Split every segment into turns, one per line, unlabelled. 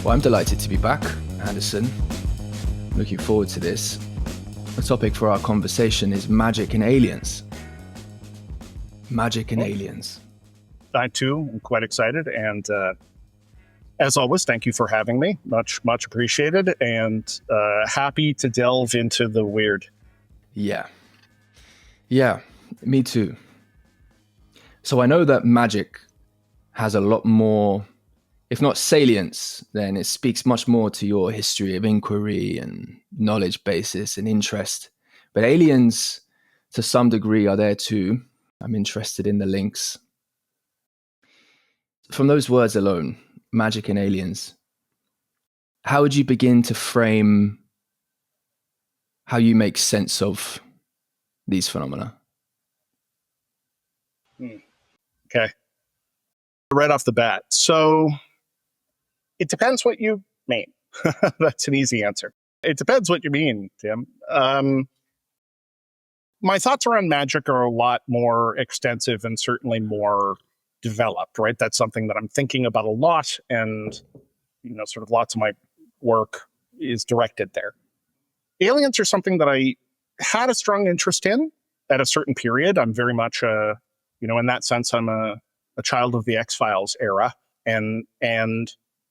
Well, I'm delighted to be back, Anderson. Looking forward to this. The topic for our conversation is magic and aliens. Magic and aliens.
I too am quite excited, and as always, thank you for having me. Much appreciated, and happy to delve into the weird.
Yeah, me too. So I know that magic has a lot more, if not salience, then it speaks much more to your history of inquiry and knowledge basis and interest. But aliens, to some degree, are there too. I'm interested in the links. From those words alone, magic and aliens, how would you begin to frame how you make sense of these phenomena?
Okay. Right off the bat. So it depends what you mean. That's an easy answer. It depends what you mean, Tim. My thoughts around magic are a lot more extensive and certainly more developed, right? That's something that I'm thinking about a lot, and sort of lots of my work is directed there. Aliens are something that I had a strong interest in at a certain period. I'm very much in that sense, I'm a child of the X-Files era, and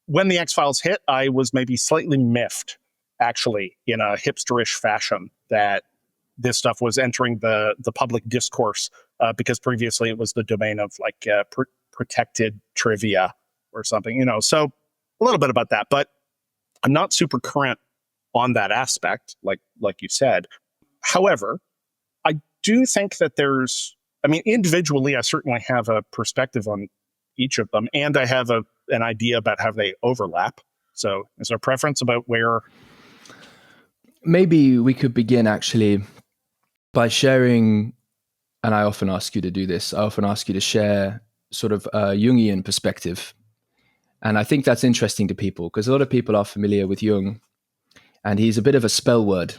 when the X-Files hit, I was maybe slightly miffed, actually, in a hipsterish fashion, that this stuff was entering the public discourse, because previously it was the domain of protected trivia or something, So a little bit about that, but I'm not super current on that aspect, like you said. However, I do think that individually, I certainly have a perspective on each of them, and I have an idea about how they overlap. So is there a preference about where?
Maybe we could begin actually by sharing, and I often ask you to do this, I often ask you to share sort of a Jungian perspective. And I think that's interesting to people because a lot of people are familiar with Jung, and he's a bit of a spell word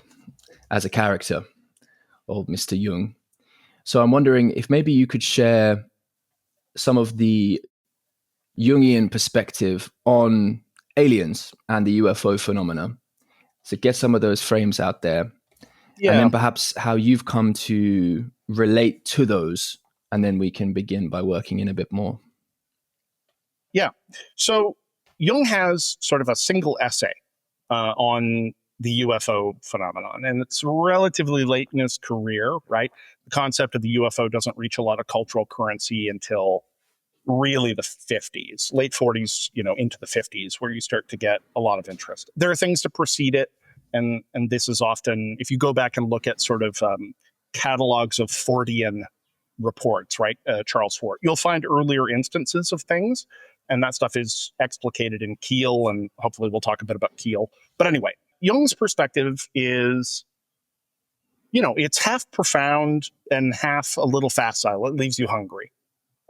as a character, old Mr. Jung. So I'm wondering if maybe you could share some of the Jungian perspective on aliens and the UFO phenomena. So get some of those frames out there. Yeah. And then perhaps how you've come to relate to those. And then we can begin by working in a bit more.
Yeah. So Jung has sort of a single essay on the UFO phenomenon, and it's relatively late in his career, right? The concept of the UFO doesn't reach a lot of cultural currency until really the 50s, late 40s, into the 50s, where you start to get a lot of interest. There are things to precede it, and this is often, if you go back and look at sort of catalogs of Fordian reports, right? Charles Fort, you'll find earlier instances of things, and that stuff is explicated in Keel, and hopefully we'll talk a bit about Keel. But anyway, Jung's perspective is, it's half profound and half a little facile. It leaves you hungry,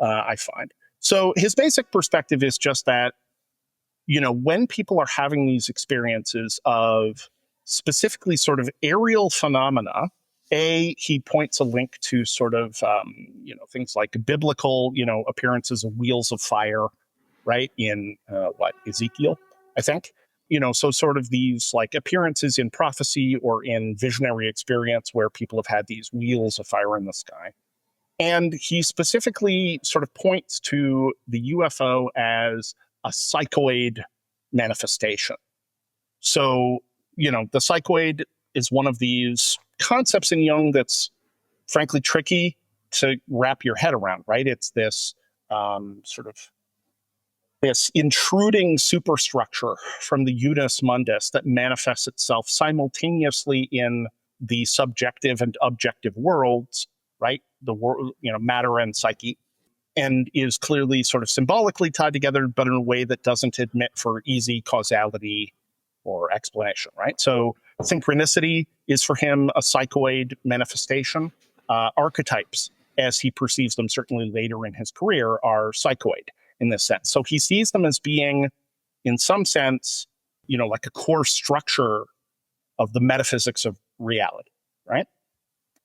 I find. So his basic perspective is just that, when people are having these experiences of specifically sort of aerial phenomena, he points a link to sort of, things like biblical, appearances of wheels of fire, right? In Ezekiel, I think. So sort of these like appearances in prophecy or in visionary experience where people have had these wheels of fire in the sky. And he specifically sort of points to the UFO as a psychoid manifestation. So, the psychoid is one of these concepts in Jung that's frankly tricky to wrap your head around, right? It's this this intruding superstructure from the unus mundus that manifests itself simultaneously in the subjective and objective worlds, right? The world, matter and psyche, and is clearly sort of symbolically tied together, but in a way that doesn't admit for easy causality or explanation, right? So synchronicity is for him a psychoid manifestation. Archetypes, as he perceives them, certainly later in his career, are psychoid in this sense. So he sees them as being, in some sense, like a core structure of the metaphysics of reality, right?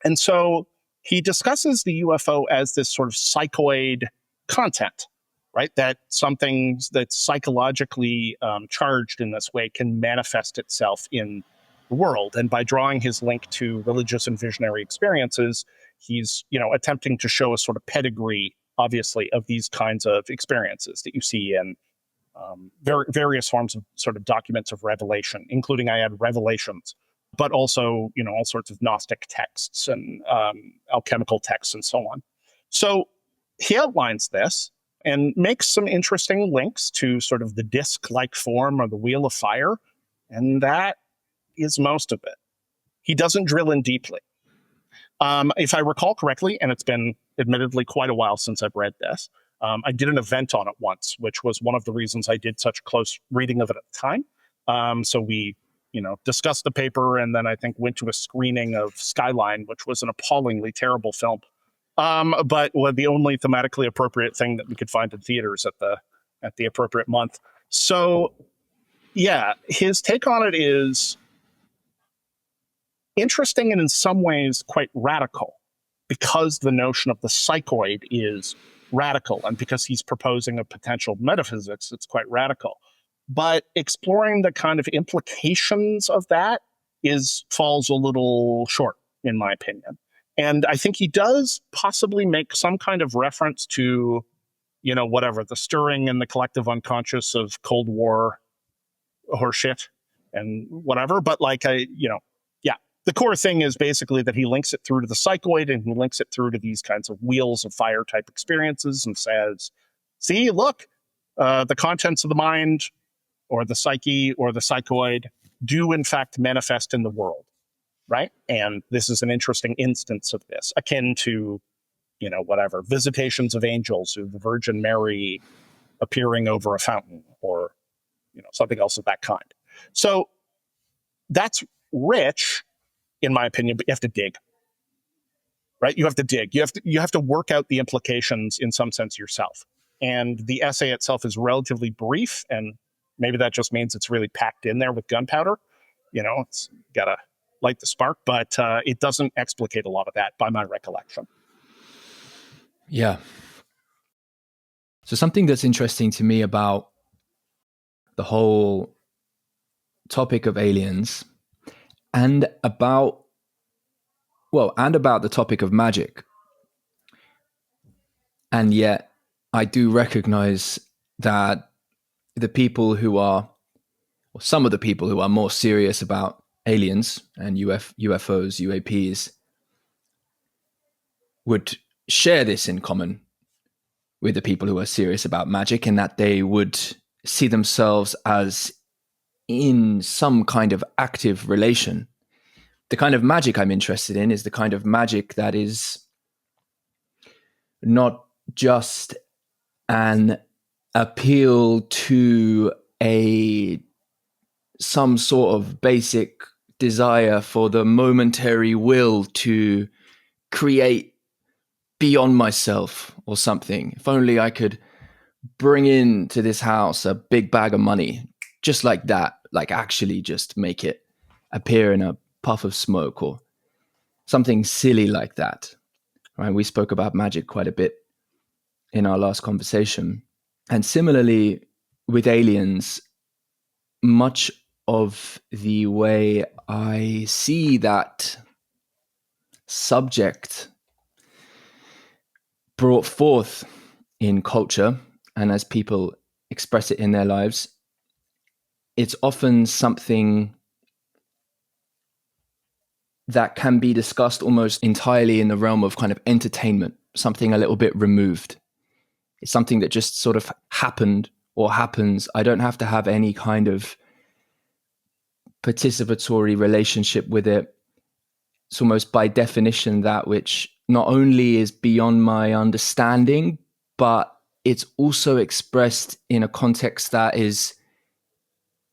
And so he discusses the UFO as this sort of psychoid content, right? That something that's psychologically charged in this way can manifest itself in the world. And by drawing his link to religious and visionary experiences, he's, attempting to show a sort of pedigree, obviously, of these kinds of experiences that you see in various forms of sort of documents of revelation, including I had revelations, but also, all sorts of Gnostic texts and alchemical texts and so on. So he outlines this and makes some interesting links to sort of the disc-like form of the wheel of fire, and that is most of it. He doesn't drill in deeply. If I recall correctly, and it's been admittedly quite a while since I've read this, I did an event on it once, which was one of the reasons I did such close reading of it at the time. So we, discussed the paper, and then I think went to a screening of Skyline, which was an appallingly terrible film, but was the only thematically appropriate thing that we could find in theaters at the appropriate month. So, yeah, his take on it is interesting and in some ways quite radical, because the notion of the psychoid is radical, and because he's proposing a potential metaphysics, it's quite radical. But exploring the kind of implications of that falls a little short, in my opinion. And I think he does possibly make some kind of reference to, whatever, the stirring in the collective unconscious of Cold War horseshit and whatever. But the core thing is basically that he links it through to the psychoid, and he links it through to these kinds of wheels of fire type experiences, and says, see, look, the contents of the mind or the psyche or the psychoid do in fact manifest in the world, right? And this is an interesting instance of this, akin to, whatever, visitations of angels or the Virgin Mary appearing over a fountain, or, something else of that kind. So that's rich, in my opinion, but you have to dig, right? You have to dig. You have to work out the implications in some sense yourself. And the essay itself is relatively brief, and maybe that just means it's really packed in there with gunpowder. It's got to light the spark, but it doesn't explicate a lot of that by my recollection.
Yeah. So something that's interesting to me about the whole topic of aliens and about the topic of magic. And yet I do recognize that some of the people who are more serious about aliens and UFOs, UAPs would share this in common with the people who are serious about magic, and that they would see themselves as in some kind of active relation. The kind of magic I'm interested in is the kind of magic that is not just an appeal to some sort of basic desire for the momentary will to create beyond myself or something. If only I could bring into this house a big bag of money, just like that, like actually just make it appear in a puff of smoke or something silly like that. Right? We spoke about magic quite a bit in our last conversation. And similarly with aliens, much of the way I see that subject brought forth in culture and as people express it in their lives, it's often something that can be discussed almost entirely in the realm of kind of entertainment, something a little bit removed. It's something that just sort of happened or happens. I don't have to have any kind of participatory relationship with it. It's almost by definition that which not only is beyond my understanding, but it's also expressed in a context that is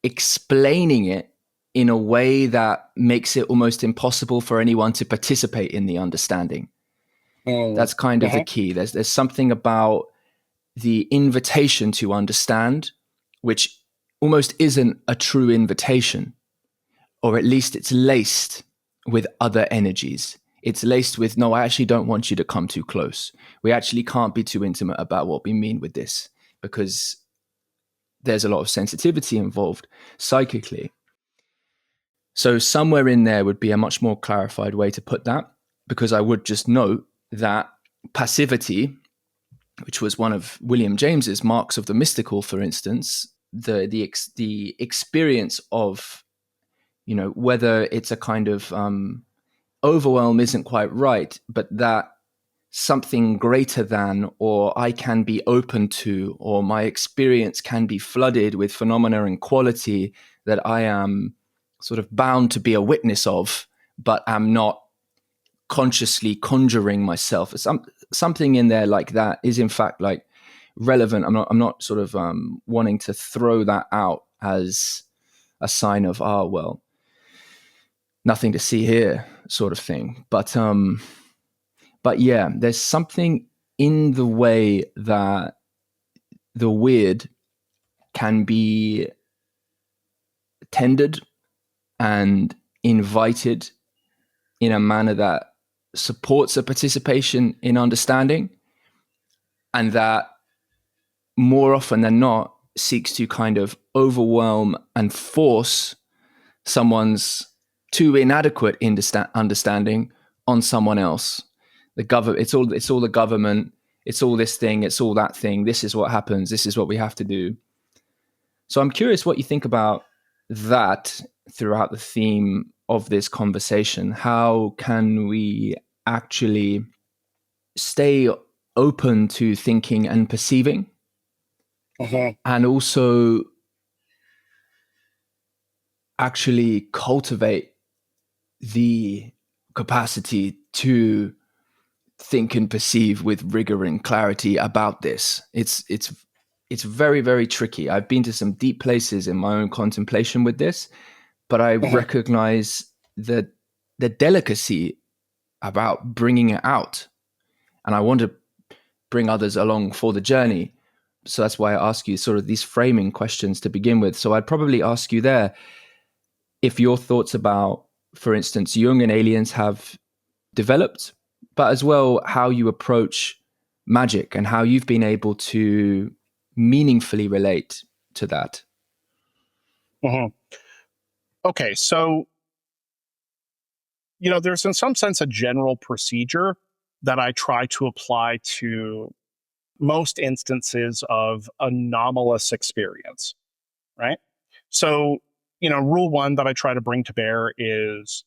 explaining it in a way that makes it almost impossible for anyone to participate in the understanding. That's kind of the key. There's something about the invitation to understand, which almost isn't a true invitation, or at least it's laced with other energies. It's laced with, no, I actually don't want you to come too close. We actually can't be too intimate about what we mean with this. because there's a lot of sensitivity involved psychically. So somewhere in there would be a much more clarified way to put that, because I would just note that passivity, which was one of William James's marks of the mystical, for instance, the experience of, whether it's a kind of overwhelm isn't quite right, but that something greater than, or I can be open to, or my experience can be flooded with phenomena and quality that I am sort of bound to be a witness of, but am not consciously conjuring myself. Something in there like that is in fact like relevant. I'm not sort of wanting to throw that out as a sign of, well, nothing to see here sort of thing. But yeah, there's something in the way that the weird can be tended and invited in a manner that supports a participation in understanding, and that more often than not seeks to kind of overwhelm and force someone's too inadequate understanding on someone else. The government, it's all the government, it's all this thing, it's all that thing. This is what happens. This is what we have to do. So I'm curious what you think about that throughout the theme of this conversation. How can we actually stay open to thinking and perceiving, and also actually cultivate the capacity to think and perceive with rigor and clarity about this? It's very, very tricky. I've been to some deep places in my own contemplation with this, but I recognize the delicacy about bringing it out, and I want to bring others along for the journey. So that's why I ask you sort of these framing questions to begin with. So I'd probably ask you there if your thoughts about, for instance, Jung and aliens have developed, but as well how you approach magic and how you've been able to meaningfully relate to that.
Okay, so, there's in some sense a general procedure that I try to apply to most instances of anomalous experience, right? So, rule one that I try to bring to bear is,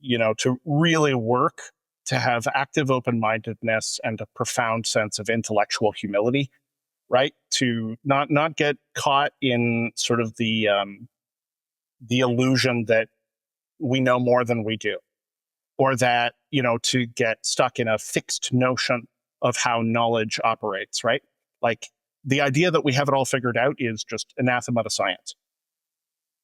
to really work to have active open-mindedness and a profound sense of intellectual humility, right? To not get caught in sort of the illusion that we know more than we do, or that, to get stuck in a fixed notion of how knowledge operates, right? Like the idea that we have it all figured out is just anathema to science,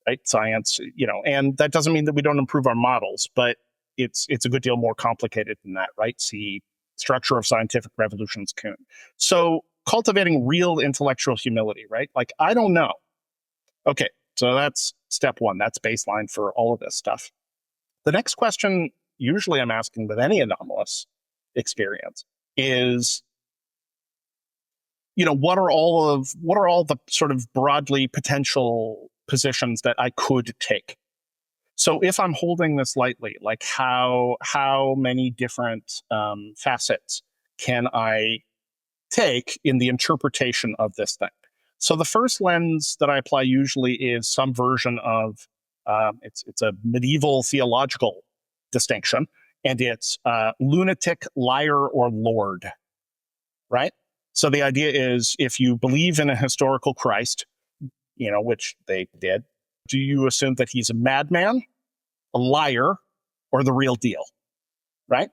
right? Science, and that doesn't mean that we don't improve our models, but it's a good deal more complicated than that, right? See Structure of Scientific Revolutions, Kuhn. So cultivating real intellectual humility, right? Like, I don't know. Okay, so that's step one. That's baseline for all of this stuff. The next question usually I'm asking with any anomalous experience is, what are all the sort of broadly potential positions that I could take? So if I'm holding this lightly, like how many different facets can I take in the interpretation of this thing? So the first lens that I apply usually is some version of it's a medieval theological distinction, and it's lunatic, liar, or lord, right? So the idea is, if you believe in a historical Christ, which they did, do you assume that he's a madman, a liar, or the real deal, right?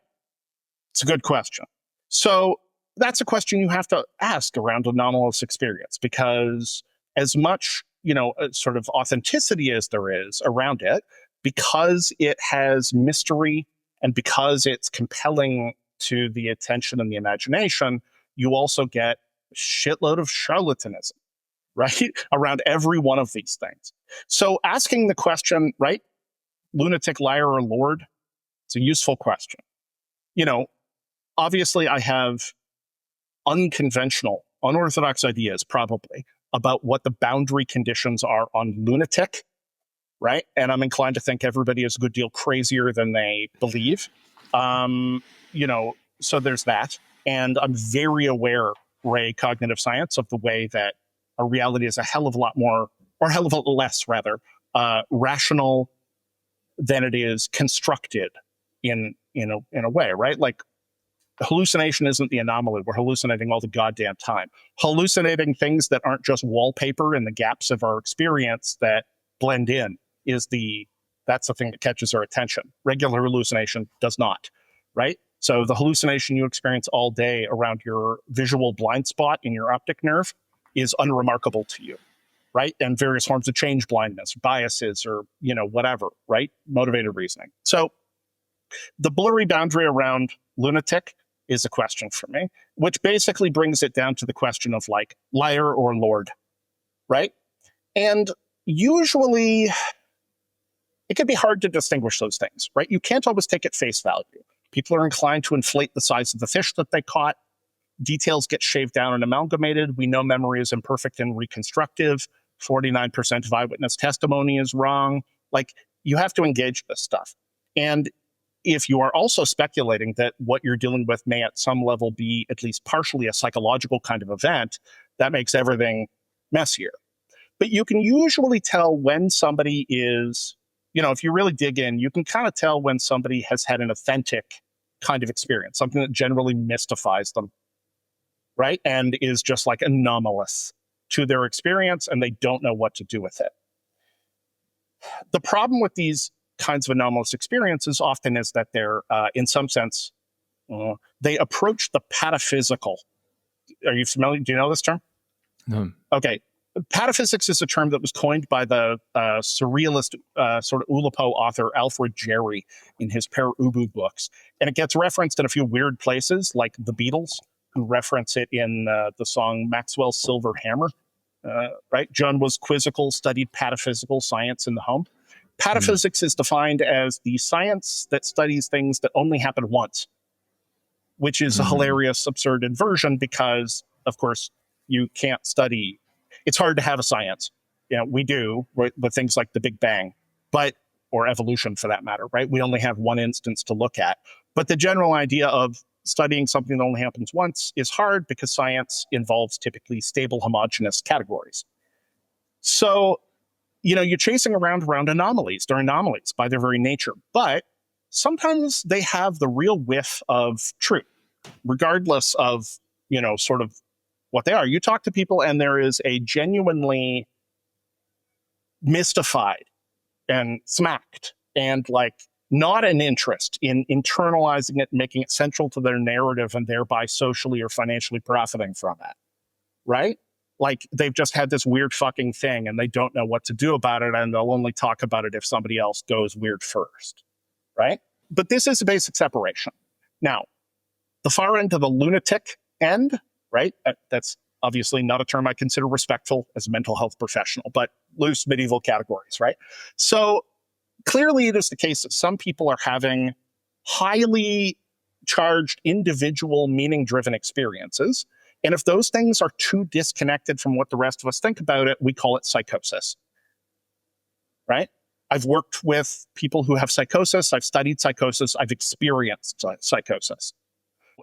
It's a good question. So that's a question you have to ask around anomalous experience, because as much, sort of authenticity as there is around it, because it has mystery and because it's compelling to the attention and the imagination, you also get a shitload of charlatanism, right? Around every one of these things. So asking the question, right? Lunatic, liar, or lord? It's a useful question. Obviously I have unconventional unorthodox ideas, probably, about what the boundary conditions are on lunatic, right? And I'm inclined to think everybody is a good deal crazier than they believe. So there's that. And I'm very aware, Ray, cognitive science, of the way that our reality is a hell of a lot more, or a hell of a lot less, rather, rational than it is constructed in a way, right? Like, hallucination isn't the anomaly. We're hallucinating all the goddamn time. Hallucinating things that aren't just wallpaper in the gaps of our experience that blend in that's the thing that catches our attention. Regular hallucination does not, right? So the hallucination you experience all day around your visual blind spot in your optic nerve is unremarkable to you, right? And various forms of change blindness, biases, or, whatever, right? Motivated reasoning. So the blurry boundary around lunatic is a question for me, which basically brings it down to the question of like liar or lord, right? And usually it can be hard to distinguish those things, right? You can't always take at face value. People are inclined to inflate the size of the fish that they caught. Details get shaved down and amalgamated. We know memory is imperfect and reconstructive. 49% of eyewitness testimony is wrong. Like, you have to engage this stuff. And if you are also speculating that what you're dealing with may at some level be at least partially a psychological kind of event, that makes everything messier. But you can usually tell when somebody is, if you really dig in, you can kind of tell when somebody has had an authentic kind of experience, something that generally mystifies them, right? And is just like anomalous to their experience, and they don't know what to do with it. The problem with these kinds of anomalous experiences often is that they're, in some sense, they approach the pataphysical. Are you familiar? Do you know this term?
No.
Okay. Pataphysics is a term that was coined by the surrealist sort of Oulipo author Alfred Jarry in his Per Ubu books. And it gets referenced in a few weird places, like the Beatles, who reference it in the song Maxwell's Silver Hammer. Right? John was quizzical, studied pataphysical science in the home. Pataphysics is defined as the science that studies things that only happen once, which is a hilarious, absurd inversion because, of course, you can't study. It's hard to have a science. We do with things like the Big Bang, or evolution for that matter, right? We only have one instance to look at. But the general idea of studying something that only happens once is hard because science involves typically stable, homogeneous categories. So, you're chasing around anomalies. They're anomalies by their very nature. But sometimes they have the real whiff of truth, regardless of, sort of what they are. You talk to people and there is a genuinely mystified and smacked and like not an interest in internalizing it, making it central to their narrative and thereby socially or financially profiting from it, right? Like, they've just had this weird fucking thing and they don't know what to do about it, and they'll only talk about it if somebody else goes weird first, right? But this is a basic separation. Now, the far end of the lunatic end, right? That's obviously not a term I consider respectful as a mental health professional, but loose medieval categories, right? So clearly it is the case that some people are having highly charged individual meaning-driven experiences. And if those things are too disconnected from what the rest of us think about it, we call it psychosis, right? I've worked with people who have psychosis. I've studied psychosis. I've experienced psychosis.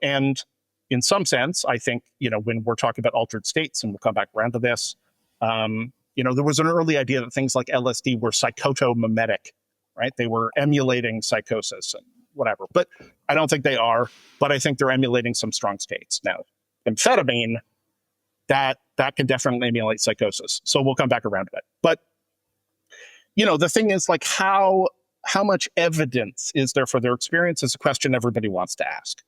And in some sense, I think, when we're talking about altered states, and we'll come back around to this, there was an early idea that things like LSD were psychotomimetic, right? They were emulating psychosis and whatever. But I don't think they are. But I think they're emulating some strong states. Now, amphetamine, that can definitely emulate psychosis. So we'll come back around to it. But, the thing is, like, how much evidence is there for their experience is a question everybody wants to ask,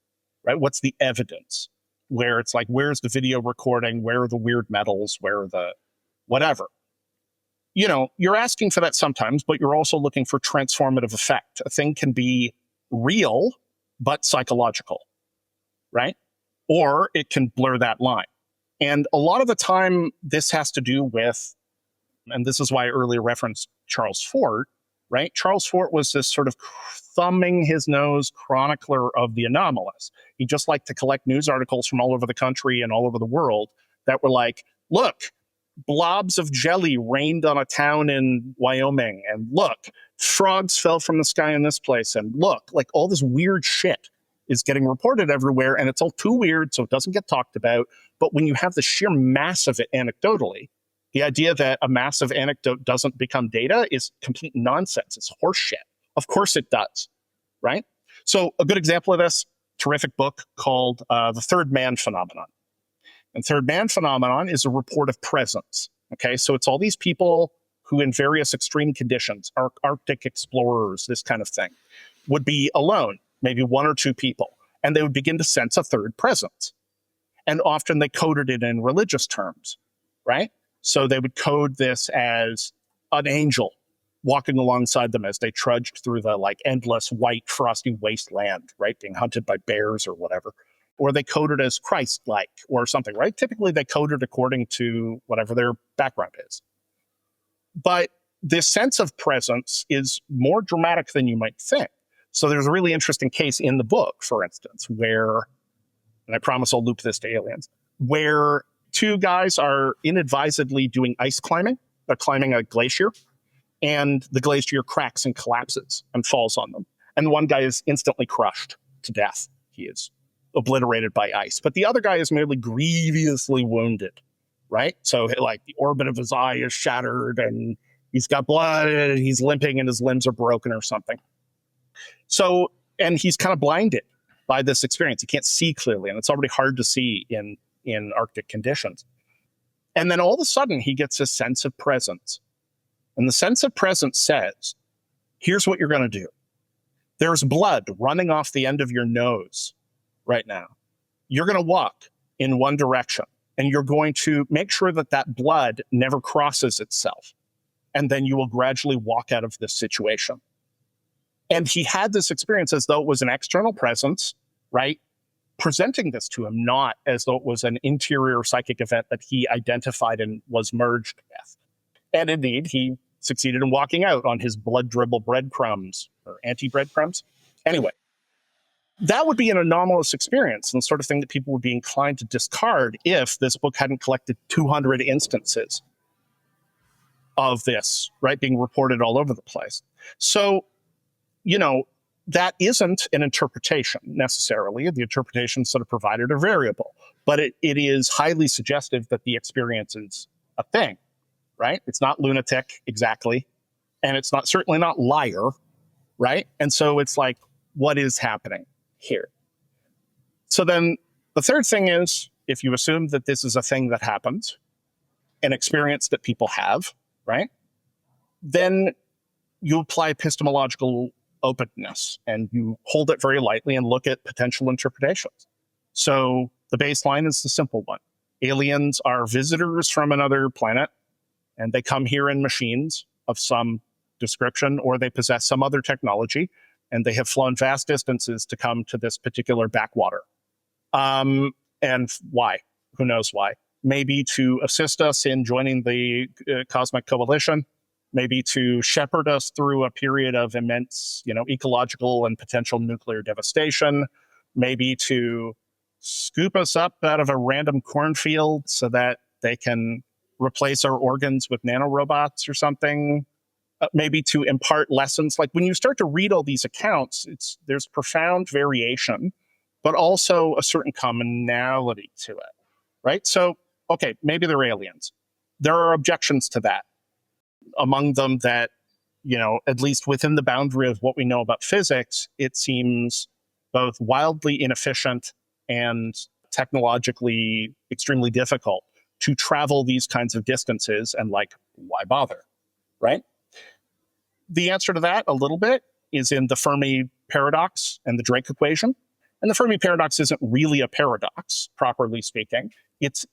right? What's the evidence? Where it's like, where's the video recording? Where are the weird metals? Where are the whatever? You're asking for that sometimes, but you're also looking for transformative effect. A thing can be real, but psychological, right? Or it can blur that line. And a lot of the time, this has to do with, and this is why I earlier referenced Charles Fort, right? Charles Fort was this sort of thumbing his nose chronicler of the anomalous. He just liked to collect news articles from all over the country and all over the world that were like, look, blobs of jelly rained on a town in Wyoming, and look, frogs fell from the sky in this place, and look, like all this weird shit is getting reported everywhere, and it's all too weird, so it doesn't get talked about. But when you have the sheer mass of it anecdotally, the idea that a massive anecdote doesn't become data is complete nonsense. It's horseshit. Of course it does, right? So a good example of this, terrific book called The Third Man Phenomenon. And Third Man Phenomenon is a report of presence. Okay, so it's all these people who in various extreme conditions, Arctic explorers, this kind of thing, would be alone, maybe one or two people, and they would begin to sense a third presence. And often they coded it in religious terms, right? So they would code this as an angel walking alongside them as they trudged through the like endless white frosty wasteland, right? Being hunted by bears or whatever. Or they coded as Christ-like or something, right? Typically they coded according to whatever their background is. But this sense of presence is more dramatic than you might think. So there's a really interesting case in the book, for instance, where, and I promise I'll loop this to aliens, where two guys are inadvisedly doing ice climbing. They're climbing a glacier, and the glacier cracks and collapses and falls on them. And one guy is instantly crushed to death. He is obliterated by ice. But the other guy is merely grievously wounded, right? So like the orbit of his eye is shattered, and he's got blood, and he's limping, and his limbs are broken or something. So, and he's kind of blinded by this experience. He can't see clearly, and it's already hard to see in Arctic conditions. And then all of a sudden, he gets a sense of presence. And the sense of presence says, here's what you're going to do. There's blood running off the end of your nose right now. You're going to walk in one direction, and you're going to make sure that that blood never crosses itself. And then you will gradually walk out of this situation. And he had this experience as though it was an external presence, right? Presenting this to him, not as though it was an interior psychic event that he identified and was merged with. And indeed, he succeeded in walking out on his blood dribble breadcrumbs or anti-breadcrumbs. Anyway, that would be an anomalous experience and the sort of thing that people would be inclined to discard if this book hadn't collected 200 instances of this, right, being reported all over the place. So, you know, that isn't an interpretation necessarily. The interpretations that are provided are variable, but it is highly suggestive that the experience is a thing, right? It's not lunatic exactly, and it's not certainly not liar, right? And so it's like, what is happening here? So then the third thing is, if you assume that this is a thing that happens, an experience that people have, right? Then you apply epistemological openness and you hold it very lightly and look at potential interpretations. So the baseline is the simple one. Aliens are visitors from another planet, and they come here in machines of some description, or they possess some other technology, and they have flown vast distances to come to this particular backwater. And why? Who knows why? Maybe to assist us in joining the cosmic coalition, maybe to shepherd us through a period of immense, ecological and potential nuclear devastation, maybe to scoop us up out of a random cornfield so that they can replace our organs with nanorobots or something, maybe to impart lessons. Like when you start to read all these accounts, there's profound variation, but also a certain commonality to it, right? So, okay, maybe they're aliens. There are objections to that. Among them that, at least within the boundary of what we know about physics, it seems both wildly inefficient and technologically extremely difficult to travel these kinds of distances, and why bother, right? The answer to that a little bit is in the Fermi paradox and the Drake equation. And the Fermi paradox isn't really a paradox, properly speaking. It's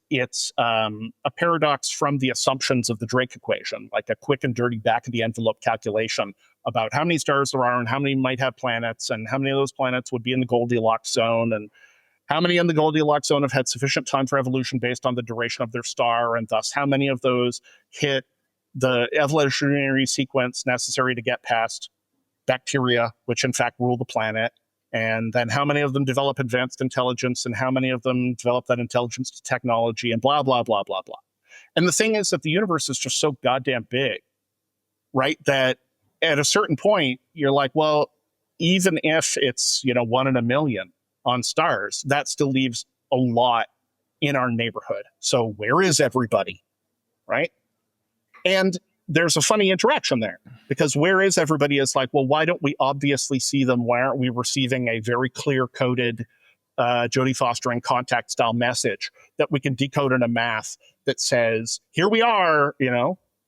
a paradox from the assumptions of the Drake equation, like a quick and dirty back of the envelope calculation about how many stars there are and how many might have planets and how many of those planets would be in the Goldilocks zone and how many in the Goldilocks zone have had sufficient time for evolution based on the duration of their star, and thus how many of those hit the evolutionary sequence necessary to get past bacteria, which in fact rule the planet, And then how many of them develop advanced intelligence, and how many of them develop that intelligence to technology, and blah, blah, blah, blah, blah. And the thing is that the universe is just so goddamn big, right? That at a certain point, you're like, well, even if it's, 1 in a million on stars, that still leaves a lot in our neighborhood. So where is everybody, right? And there's a funny interaction there, because where is everybody is like, well, why don't we obviously see them? Why aren't we receiving a very clear-coded Jodie Foster and Contact style message that we can decode in a math that says, here we are,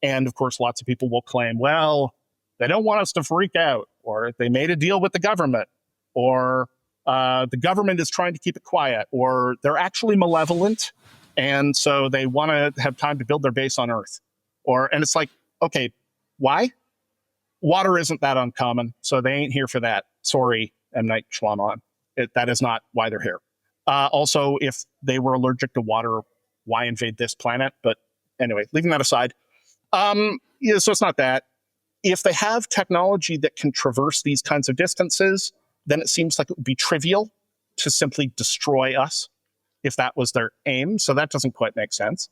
And of course, lots of people will claim, well, they don't want us to freak out, or they made a deal with the government, or the government is trying to keep it quiet, or they're actually malevolent, and so they want to have time to build their base on Earth. And it's like, okay, why? Water isn't that uncommon, so they ain't here for that. Sorry, M. Night Shyamalan. That is not why they're here. Also, if they were allergic to water, why invade this planet? But anyway, leaving that aside. So it's not that. If they have technology that can traverse these kinds of distances, then it seems like it would be trivial to simply destroy us if that was their aim. So that doesn't quite make sense.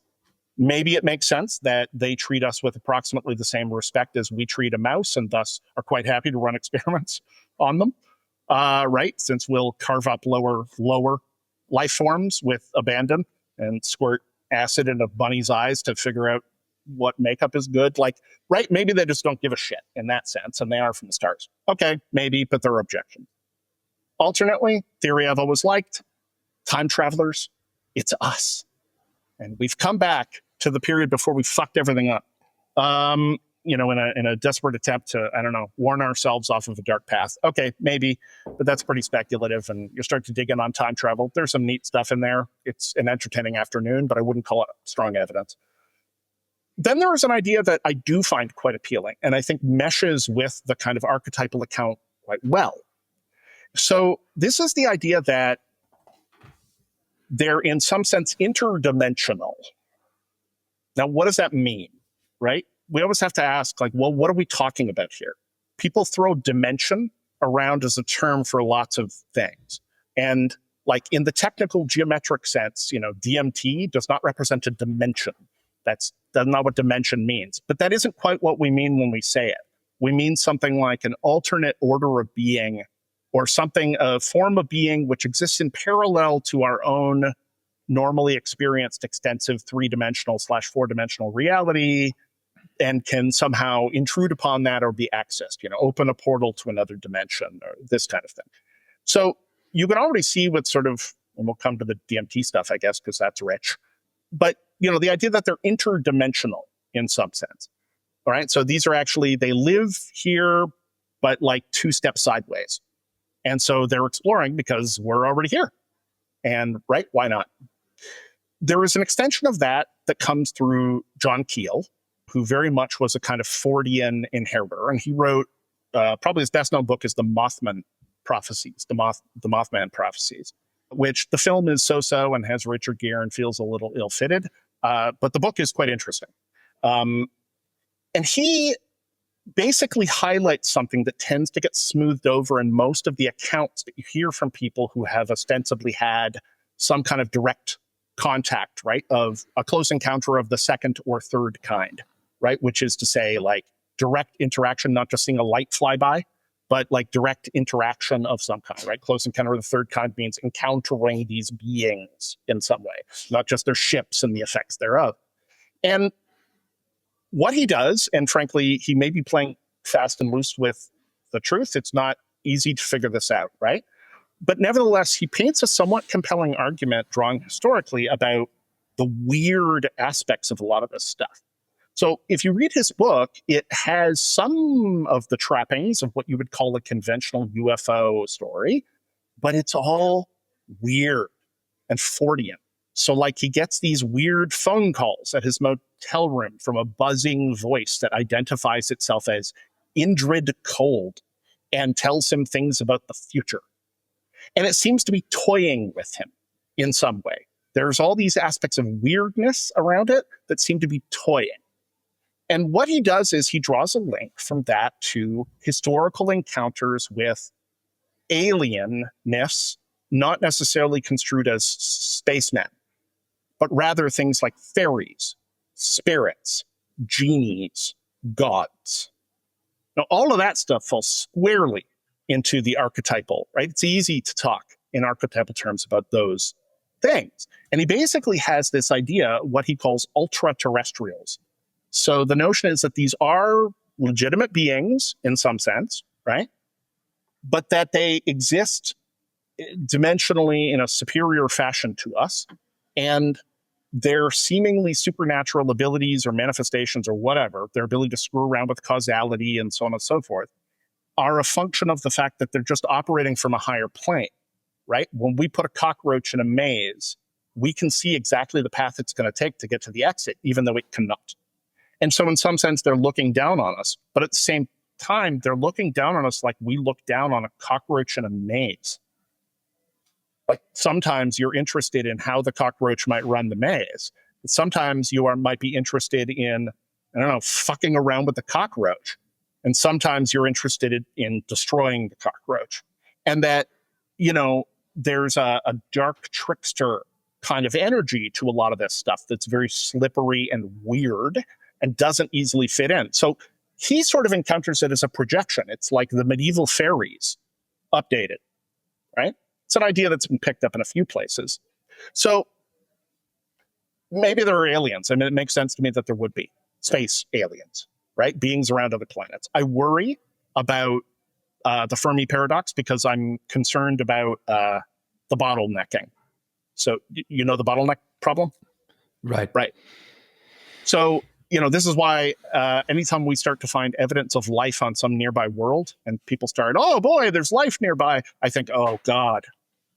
Maybe it makes sense that they treat us with approximately the same respect as we treat a mouse, and thus are quite happy to run experiments on them, right? Since we'll carve up lower life forms with abandon and squirt acid into bunny's eyes to figure out what makeup is good. Like, right? Maybe they just don't give a shit in that sense, and they are from the stars. Okay, maybe, but there are objections. Alternately, theory I've always liked, time travelers, it's us. And we've come back to the period before we fucked everything up, in a desperate attempt to, warn ourselves off of a dark path. Okay, maybe, but that's pretty speculative. And you start to dig in on time travel. There's some neat stuff in there. It's an entertaining afternoon, but I wouldn't call it strong evidence. Then there is an idea that I do find quite appealing, and I think meshes with the kind of archetypal account quite well. So this is the idea that they're in some sense interdimensional. Now, what does that mean, right? We always have to ask, like, well, what are we talking about here? People throw dimension around as a term for lots of things. And like in the technical geometric sense, DMT does not represent a dimension. That's not what dimension means. But that isn't quite what we mean when we say it. We mean something like an alternate order of being, or something, a form of being which exists in parallel to our own normally experienced extensive 3-dimensional/4-dimensional reality, and can somehow intrude upon that or be accessed, open a portal to another dimension, or this kind of thing. So you can already see what sort of, and we'll come to the DMT stuff, I guess, because that's rich. But, the idea that they're interdimensional in some sense. All right. So these are actually, they live here, but like 2 steps sideways. And so they're exploring because we're already here. And right, why not? There is an extension of that comes through John Keel, who very much was a kind of Fordian inheritor. And he wrote, probably his best known book is The Mothman Prophecies, the Mothman Prophecies, which the film is so-so and has Richard Gere and feels a little ill-fitted. But the book is quite interesting. And he basically highlights something that tends to get smoothed over in most of the accounts that you hear from people who have ostensibly had some kind of direct contact, right, of a close encounter of the second or third kind, right, which is to say, like, direct interaction, not just seeing a light fly by, but like direct interaction of some kind, right? Close encounter of the third kind means encountering these beings in some way, not just their ships and the effects thereof. And what he does, and frankly, he may be playing fast and loose with the truth. It's not easy to figure this out, right? But nevertheless, he paints a somewhat compelling argument, drawing historically, about the weird aspects of a lot of this stuff. So if you read his book, it has some of the trappings of what you would call a conventional UFO story, but it's all weird and Fordian. So like he gets these weird phone calls at his motel room from a buzzing voice that identifies itself as Indrid Cold and tells him things about the future. And it seems to be toying with him in some way. There's all these aspects of weirdness around it that seem to be toying. And what he does is he draws a link from that to historical encounters with alienness, not necessarily construed as spacemen, but rather things like fairies, spirits, genies, gods. Now, all of that stuff falls squarely into the archetypal, right? It's easy to talk in archetypal terms about those things. And he basically has this idea, what he calls ultra-terrestrials. So the notion is that these are legitimate beings in some sense, right? But that they exist dimensionally in a superior fashion to us. And their seemingly supernatural abilities or manifestations or whatever, their ability to screw around with causality and so on and so forth, are a function of the fact that they're just operating from a higher plane, right? When we put a cockroach in a maze, we can see exactly the path it's going to take to get to the exit, even though it cannot. And so in some sense, they're looking down on us. But at the same time, they're looking down on us like we look down on a cockroach in a maze. Like sometimes you're interested in how the cockroach might run the maze. Sometimes you might be interested in, I don't know, fucking around with the cockroach. And sometimes you're interested in destroying the cockroach. And that, you know, there's a dark trickster kind of energy to a lot of this stuff that's very slippery and weird and doesn't easily fit in. So he sort of encounters it as a projection. It's like the medieval fairies updated, right? It's an idea that's been picked up in a few places. So maybe there are aliens. I mean, it makes sense to me that there would be space aliens, right? Beings around other planets. I worry about the Fermi paradox because I'm concerned about the bottlenecking. So you know the bottleneck problem?
Right.
Right. So, you know, this is why anytime we start to find evidence of life on some nearby world and people start, oh boy, there's life nearby, I think, oh God,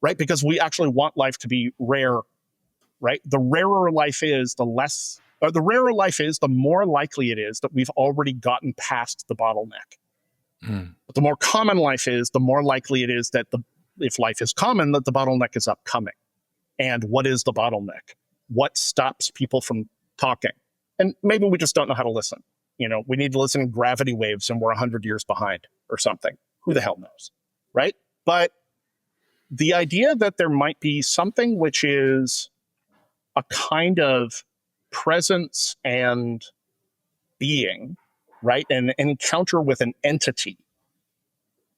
right? Because we actually want life to be rare, right? The rarer life is, the more likely it is that we've already gotten past the bottleneck. But the more common life is, the more likely it is that if life is common, that the bottleneck is upcoming. And what is the bottleneck? What stops people from talking? And maybe we just don't know how to listen. You know, we need to listen in gravity waves and we're 100 years behind or something. Who the hell knows, right? But the idea that there might be something which is a kind of presence and being, right? An encounter with an entity.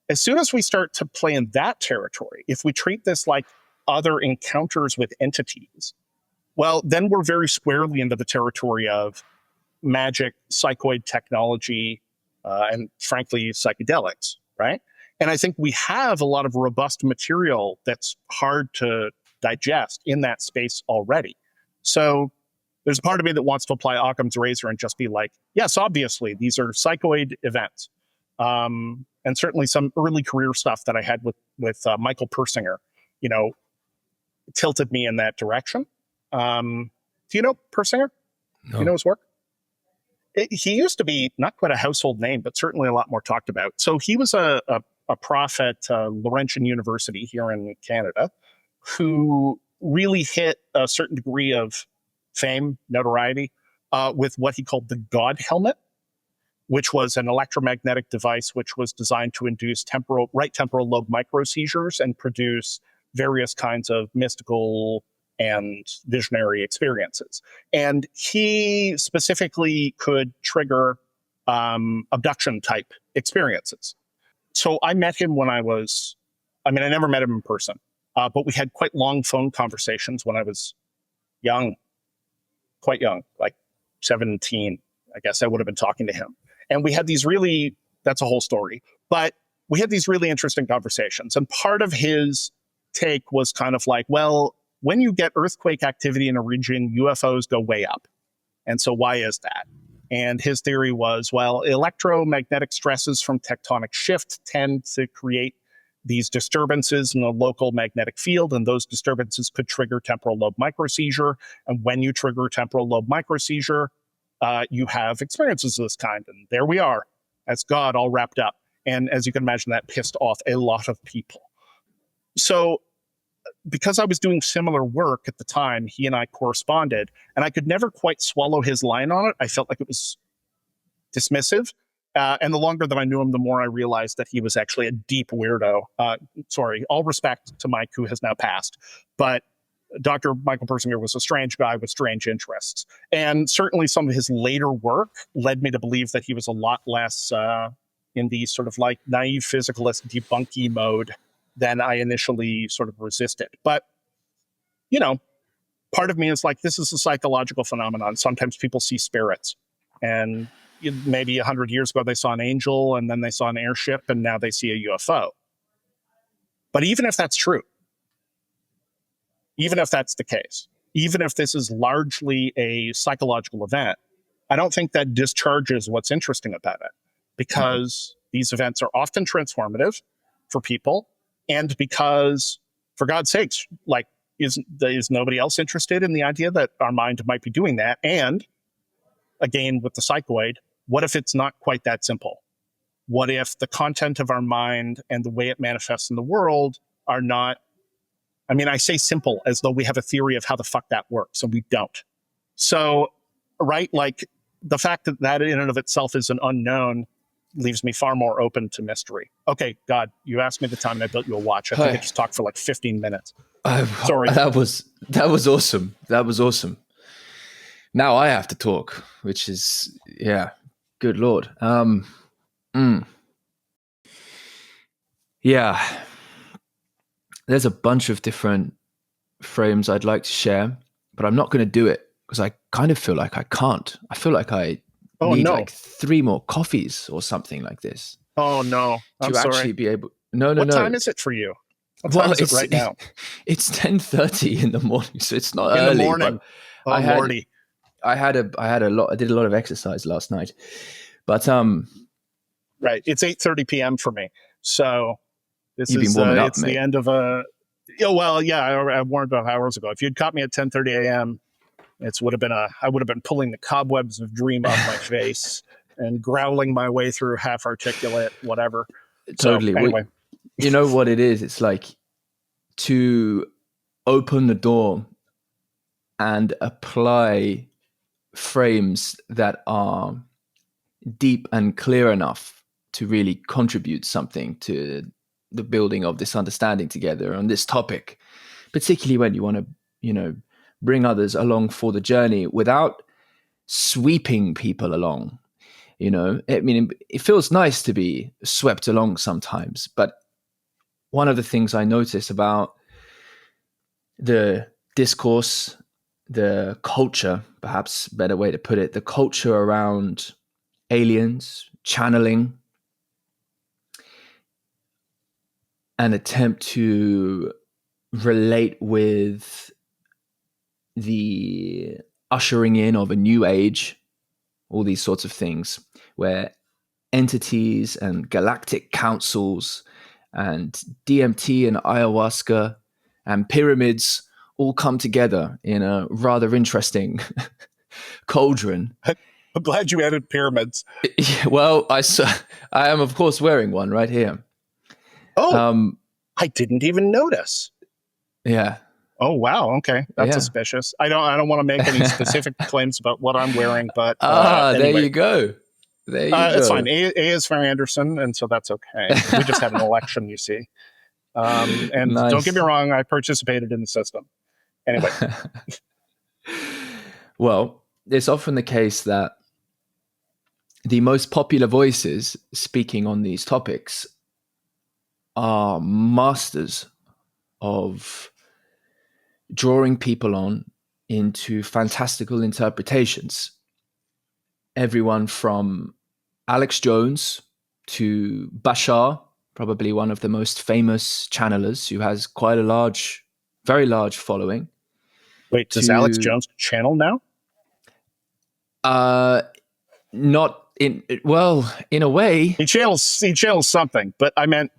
As soon as we start to play in that territory, if we treat this like other encounters with entities, well, then we're very squarely into the territory of magic, psychoid technology, and frankly, psychedelics, right? And I think we have a lot of robust material that's hard to digest in that space already. So there's a part of me that wants to apply Occam's razor and just be like, yes, obviously, these are psychoid events. And certainly some early career stuff that I had with Michael Persinger, you know, tilted me in that direction. Do you know Persinger? No. Do you know his work? He used to be not quite a household name, but certainly a lot more talked about. So he was a prof at Laurentian University here in Canada who really hit a certain degree of fame, notoriety, with what he called the God helmet, which was an electromagnetic device which was designed to induce right temporal lobe microseizures and produce various kinds of mystical and visionary experiences. And he specifically could trigger abduction type experiences. So I met him when I never met him in person, but we had quite long phone conversations when I was young, quite young, like 17, I guess I would have been talking to him. And we had these that's a whole story, but we had these really interesting conversations. And part of his take was kind of like, well, when you get earthquake activity in a region, UFOs go way up. And so why is that? And his theory was, well, electromagnetic stresses from tectonic shift tend to create these disturbances in the local magnetic field, and those disturbances could trigger temporal lobe microseizure. And when you trigger temporal lobe microseizure, you have experiences of this kind. And there we are, as God all wrapped up. And as you can imagine, that pissed off a lot of people. So because I was doing similar work at the time, he and I corresponded, and I could never quite swallow his line on it. I felt like it was dismissive. And the longer that I knew him, the more I realized that he was actually a deep weirdo. Sorry, all respect to Mike, who has now passed. But Dr. Michael Persinger was a strange guy with strange interests. And certainly some of his later work led me to believe that he was a lot less in the sort of like naive physicalist debunky mode than I initially sort of resisted. But, you know, part of me is like, this is a psychological phenomenon. Sometimes people see spirits. And maybe 100 years ago, they saw an angel, and then they saw an airship, and now they see a UFO. But even if that's true, even if that's the case, even if this is largely a psychological event, I don't think that discharges what's interesting about it, because these events are often transformative for people, and because, for God's sakes, like, is nobody else interested in the idea that our mind might be doing that? And again, with the psychoid, what if it's not quite that simple? What if the content of our mind and the way it manifests in the world are not, I mean, I say simple as though we have a theory of how the fuck that works, and we don't. So, right, like, the fact that that in and of itself is an unknown leaves me far more open to mystery. Okay, God, you asked me the time and I built you a watch. I think I just talked for like 15 minutes. Sorry.
That was awesome. That was awesome. Now I have to talk, which is, yeah, good Lord. Yeah, there's a bunch of different frames I'd like to share, but I'm not going to do it because I kind of feel like I can't. I feel like I need like 3 more coffees or something like this.
Oh no, I'm
to
sorry.
Actually be able. No.
What time is it for you? What time is it right now?
It's 10:30 in the morning, so it's not
in
early.
The morning.
But I did a lot of exercise last night, but
right. It's 8:30 p.m. for me, so this
You've
is
been warming up,
it's
mate.
the end of a. Oh, well, yeah, I warmed up hours ago. If you'd caught me at 10:30 a.m., I would have been pulling the cobwebs of dream off my face and growling my way through half articulate whatever.
Totally.
So, anyway,
you know what it is? It's like to open the door and apply frames that are deep and clear enough to really contribute something to the building of this understanding together on this topic, particularly when you want to, bring others along for the journey without sweeping people along. I mean, it feels nice to be swept along sometimes, but one of the things I notice about the discourse, the culture, perhaps a better way to put it, the culture around aliens, channeling, an attempt to relate with the ushering in of a new age, all these sorts of things, where entities and galactic councils and DMT and ayahuasca and pyramids all come together in a rather interesting cauldron.
I'm glad you added pyramids.
Well, I am, of course, wearing one right here.
Oh, I didn't even notice.
Yeah.
Oh, wow. Okay. That's suspicious. I don't want to make any specific claims about what I'm wearing, but anyway.
There you go.
It's fine. A is for Anderson, and so that's okay. We just had an election, you see. And nice. Don't get me wrong, I participated in the system. Anyway.
Well, it's often the case that the most popular voices speaking on these topics are masters of drawing people on into fantastical interpretations. Everyone from Alex Jones to Bashar, probably one of the most famous channelers who has quite a very large following.
Wait, does Alex Jones channel now?
Not in, well, in a way.
He channels something, but I meant,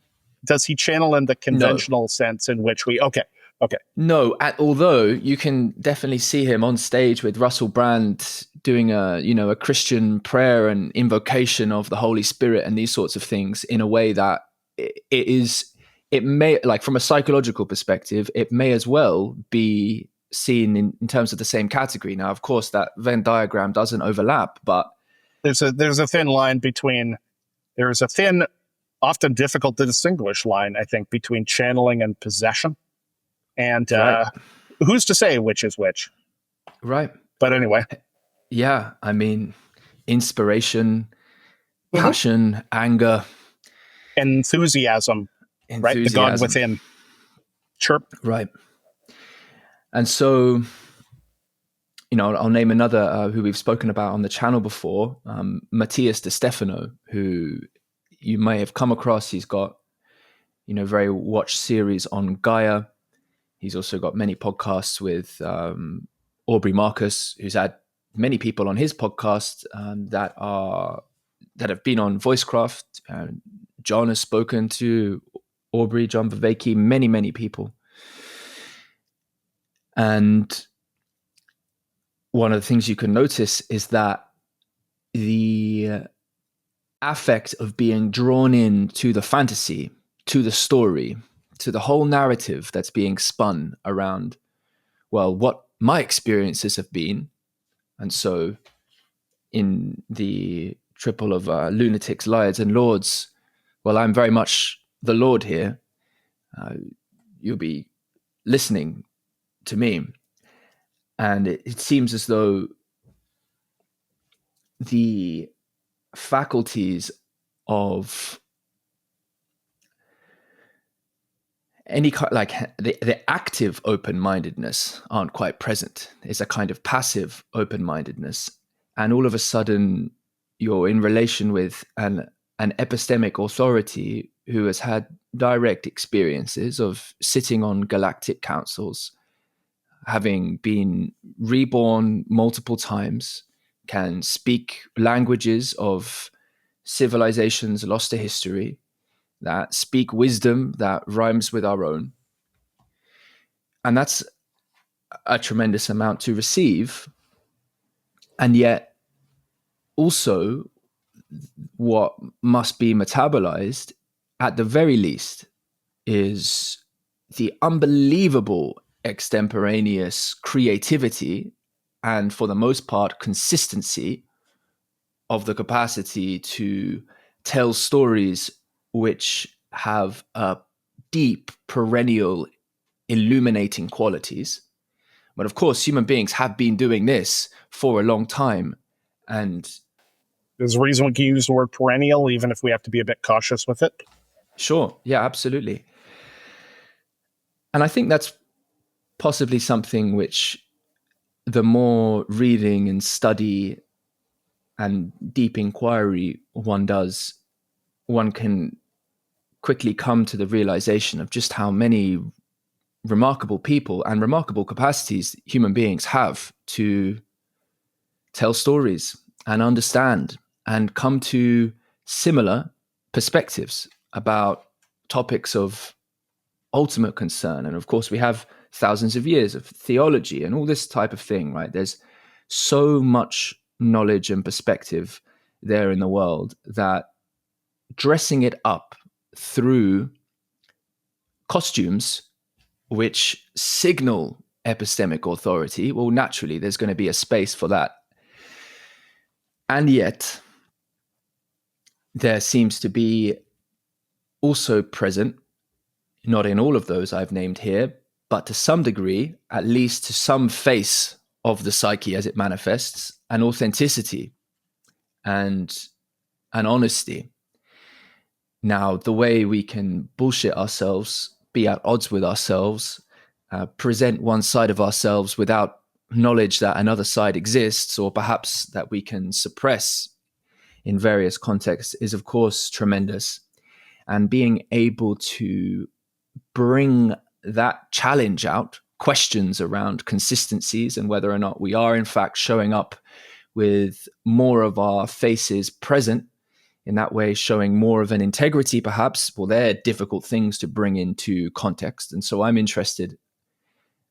does he channel in the conventional sense in which okay.
No, although you can definitely see him on stage with Russell Brand doing a Christian prayer and invocation of the Holy Spirit and these sorts of things in a way that it may, like, from a psychological perspective, it may as well be seen in terms of the same category. Now, of course, that Venn diagram doesn't overlap, but
there's a thin line between There is a thin, often difficult to distinguish line, I think, between channeling and possession. And
Right.
who's to say which is which?
Right.
But anyway.
Yeah. I mean, inspiration, passion, anger,
Enthusiasm, right? The God
enthusiasm.
within. Sure.
Right. And so, I'll name another who we've spoken about on the channel before, Matthias de Stefano, who you may have come across. He's got, very watched series on Gaia. He's also got many podcasts with Aubrey Marcus, who's had many people on his podcast that have been on Voicecraft. John has spoken to Aubrey, John Viveki, many, many people. And one of the things you can notice is that the affect of being drawn in to the fantasy, to the story, to the whole narrative that's being spun around, well, what my experiences have been. And so in the triple of lunatics, liars, and lords, well, I'm very much the Lord here. You'll be listening to me. And it seems as though the faculties of any kind, like the active open-mindedness, aren't quite present. It's a kind of passive open-mindedness. And all of a sudden, you're in relation with an epistemic authority who has had direct experiences of sitting on galactic councils, having been reborn multiple times, can speak languages of civilizations lost to history, that speak wisdom that rhymes with our own. And that's a tremendous amount to receive. And yet, also, what must be metabolized, at the very least, is the unbelievable extemporaneous creativity and, for the most part, consistency of the capacity to tell stories which have a deep, perennial, illuminating qualities. But of course, human beings have been doing this for a long time. And
there's a reason we can use the word perennial, even if we have to be a bit cautious with it.
Sure. Yeah, absolutely. And I think that's possibly something which the more reading and study and deep inquiry one does, one can quickly come to the realization of just how many remarkable people and remarkable capacities human beings have to tell stories and understand and come to similar perspectives about topics of ultimate concern. And of course, we have thousands of years of theology and all this type of thing, right? There's so much knowledge and perspective there in the world that dressing it up through costumes which signal epistemic authority, well, naturally, there's going to be a space for that. And yet, there seems to be also present, not in all of those I've named here, but to some degree, at least to some face of the psyche as it manifests, an authenticity and an honesty. Now, the way we can bullshit ourselves, be at odds with ourselves, present one side of ourselves without knowledge that another side exists, or perhaps that we can suppress in various contexts, is of course tremendous. And being able to bring that challenge out, questions around consistencies and whether or not we are in fact showing up with more of our faces present, in that way showing more of an integrity perhaps, well, they're difficult things to bring into context. And so I'm interested,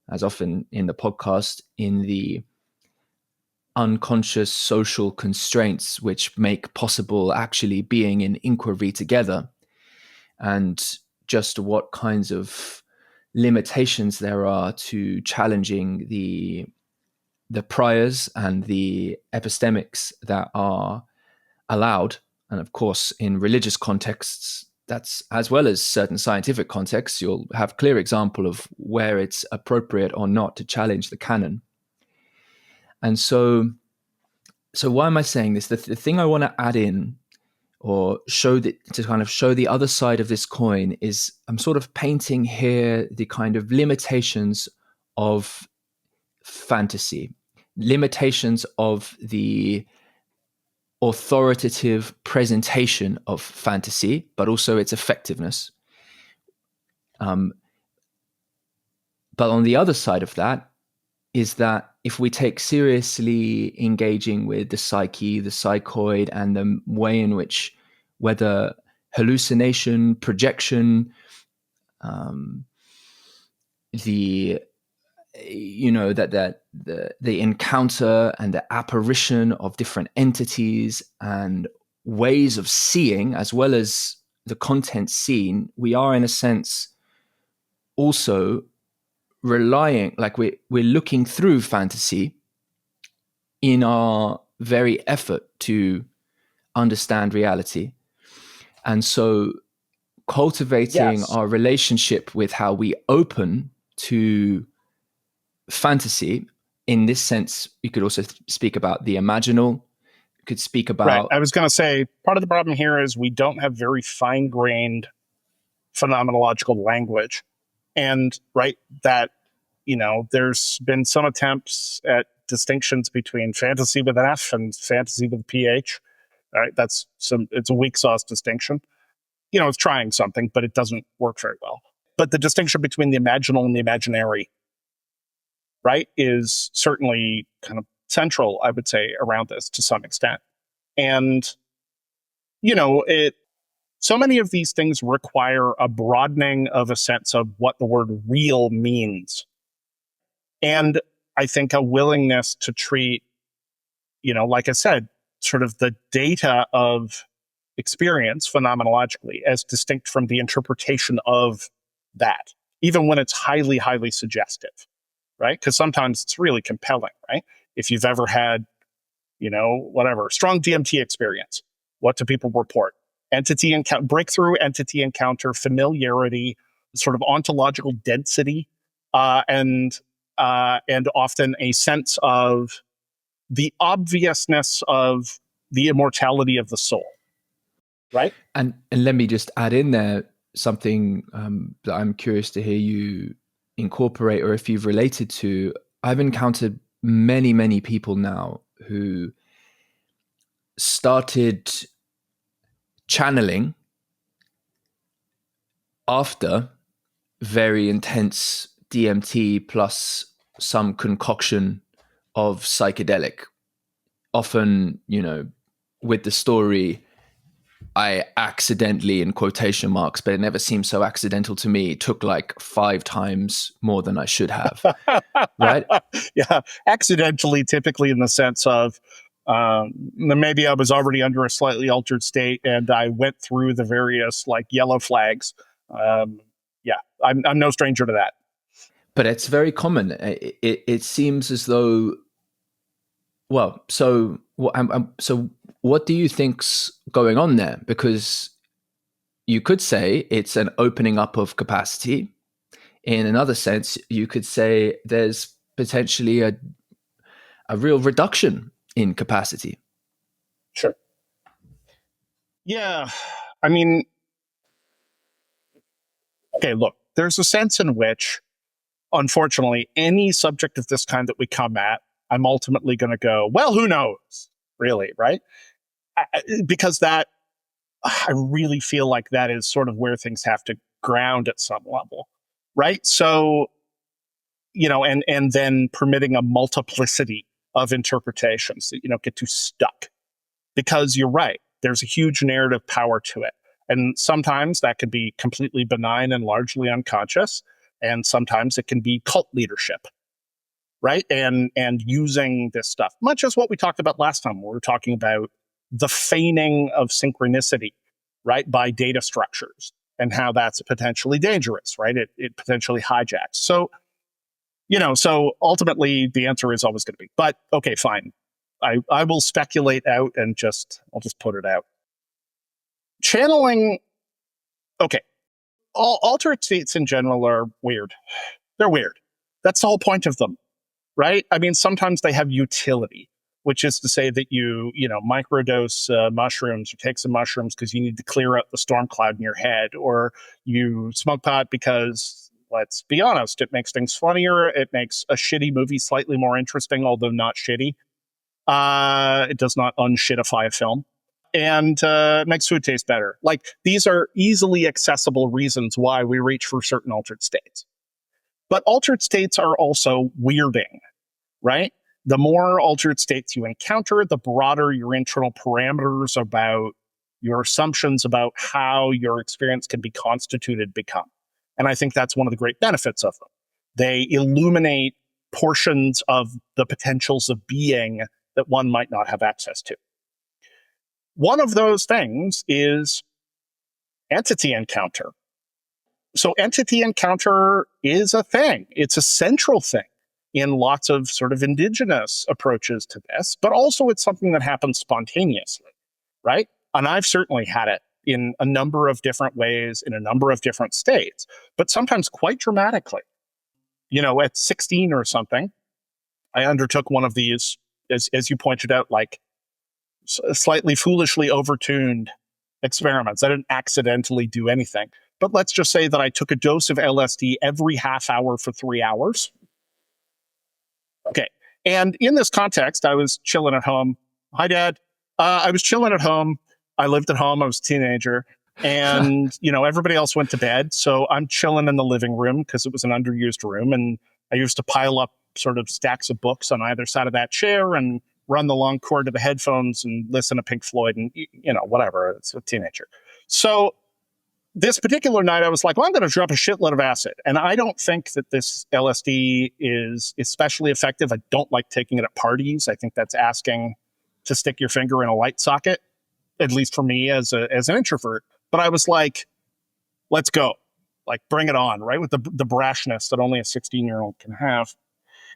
as often in the podcast, in the unconscious social constraints which make possible actually being in inquiry together, and just what kinds of limitations there are to challenging the priors and the epistemics that are allowed And of course, in religious contexts, that's as well as certain scientific contexts, you'll have clear example of where it's appropriate or not to challenge the canon. And so why am I saying this? The thing I want to add in or show that to kind of show the other side of this coin is I'm sort of painting here the kind of limitations of fantasy, limitations of the authoritative presentation of fantasy, but also its effectiveness. But on the other side of that is that if we take seriously engaging with the psyche, the psychoid, and the way in which whether hallucination, projection, the the encounter and the apparition of different entities and ways of seeing, as well as the content seen, we are in a sense also relying, like we're looking through fantasy in our very effort to understand reality. And so cultivating our relationship with how we open to fantasy, in this sense, you could also speak about the imaginal, you could speak about...
Right. I was going to say, part of the problem here is we don't have very fine-grained phenomenological language. And, that, there's been some attempts at distinctions between fantasy with an F and fantasy with a PH. All right. It's a weak sauce distinction. It's trying something, but it doesn't work very well. But the distinction between the imaginal and the imaginary, is certainly kind of central, I would say, around this to some extent. And, so many of these things require a broadening of a sense of what the word real means. And I think a willingness to treat, like I said, sort of the data of experience phenomenologically as distinct from the interpretation of that, even when it's highly, highly suggestive, right? Because sometimes it's really compelling, right? If you've ever had, strong DMT experience, what do people report? Breakthrough entity encounter, familiarity, sort of ontological density, and often a sense of the obviousness of the immortality of the soul, right?
And let me just add in there something that I'm curious to hear you incorporate, or if you've related to. I've encountered many, many people now who started channeling after very intense DMT plus some concoction of psychedelic. Often, with the story, I accidentally, in quotation marks, but it never seemed so accidental to me, took like 5 times more than I should have. Right?
Yeah. Accidentally, typically in the sense of maybe I was already under a slightly altered state and I went through the various yellow flags. I'm no stranger to that.
But it's very common. It seems as though, so what do you think's going on there? Because you could say it's an opening up of capacity. In another sense, you could say there's potentially a real reduction in capacity.
Sure. Yeah. I mean, okay, look, there's a sense in which, unfortunately, any subject of this kind that we come at, I'm ultimately going to go, well, who knows, really, right? Because I really feel like that is sort of where things have to ground at some level, right? So, and then permitting a multiplicity of interpretations that you don't get too stuck. Because you're right, there's a huge narrative power to it. And sometimes that could be completely benign and largely unconscious. And sometimes it can be cult leadership, right? And using this stuff, much as what we talked about last time, when we were talking about the feigning of synchronicity, right, by data structures and how that's potentially dangerous, right? It potentially hijacks. So, so ultimately the answer is always going to be, but okay, fine. I will speculate out and I'll just put it out. channeling, okay, all altered states in general are weird. They're weird. That's the whole point of them, right? I mean, sometimes they have utility, which is to say that you microdose mushrooms or take some mushrooms because you need to clear out the storm cloud in your head, or you smoke pot because, let's be honest, it makes things funnier. It makes a shitty movie slightly more interesting, although not shitty. It does not unshitify a film. And makes food taste better. Like, these are easily accessible reasons why we reach for certain altered states. But altered states are also weirding, right? The more altered states you encounter, the broader your internal parameters about your assumptions about how your experience can be constituted become. And I think that's one of the great benefits of them. They illuminate portions of the potentials of being that one might not have access to. One of those things is entity encounter. So entity encounter is a thing. It's a central thing in lots of sort of indigenous approaches to this, but also it's something that happens spontaneously, right? And I've certainly had it in a number of different ways, in a number of different states, but sometimes quite dramatically. At 16 or something, I undertook one of these, as you pointed out, like slightly foolishly overtuned experiments. I didn't accidentally do anything. But let's just say that I took a dose of LSD every half hour for 3 hours. Okay. And in this context, I was chilling at home. Hi, Dad. I was chilling at home. I lived at home. I was a teenager. And, everybody else went to bed. So I'm chilling in the living room because it was an underused room. And I used to pile up sort of stacks of books on either side of that chair and run the long cord to the headphones and listen to Pink Floyd and, whatever. It's a teenager. So this particular night, I was like, well, I'm going to drop a shitload of acid. And I don't think that this LSD is especially effective. I don't like taking it at parties. I think that's asking to stick your finger in a light socket, at least for me as an introvert. But I was like, let's go. Like, bring it on, right? With the brashness that only a 16-year-old can have.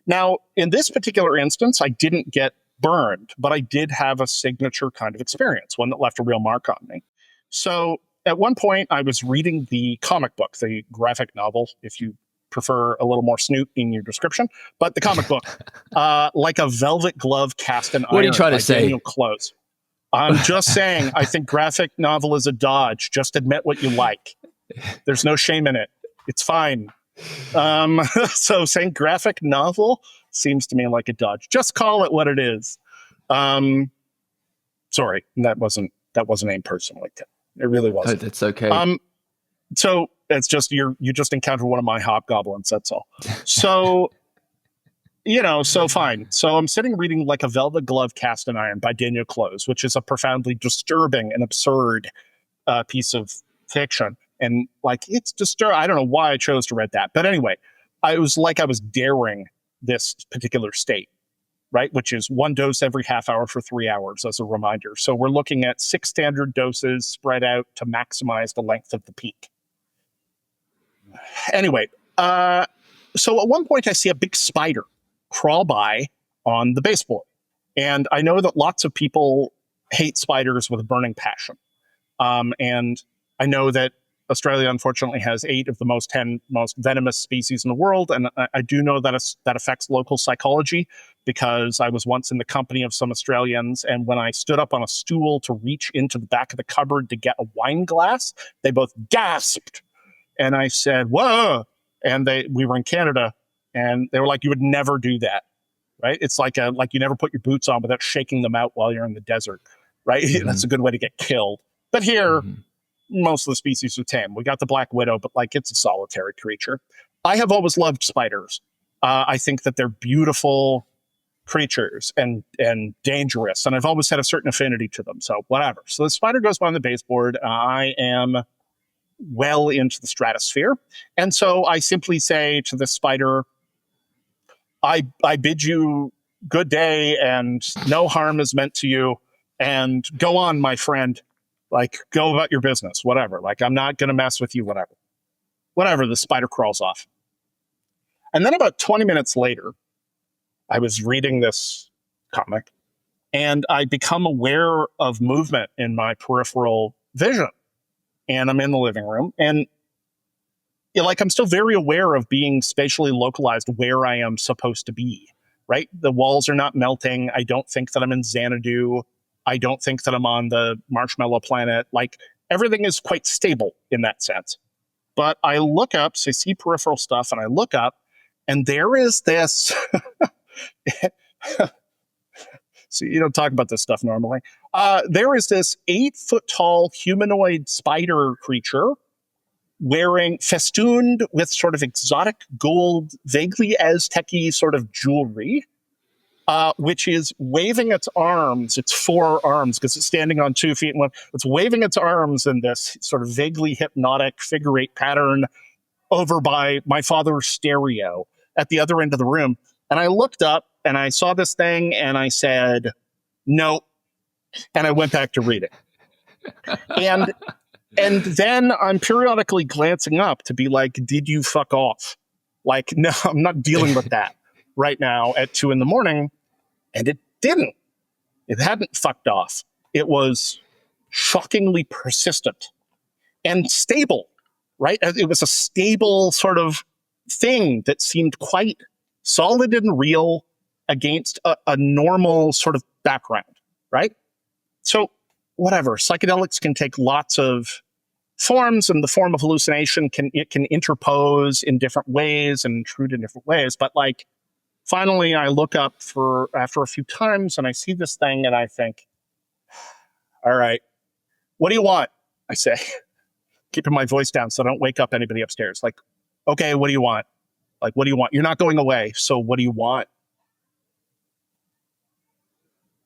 Now, in this particular instance, I didn't get burned, but I did have a signature kind of experience, one that left a real mark on me. So at one point, I was reading the comic book, the graphic novel, if you prefer a little more snoot in your description, but the comic book, Like a Velvet Glove Cast in Iron.
What are you trying to say?
Daniel Close. I'm just saying, I think graphic novel is a dodge. Just admit what you like. There's no shame in it. It's fine. So saying graphic novel seems to me like a dodge. Just call it what it is. Sorry, that wasn't aimed personally. It really wasn't.
Oh, that's okay.
So it's just you just encountered one of my hobgoblins. That's all. So so fine. So I'm sitting reading Like a Velvet Glove Cast in Iron by Daniel Close, which is a profoundly disturbing and absurd piece of fiction. And like, it's disturbing. I don't know why I chose to read that. But anyway, I was daring this particular state, right? Which is one dose every half hour for 3 hours as a reminder. So we're looking at 6 standard doses spread out to maximize the length of the peak. Anyway, so at one point I see a big spider crawl by on the baseboard. And I know that lots of people hate spiders with a burning passion. And I know that Australia, unfortunately, has 8 of the 10 most venomous species in the world. And I do know that that affects local psychology, because I was once in the company of some Australians. And when I stood up on a stool to reach into the back of the cupboard to get a wine glass, they both gasped. And I said, whoa. And we were in Canada, and they were like, you would never do that, right? It's like you never put your boots on without shaking them out while you're in the desert, right? Mm-hmm. That's a good way to get killed. But here, most of the species are tame. We got the black widow, but like, it's a solitary creature. I have always loved spiders. I think that they're beautiful creatures and dangerous, and I've always had a certain affinity to them. So whatever. So the spider goes by on the baseboard. I am well into the stratosphere, and so I simply say to the spider, I bid you good day, and no harm is meant to you, and go on, my friend. Like, go about your business, whatever. Like, I'm not going to mess with you, whatever. Whatever, the spider crawls off. And then about 20 minutes later, I was reading this comic, and I become aware of movement in my peripheral vision. And I'm in the living room, and like I'm still very aware of being spatially localized where I am supposed to be, right? The walls are not melting. I don't think that I'm in Xanadu. I don't think that I'm on the Marshmallow Planet. Like, everything is quite stable in that sense. But I look up, so I see peripheral stuff, and I look up, and there is this. So you don't talk about this stuff normally. There is this 8-foot tall humanoid spider creature festooned with sort of exotic gold, vaguely Aztec-y sort of jewelry, which is waving its arms, its 4 arms, because it's standing on 2 feet. And it's waving its arms in this sort of vaguely hypnotic figure 8 pattern over by my father's stereo at the other end of the room. And I looked up and I saw this thing and I said, no. And I went back to reading. And then I'm periodically glancing up to be like, did you fuck off? Like, no, I'm not dealing with that right now at 2 a.m. And it didn't. It hadn't fucked off. It was shockingly persistent and stable, right? It was a stable sort of thing that seemed quite solid and real against a normal sort of background, right? So whatever, psychedelics can take lots of forms, and the form of hallucination can interpose in different ways and intrude in different ways. But like, finally, I look up after a few times and I see this thing and I think, all right, what do you want? I say, keeping my voice down so I don't wake up anybody upstairs. Like, okay, what do you want? Like, what do you want? You're not going away, so what do you want?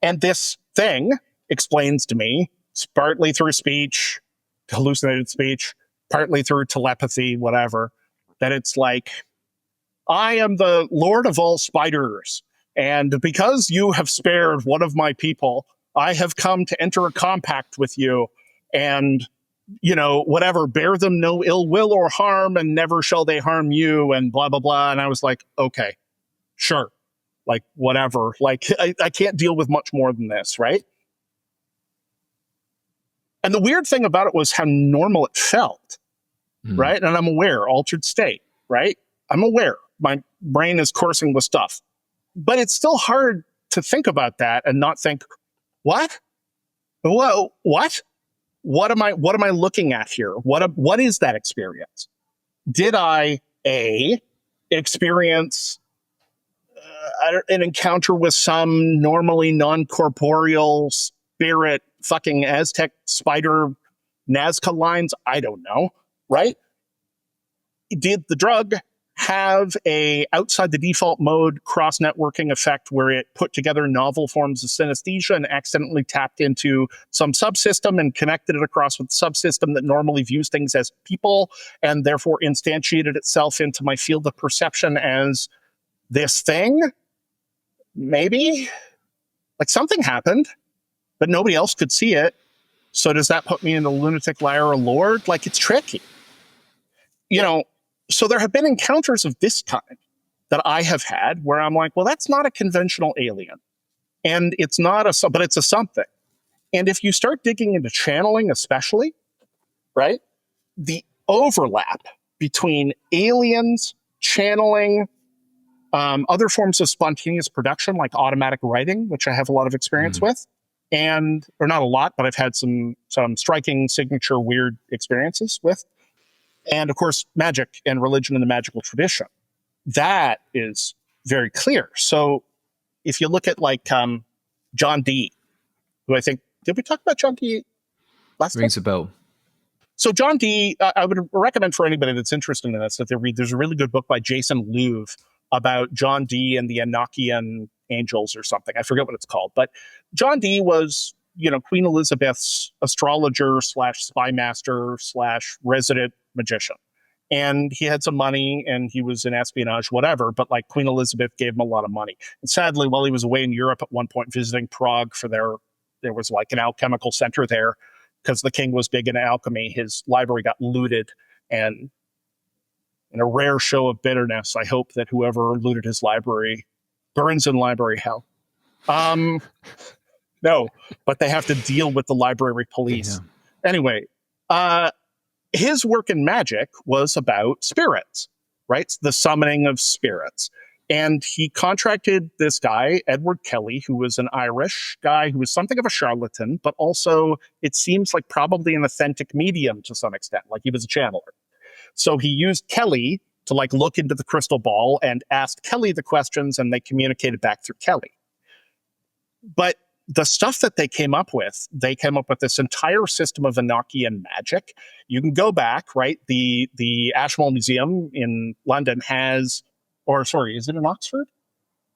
And this thing explains to me, partly through speech, hallucinated speech, partly through telepathy, whatever, that it's like, I am the Lord of all spiders, and because you have spared one of my people, I have come to enter a compact with you, and, whatever, bear them no ill will or harm, and never shall they harm you, and blah, blah, blah. And I was like, okay, sure. Like, whatever. Like, I can't deal with much more than this, right? And the weird thing about it was how normal it felt, right? And I'm aware, altered state, right? I'm aware. My brain is coursing with stuff. But it's still hard to think about that and not think, what? What? What am I looking at here? What is that experience? Did I, A, experience an encounter with some normally non-corporeal spirit fucking Aztec spider Nazca lines? I don't know, right? Did the drug have a outside the default mode cross-networking effect where it put together novel forms of synesthesia and accidentally tapped into some subsystem and connected it across with the subsystem that normally views things as people and therefore instantiated itself into my field of perception as this thing? Maybe. Like, something happened, but nobody else could see it. So does that put me in the lunatic liar lord? Like, it's tricky. So there have been encounters of this kind that I have had where I'm like, well, that's not a conventional alien. And it's not but it's a something. And if you start digging into channeling, especially, right, the overlap between aliens, channeling, other forms of spontaneous production, like automatic writing, which I have a lot of experience with, or not a lot, but I've had some striking signature weird experiences with. And of course, magic and religion in the magical tradition. That is very clear. So if you look at like John Dee, who I think, did we talk about John Dee last time?
Rings a bell.
So John Dee, I would recommend for anybody that's interested in this that they read. There's a really good book by Jason Louv about John Dee and the Enochian angels or something. I forget what it's called. But John Dee was, Queen Elizabeth's astrologer / spy master / resident magician. And he had some money and he was in espionage, whatever. But like, Queen Elizabeth gave him a lot of money. And sadly, while he was away in Europe at one point visiting Prague for there was like an alchemical center there, because the king was big into alchemy, his library got looted. And in a rare show of bitterness, I hope that whoever looted his library burns in library hell. No, but they have to deal with the library police. Anyway, his work in magic was about spirits, right? The summoning of spirits. And he contracted this guy, Edward Kelly, who was an Irish guy who was something of a charlatan, but also it seems like probably an authentic medium to some extent, like he was a channeler. So he used Kelly to like look into the crystal ball and asked Kelly the questions, and they communicated back through Kelly. But the stuff that they came up with this entire system of Enochian magic. You can go back, right? The Ashmole Museum in London has, or sorry, is it in Oxford?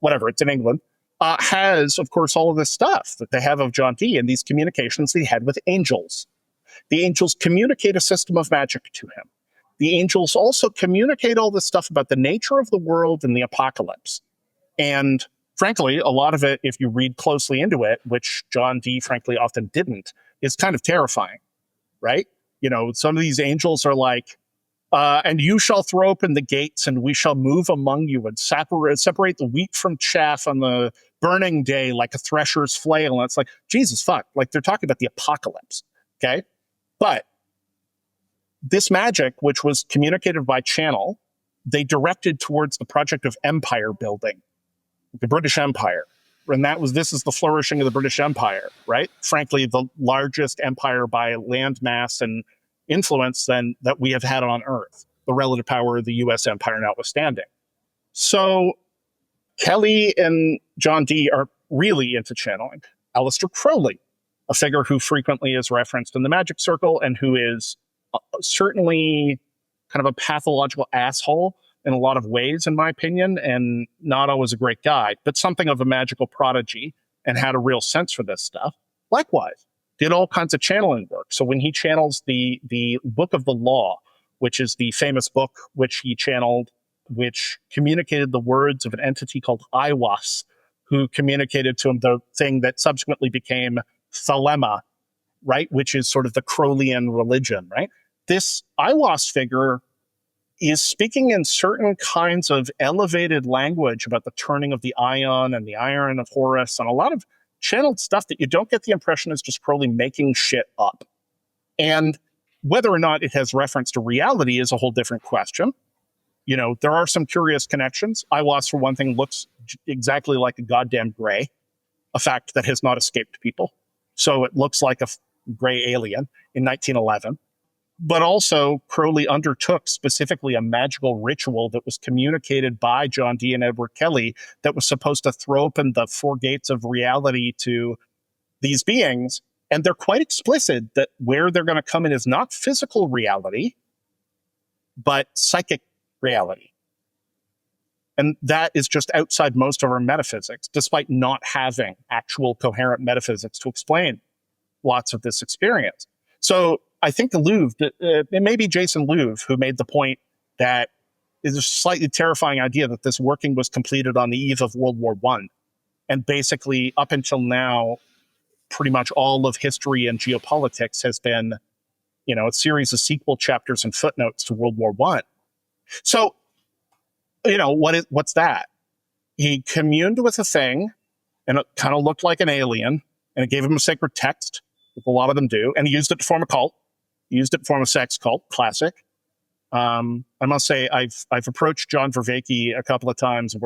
Whatever, it's in England. Has, of course, all of this stuff that they have of John Dee and these communications he had with angels. The angels communicate a system of magic to him. The angels also communicate all this stuff about the nature of the world and the apocalypse. And frankly, a lot of it, if you read closely into it, which John Dee frankly often didn't, is kind of terrifying, right? You know, some of these angels are like, and you shall throw open the gates and we shall move among you and separate the wheat from chaff on the burning day like a thresher's flail. And it's like, Jesus fuck, like they're talking about the apocalypse, okay? But this magic, which was communicated by channel, they directed towards the project of empire building, the British Empire. And this is the flourishing of the British Empire, right? Frankly, the largest empire by land mass and influence that we have had on Earth, the relative power of the US empire notwithstanding. So Kelly and John Dee are really into channeling. Aleister Crowley, a figure who frequently is referenced in the magic circle and who is certainly kind of a pathological asshole in a lot of ways, in my opinion, and not always a great guy, but something of a magical prodigy and had a real sense for this stuff. Likewise, did all kinds of channeling work. So when he channels the Book of the Law, which is the famous book which he channeled, which communicated the words of an entity called Ayahuasca, who communicated to him the thing that subsequently became Thelema, right? Which is sort of the Crowleyan religion, right? This Ayahuasca figure is speaking in certain kinds of elevated language about the turning of the ion and the iron of Horus and a lot of channeled stuff that you don't get the impression is just Crowley making shit up. And whether or not it has reference to reality is a whole different question. You know, there are some curious connections. Ayahuasca, for one thing, looks exactly like a goddamn gray, a fact that has not escaped people. So it looks like a gray alien in 1911. But also, Crowley undertook specifically a magical ritual that was communicated by John Dee and Edward Kelly that was supposed to throw open the four gates of reality to these beings. And they're quite explicit that where they're going to come in is not physical reality, but psychic reality. And that is just outside most of our metaphysics, despite not having actual coherent metaphysics to explain lots of this experience. So I think the Louvre, it may be Jason Louvre who made the point that is a slightly terrifying idea that this working was completed on the eve of World War I. And basically, up until now, pretty much all of history and geopolitics has been, you know, a series of sequel chapters and footnotes to World War I. So, you know, what's that? He communed with a thing, and it kind of looked like an alien, and it gave him a sacred text, like a lot of them do, and he used it to form a cult. He used it to form a sex cult, classic. I must say, I've approached John Vervaeke a couple of times, and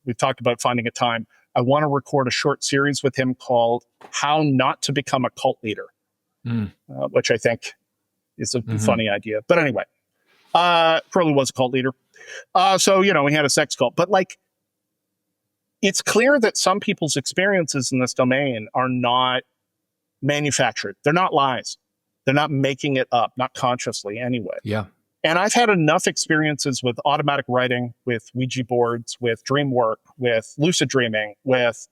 we've talked about finding a time. I want to record a short series with him called How Not to Become a Cult Leader, which I think is a funny idea. But anyway, Crowley was a cult leader. So, you know, he had a sex cult. But, like, it's clear that some people's experiences in this domain are not manufactured. They're not lies. They're not making it up, not consciously anyway.
Yeah.
And I've had enough experiences with automatic writing, with Ouija boards, with dream work, with lucid dreaming, with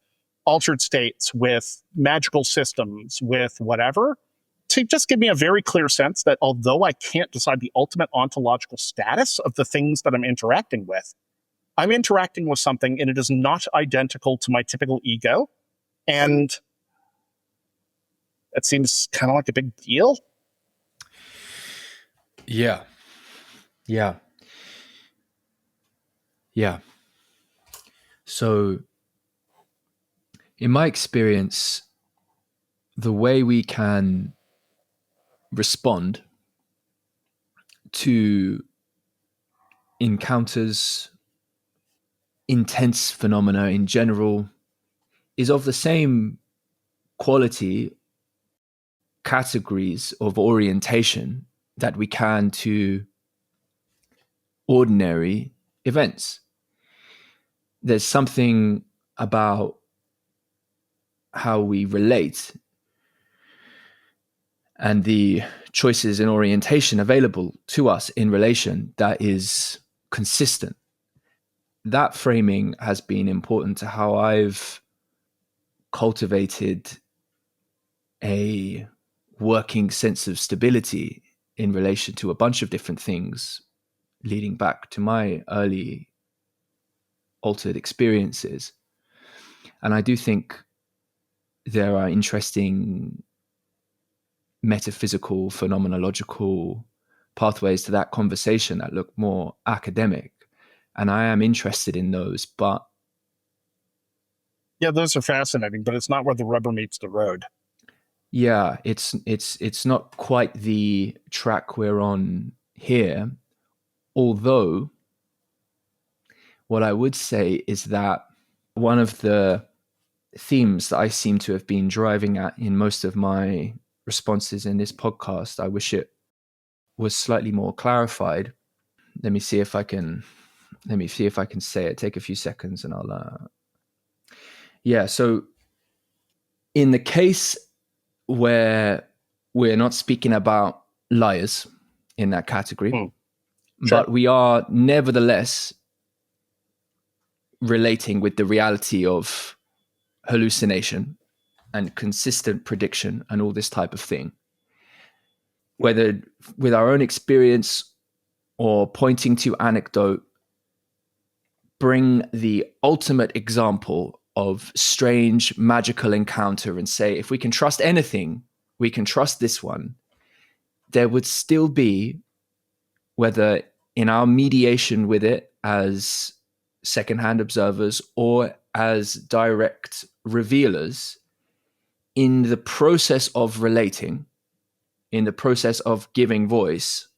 altered states, with magical systems, with whatever, to just give me a very clear sense that although I can't decide the ultimate ontological status of the things that I'm interacting with, I'm interacting with something and it is not identical to my typical ego. And that seems kind of like a big deal.
Yeah. Yeah. Yeah. So, in my experience, the way we can respond to encounters, intense phenomena in general, is of the same quality, categories of orientation that we can to ordinary events. There's something about how we relate and the choices in orientation available to us in relation that is consistent. That framing has been important to how I've cultivated a working sense of stability in relation to a bunch of different things, leading back to my early altered experiences. And I do think there are interesting metaphysical, phenomenological pathways to that conversation that look more academic. And I am interested in those, but
yeah, those are fascinating, but it's not where the rubber meets the road.
yeah, it's not quite the track we're on here. Although what I would say is that one of the themes that I seem to have been driving at in most of my responses in this podcast, I wish it was slightly more clarified. Let me see if I can say it. Take a few seconds and I'll yeah, so in the case where we're not speaking about liars in that category,
Sure.
but we are nevertheless relating with the reality of hallucination and consistent prediction and all this type of thing, whether with our own experience or pointing to anecdote, bring the ultimate example of strange magical encounter and say, if we can trust anything, we can trust this one. There would still be, whether in our mediation with it as secondhand observers or as direct revealers, in the process of relating, in the process of giving voice,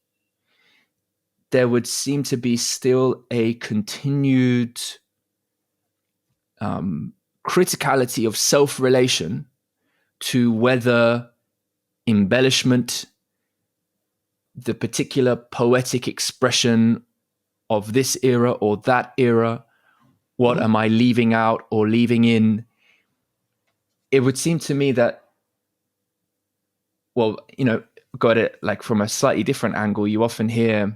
there would seem to be still a continued criticality of self-relation to whether embellishment, the particular poetic expression of this era or that era, what am I leaving out or leaving in? It would seem to me that, well, got it like from a slightly different angle. You often hear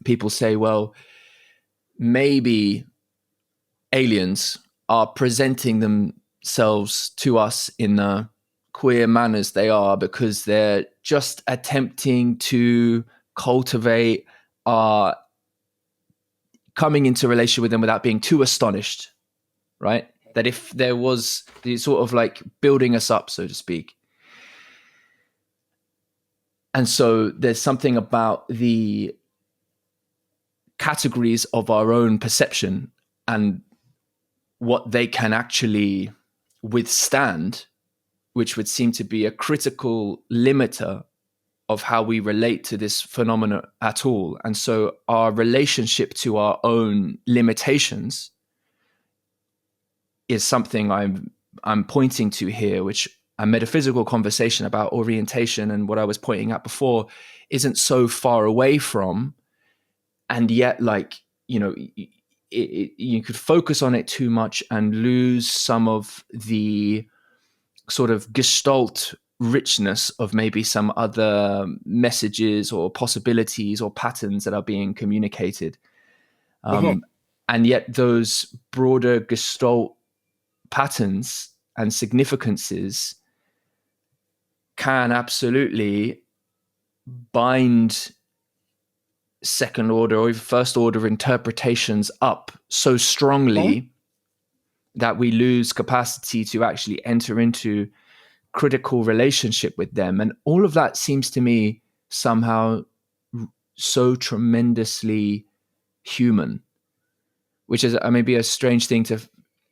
people say, well, maybe aliens are presenting themselves to us in the queer manners they are because they're just attempting to cultivate our coming into relation with them without being too astonished, right? That if there was the sort of like building us up, so to speak. And so there's something about the categories of our own perception and what they can actually withstand, which would seem to be a critical limiter of how we relate to this phenomena at all. And so our relationship to our own limitations is something I'm pointing to here, which a metaphysical conversation about orientation and what I was pointing at before isn't so far away from. And yet, like, you could focus on it too much and lose some of the sort of gestalt richness of maybe some other messages or possibilities or patterns that are being communicated. And yet those broader gestalt patterns and significances can absolutely bind second order or even first order interpretations up so strongly that we lose capacity to actually enter into critical relationship with them. And all of that seems to me somehow so tremendously human, which is maybe a strange thing to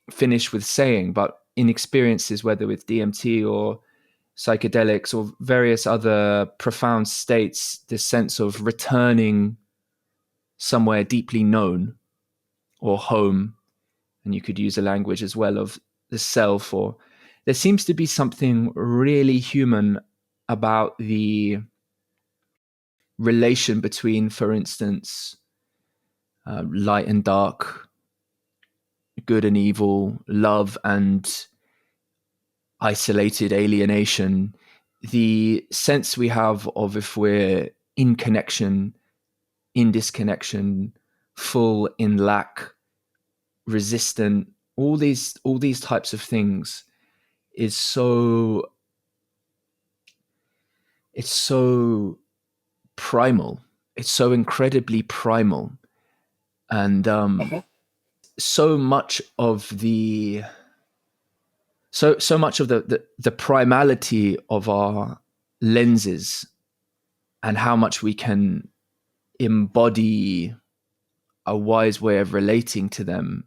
finish with saying, but in experiences, whether with DMT or psychedelics or various other profound states, this sense of returning somewhere deeply known or home. And you could use a language as well of the self, or there seems to be something really human about the relation between, for instance, light and dark, good and evil, love and isolated alienation, the sense we have of if we're in connection, in disconnection, full, in lack, resistant, all these types of things is so, it's so primal. It's so incredibly primal. And so much of the so much of the primality of our lenses and how much we can embody a wise way of relating to them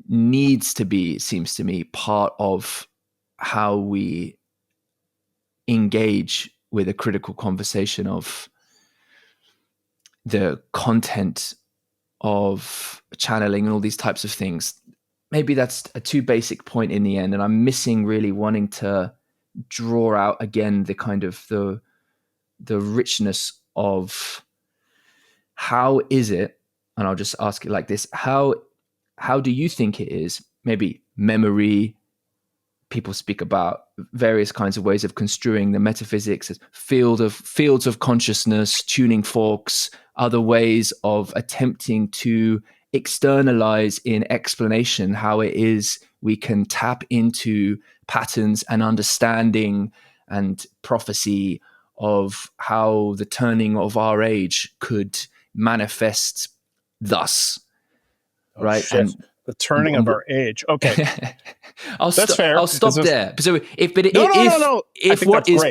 needs to be, it seems to me, part of how we engage with a critical conversation of the content of channeling and all these types of things. Maybe that's a too basic point in the end, and I'm missing really wanting to draw out again the kind of the richness of how is it, and I'll just ask it like this: how do you think it is? Maybe memory. People speak about various kinds of ways of construing the metaphysics as fields of consciousness, tuning forks, other ways of attempting to externalize in explanation how it is we can tap into patterns and understanding and prophecy of how the turning of our age could manifest thus.
Oh,
right?
Shit. And the turning of our age. Okay. That's fair.
I'll stop there. So
No.
If what is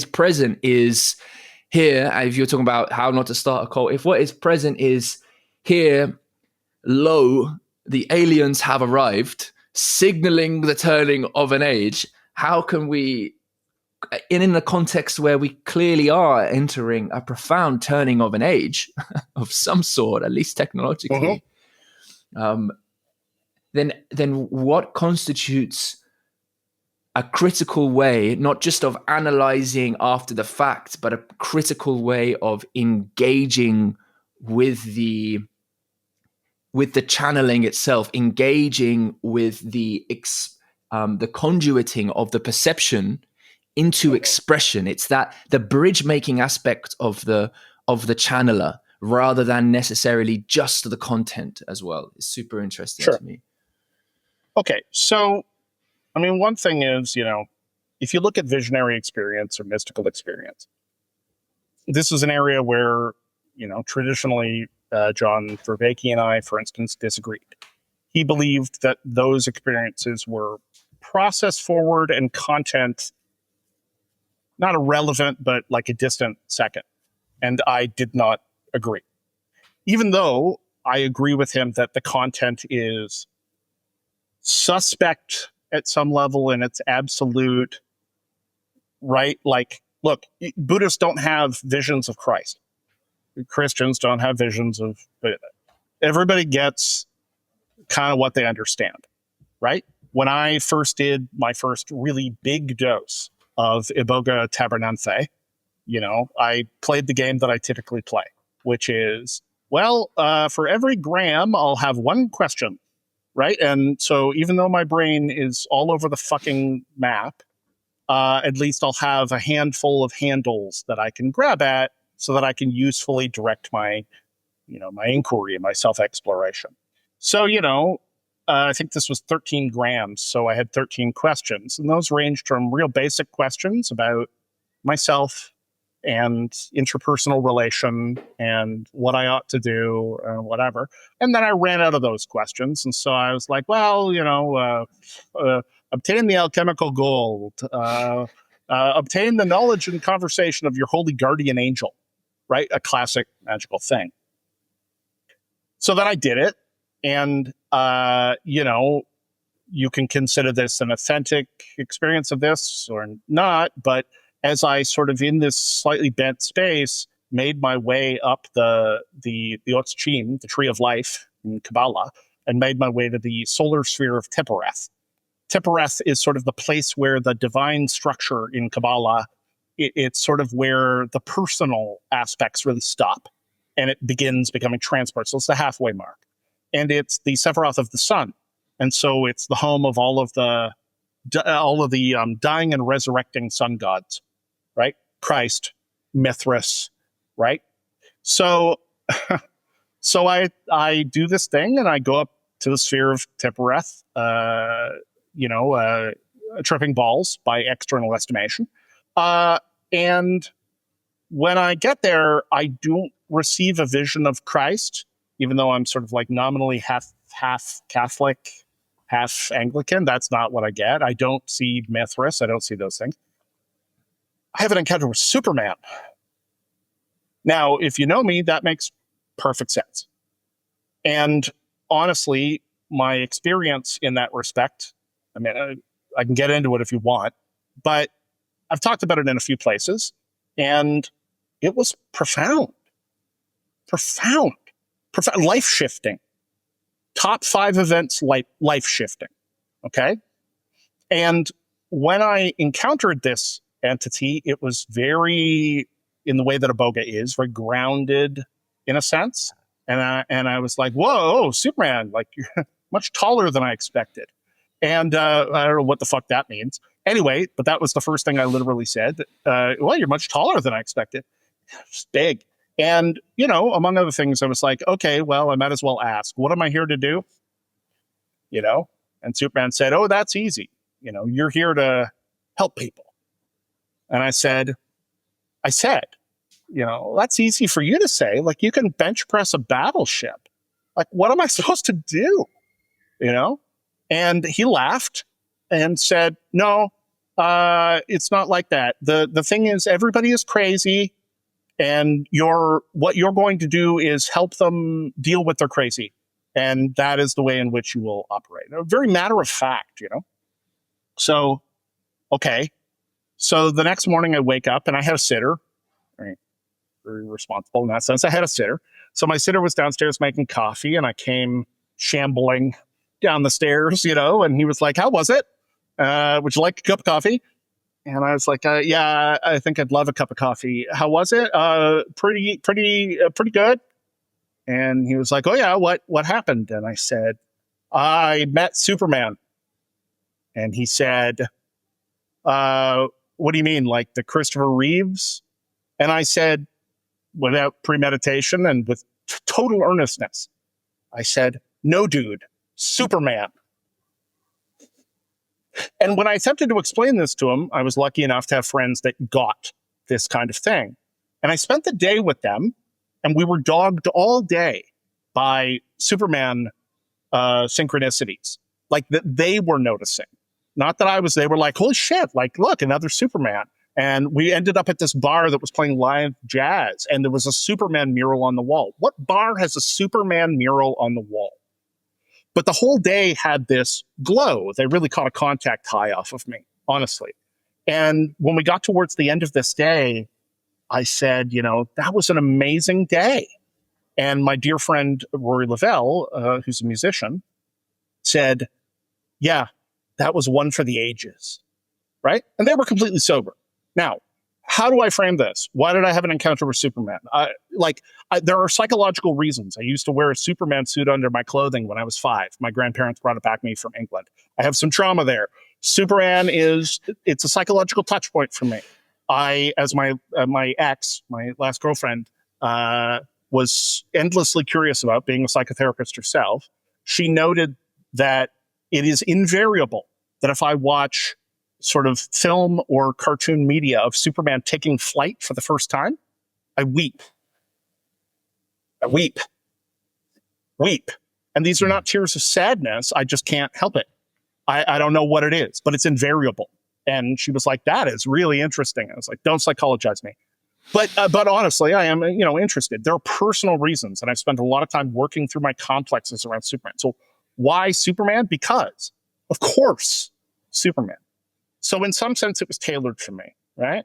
present is here, if you're talking about how not to start a cult, if what is present is here, lo, the aliens have arrived, signaling the turning of an age, how can we, in a context where we clearly are entering a profound turning of an age of some sort, at least technologically, then what constitutes a critical way, not just of analyzing after the fact, but a critical way of engaging with the channeling itself, engaging with the conduiting of the perception into expression. It's that the bridge making aspect of the channeler, rather than necessarily just the content as well. It's super interesting to me.
Okay, so I mean, one thing is, if you look at visionary experience or mystical experience, this is an area where, traditionally, John Vervaeke and I, for instance, disagreed. He believed that those experiences were process forward and content not irrelevant, but like a distant second. And I did not agree. Even though I agree with him that the content is suspect at some level and it's absolute, right? Like, look, Buddhists don't have visions of Christ. Christians don't have visions of Buddha. Everybody gets kind of what they understand, right? When I first did my first really big dose of Iboga Tabernanthe, I played the game that I typically play, which is, for every gram, I'll have one question, right? And so even though my brain is all over the fucking map, at least I'll have a handful of handles that I can grab at so that I can usefully direct my, my inquiry and my self-exploration. So, I think this was 13 grams. So I had 13 questions, and those ranged from real basic questions about myself and interpersonal relation and what I ought to do, whatever. And then I ran out of those questions. And so I was like, obtain the alchemical gold, obtain the knowledge and conversation of your holy guardian angel, right? A classic magical thing. So then I did it. And, you can consider this an authentic experience of this or not, but as I sort of in this slightly bent space made my way up the Otschin, the tree of life in Kabbalah, and made my way to the solar sphere of Tiphereth. Tiphereth is sort of the place where the divine structure in Kabbalah, it's sort of where the personal aspects really stop and it begins becoming transport. So it's the halfway mark. And it's the Sephiroth of the sun. And so it's the home of all of the dying and resurrecting sun gods, right? Christ, Mithras, right? So so I do this thing and I go up to the sphere of Tiphereth, tripping balls by external estimation. And when I get there, I don't receive a vision of Christ, even though I'm sort of like nominally half Catholic, half Anglican. That's not what I get. I don't see Mithras. I don't see those things. I have an encounter with Superman. Now, if you know me, that makes perfect sense. And honestly, my experience in that respect, I mean, I can get into it if you want, but I've talked about it in a few places, and it was profound, life-shifting. Top 5 events, life-shifting, okay? And when I encountered this entity, it was very, in the way that a boga is, very grounded in a sense. And I was like, whoa, Superman, like you're much taller than I expected. And I don't know what the fuck that means. Anyway, but that was the first thing I literally said. Well, you're much taller than I expected. It's big. And, among other things, I was like, okay, well, I might as well ask, what am I here to do? And Superman said, oh, that's easy. You're here to help people. And I said, that's easy for you to say. Like, you can bench press a battleship. Like, what am I supposed to do? And he laughed and said, no, it's not like that. The thing is, everybody is crazy. And what you're going to do is help them deal with their crazy. And that is the way in which you will operate. Very matter of fact, So, okay. So the next morning I wake up and I had a sitter. Right? Very responsible in that sense. I had a sitter. So my sitter was downstairs making coffee and I came shambling down the stairs, and he was like, how was it? Would you like a cup of coffee? And I was like, yeah, I think I'd love a cup of coffee. How was it? Pretty good. And he was like, oh yeah, what happened? And I said, I met Superman. And he said, what do you mean? Like the Christopher Reeves? And I said, without premeditation and with total earnestness, I said, no, dude, Superman. And when I attempted to explain this to him, I was lucky enough to have friends that got this kind of thing. And I spent the day with them, and we were dogged all day by Superman synchronicities, like that they were noticing. Not that I was, they were like, holy shit, like, look, another Superman. And we ended up at this bar that was playing live jazz, and there was a Superman mural on the wall. What bar has a Superman mural on the wall? But the whole day had this glow. They really caught a contact high off of me, honestly. And when we got towards the end of this day, I said, that was an amazing day. And my dear friend, Rory Lavelle, who's a musician, said, yeah, that was one for the ages, right? And they were completely sober. Now, how do I frame this? Why did I have an encounter with Superman? There are psychological reasons. I used to wear a Superman suit under my clothing when I was 5. My grandparents brought it back to me from England. I have some trauma there. Superman it's a psychological touch point for me. As my ex, my last girlfriend, was endlessly curious about being a psychotherapist herself. She noted that it is invariable that if I watch sort of film or cartoon media of Superman taking flight for the first time, I weep. And these are not tears of sadness. I just can't help it. I don't know what it is, but it's invariable. And she was like, that is really interesting. I was like, don't psychologize me. But honestly, I am, interested. There are personal reasons, and I've spent a lot of time working through my complexes around Superman. So why Superman? Because Of course, Superman. So in some sense, it was tailored for me, right?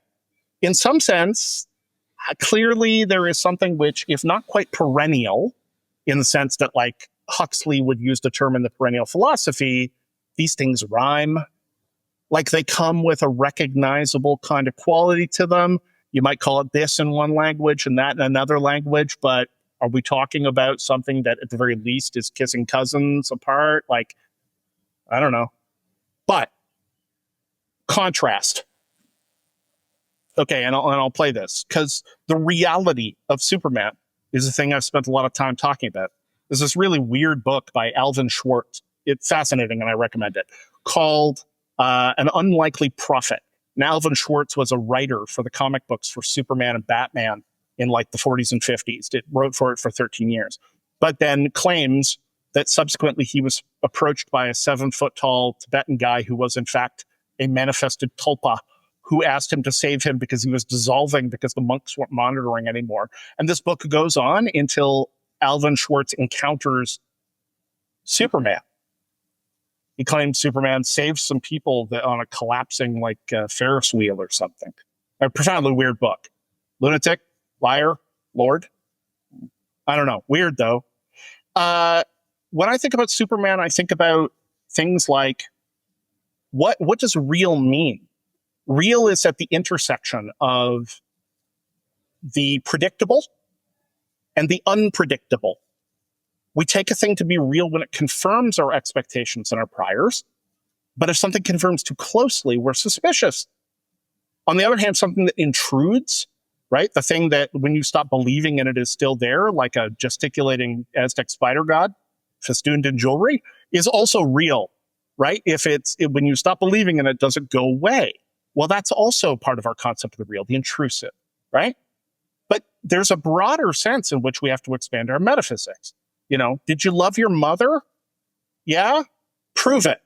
In some sense, clearly there is something which, if not quite perennial, in the sense that like Huxley would use the term in the perennial philosophy, these things rhyme. Like they come with a recognizable kind of quality to them. You might call it this in one language and that in another language, but are we talking about something that at the very least is kissing cousins apart? Like, I don't know. But contrast. Okay, and I'll play this because the reality of Superman is the thing I've spent a lot of time talking about. There's this really weird book by Alvin Schwartz. It's fascinating and I recommend it, called An Unlikely Prophet. And Alvin Schwartz was a writer for the comic books for Superman and Batman in like the 40s and 50s. It wrote for it for 13 years, but then claims that subsequently he was approached by a 7-foot-tall Tibetan guy who was in fact a manifested tulpa, who asked him to save him because he was dissolving because the monks weren't monitoring anymore. And this book goes on until Alvin Schwartz encounters Superman. He claims Superman saves some people on a collapsing like Ferris wheel or something. A profoundly weird book. Lunatic, liar, Lord. I don't know. Weird though. When I think about Superman, I think about things like what does real mean? Real is at the intersection of the predictable and the unpredictable. We take a thing to be real when it confirms our expectations and our priors, but if something confirms too closely, we're suspicious. On the other hand, something that intrudes, right? The thing that when you stop believing in it is still there, like a gesticulating Aztec spider god festooned in jewelry, is also real, right? When you stop believing in it, does it go away? Well, that's also part of our concept of the real, the intrusive, right? But there's a broader sense in which we have to expand our metaphysics. You know, did you love your mother? Yeah? Prove it.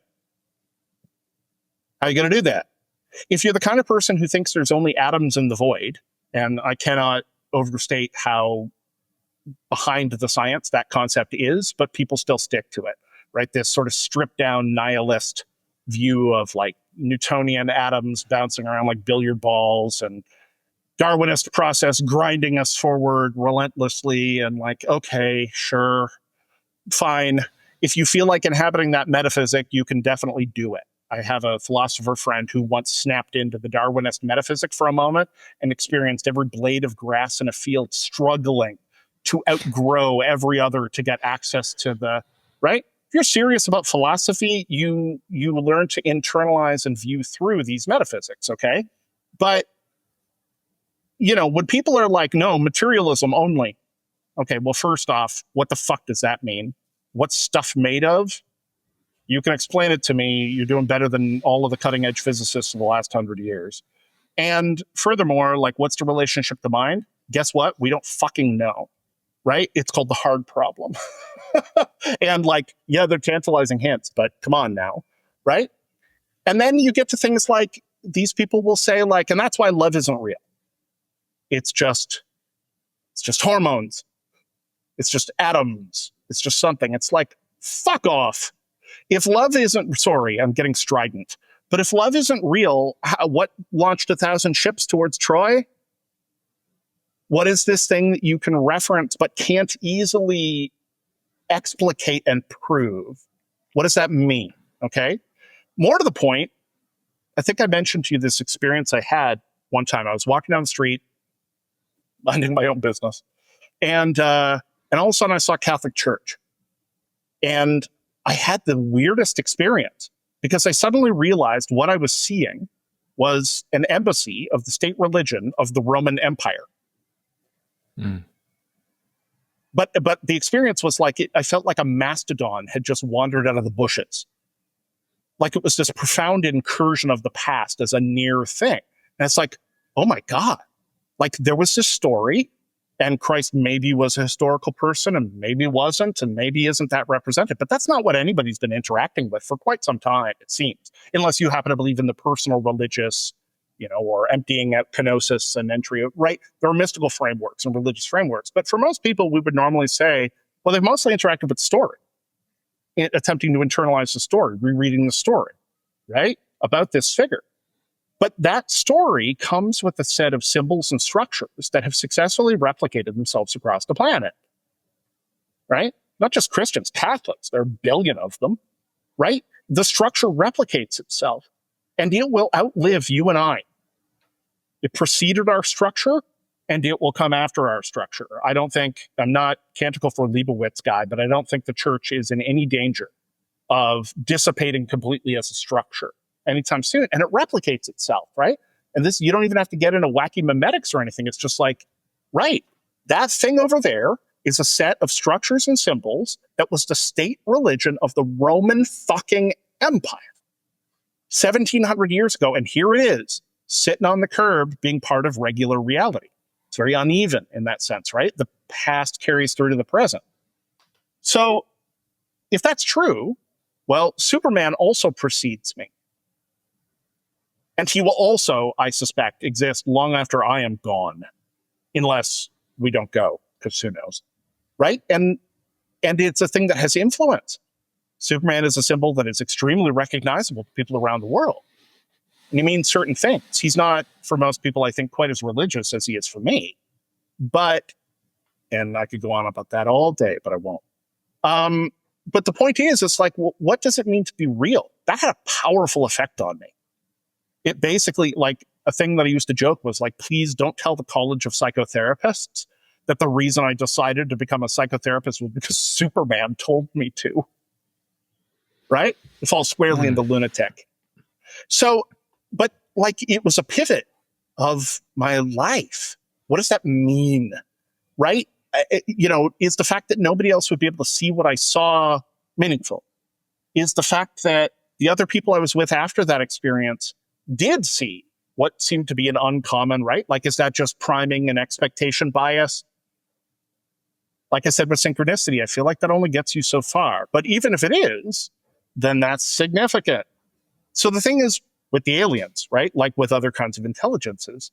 How are you going to do that? If you're the kind of person who thinks there's only atoms in the void, and I cannot overstate how behind the science that concept is, but people still stick to it, right? This sort of stripped down nihilist view of like Newtonian atoms bouncing around like billiard balls and Darwinist process grinding us forward relentlessly and like, okay, sure, fine. If you feel like inhabiting that metaphysic, you can definitely do it. I have a philosopher friend who once snapped into the Darwinist metaphysic for a moment and experienced every blade of grass in a field struggling to outgrow every other to get access to the, right? If you're serious about philosophy, you learn to internalize and view through these metaphysics, okay? But, you know, when people are like, no, materialism only. Okay, well, first off, what the fuck does that mean? What's stuff made of? You can explain it to me. You're doing better than all of the cutting edge physicists of the last 100 years. And furthermore, like, what's the relationship to mind? Guess what? We don't fucking know, right? It's called the hard problem. And like, yeah, they're tantalizing hints, but come on now, right? And then you get to things like these people will say like, and that's why love isn't real. It's just hormones. It's just atoms. It's just something. It's like, fuck off. If love isn't, sorry, I'm getting strident, but if love isn't real, what launched 1,000 ships towards Troy? What is this thing that you can reference but can't easily explicate and prove? What does that mean? Okay. More to the point, I think I mentioned to you this experience I had one time. I was walking down the street, minding my own business, and all of a sudden I saw Catholic Church. And I had the weirdest experience because I suddenly realized what I was seeing was an embassy of the state religion of the Roman Empire. Mm. But the experience was like, I felt like a mastodon had just wandered out of the bushes. Like it was this profound incursion of the past as a near thing. And it's like, oh my God, like there was this story and Christ maybe was a historical person and maybe wasn't, and maybe isn't that represented. But that's not what anybody's been interacting with for quite some time, it seems, unless you happen to believe in the personal religious, you know, or emptying out kenosis and entry, right? There are mystical frameworks and religious frameworks. But for most people, we would normally say, well, they've mostly interacted with story. attempting to internalize the story, rereading the story, right, about this figure. But that story comes with a set of symbols and structures that have successfully replicated themselves across the planet, right? Not just Christians, Catholics, there are a billion of them, right? The structure replicates itself, and it will outlive you and I. It preceded our structure, and it will come after our structure. I'm not Canticle for Leibowitz guy, but I don't think the church is in any danger of dissipating completely as a structure anytime soon. And it replicates itself, right? And this, you don't even have to get into wacky memetics or anything. It's just like, right, that thing over there is a set of structures and symbols that was the state religion of the Roman fucking Empire 1700 years ago. And here it is, sitting on the curb, being part of regular reality. It's very uneven in that sense, right? The past carries through to the present. So if that's true, well, Superman also precedes me. And he will also, I suspect, exist long after I am gone, unless we don't go, because who knows, right? And it's a thing that has influence. Superman is a symbol that is extremely recognizable to people around the world. And he means certain things. He's not, for most people, I think, quite as religious as he is for me. But, and I could go on about that all day, but I won't. But the point is, it's like, well, what does it mean to be real? That had a powerful effect on me. It basically, like, a thing that I used to joke was like, please don't tell the College of Psychotherapists that the reason I decided to become a psychotherapist was because Superman told me to. Right? It falls squarely into lunatic. So, but like, it was a pivot of my life. What does that mean? Right? Is the fact that nobody else would be able to see what I saw meaningful? Is the fact that the other people I was with after that experience did see what seemed to be an uncommon, right? Like, is that just priming an expectation bias? Like I said with synchronicity, I feel like that only gets you so far. But even if it is, then that's significant. So the thing is with the aliens, right? Like with other kinds of intelligences,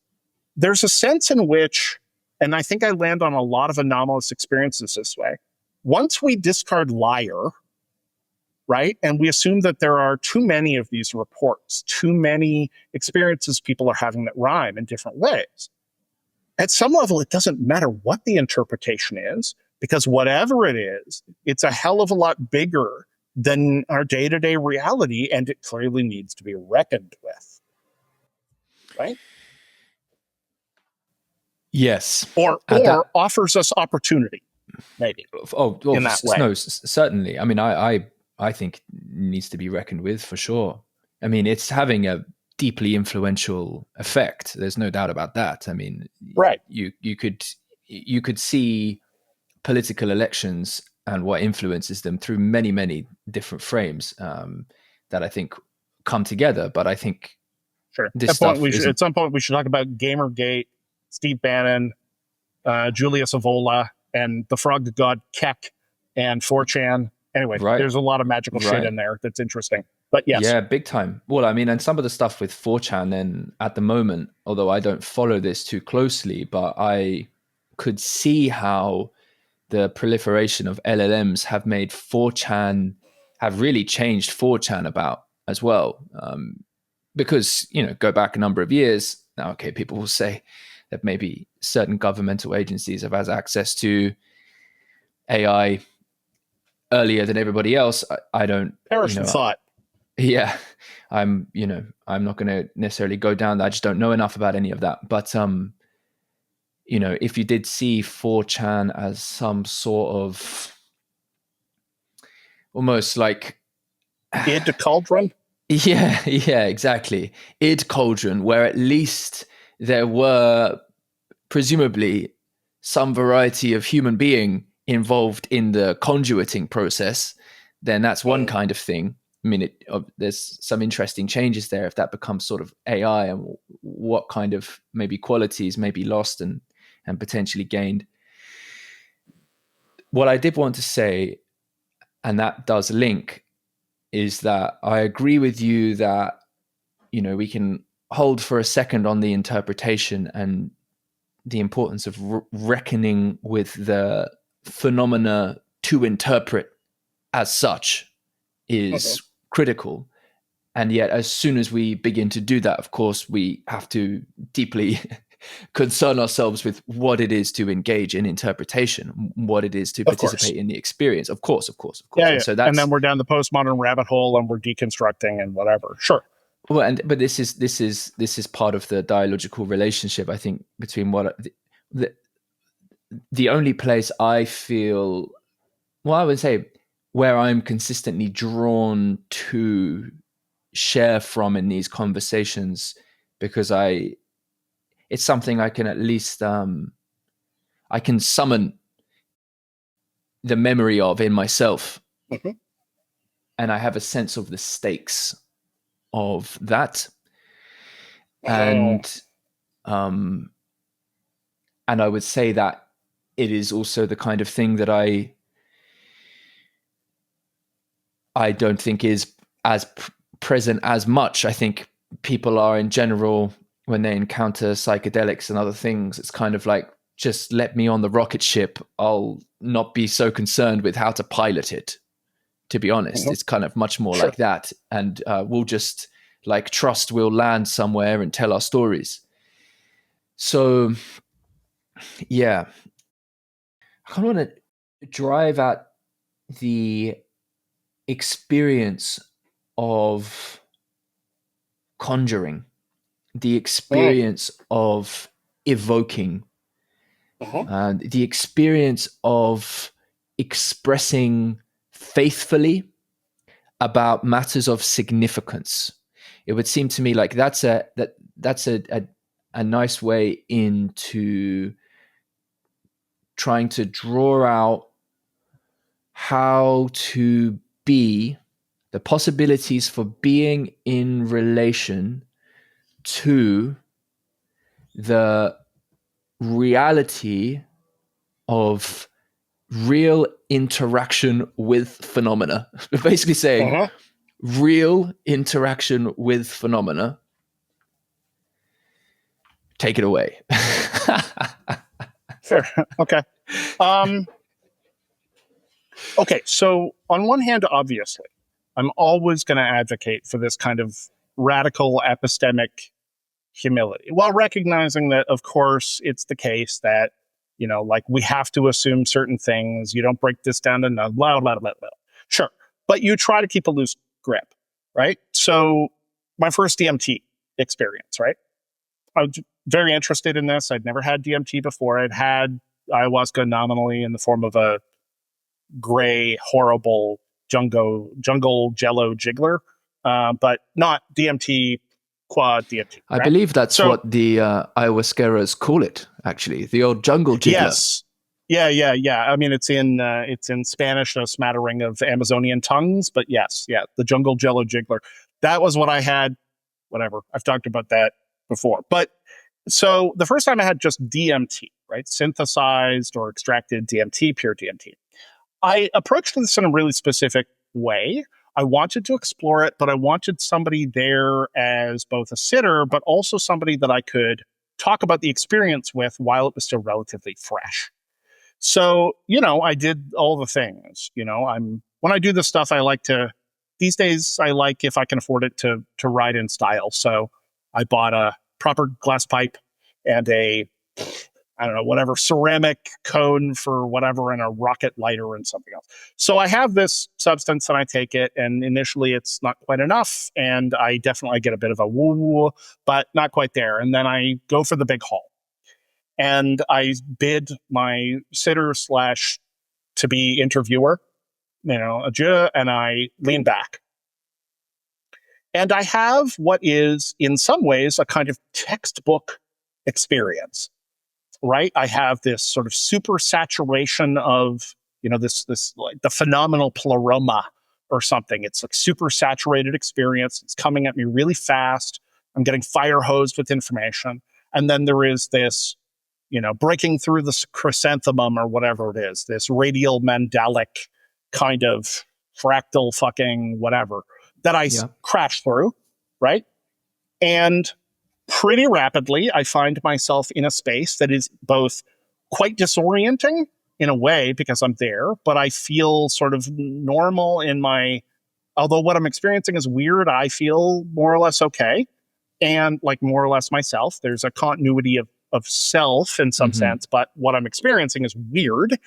there's a sense in which, and I think I land on a lot of anomalous experiences this way. Once we discard liar, right, and we assume that there are too many of these reports, too many experiences people are having that rhyme in different ways, at some level, it doesn't matter what the interpretation is, because whatever it is, it's a hell of a lot bigger than our day-to-day reality, and it clearly needs to be reckoned with, right?
Yes.
Or offers us opportunity, maybe. In that way.
No, certainly. I mean, I think needs to be reckoned with for sure. I mean, it's having a deeply influential effect. There's no doubt about that. I mean,
right.
You could see political elections and what influences them through many, many different frames that I think come together. But I think
at some point we should talk about Gamergate, Steve Bannon, Julius Evola, and the frog god Keck, and 4chan. Anyway, There's a lot of magical shit in there that's interesting. But yes.
Yeah, big time. Well, I mean, and some of the stuff with 4chan then at the moment, although I don't follow this too closely, but I could see how the proliferation of LLMs have made 4chan, have really changed 4chan about as well. Because, go back a number of years, now, okay, people will say that maybe certain governmental agencies have had access to AI earlier than everybody else. I don't
perish in thought.
Yeah, I'm not going to necessarily go down that. I just don't know enough about any of that. But if you did see 4chan as some sort of almost like
id cauldron.
Yeah, exactly. Id cauldron, where at least there were presumably some variety of human being involved in the conduiting process, then that's one kind of thing. I mean, there's some interesting changes there if that becomes sort of AI, and what kind of maybe qualities may be lost and potentially gained. What I did want to say, and that does link, is that I agree with you that, we can hold for a second on the interpretation and the importance of reckoning with the phenomena to interpret as such, is critical. And yet, as soon as we begin to do that, of course, we have to deeply concern ourselves with what it is to engage in interpretation, what it is to participate in the experience. Of course.
Yeah,
And so that's,
and then we're down the postmodern rabbit hole and we're deconstructing and whatever. Sure.
Well, but this is part of the dialogical relationship, I think, between what the only place I feel, well, I would say where I'm consistently drawn to share from in these conversations, because it's something I can at least I can summon the memory of in myself, and I have a sense of the stakes of that, and I would say that it is also the kind of thing that I don't think is as present as much. I think people are in general, when they encounter psychedelics and other things, it's kind of like, just let me on the rocket ship. I'll not be so concerned with how to pilot it. To be honest, it's kind of much more like that. And we'll just like trust we'll land somewhere and tell our stories. So, yeah, I kind of want to drive at the experience of conjuring, the experience of evoking, the experience of expressing faithfully about matters of significance. It would seem to me like that's a nice way into trying to draw out how to be, the possibilities for being in relation to the reality of real interaction with phenomena. Basically saying real interaction with phenomena. Take it away.
Fair. Okay. Okay. So on one hand, obviously, I'm always going to advocate for this kind of radical epistemic humility, while recognizing that, of course, it's the case that, you know, like we have to assume certain things. You don't break this down to blah, blah, blah, blah. Sure. But you try to keep a loose grip, right? So my first DMT experience, right? I was very interested in this. I'd never had DMT before. I'd had ayahuasca nominally in the form of a gray, horrible jungle jello jiggler, but not DMT, quad DMT.
Right? I believe that's what the ayahuasqueras call it, actually, the old jungle jiggler.
Yes. Yeah. I mean, it's in Spanish, a smattering of Amazonian tongues, but yes, the jungle jello jiggler. That was what I had. Whatever. I've talked about that before. But so the first time I had just DMT, right? Synthesized or extracted DMT, pure DMT. I approached this in a really specific way. I wanted to explore it, but I wanted somebody there as both a sitter, but also somebody that I could talk about the experience with while it was still relatively fresh. So, you know, I did all the things. You know, when I do this stuff, I like to, these days, I like, if I can afford it, to ride in style. So I bought a proper glass pipe and a, I don't know, whatever, ceramic cone for whatever, and a rocket lighter and something else. So I have this substance and I take it, and initially it's not quite enough, and I definitely get a bit of a woo, but not quite there. And then I go for the big haul, and I bid my sitter / to be interviewer, you know, adieu, and I lean back. And I have what is, in some ways, a kind of textbook experience. Right, I have this sort of super saturation of, you know, this like the phenomenal pleroma or something. It's like super saturated experience. It's coming at me really fast. I'm getting fire hosed with information, and then there is this, you know, breaking through the chrysanthemum or whatever it is. This radial mandalic kind of fractal fucking whatever that I crash through, right, and pretty rapidly, I find myself in a space that is both quite disorienting in a way because I'm there, but I feel sort of normal in my although what I'm experiencing is weird, I feel more or less okay. And like more or less myself, there's a continuity of self in some sense, but what I'm experiencing is weird.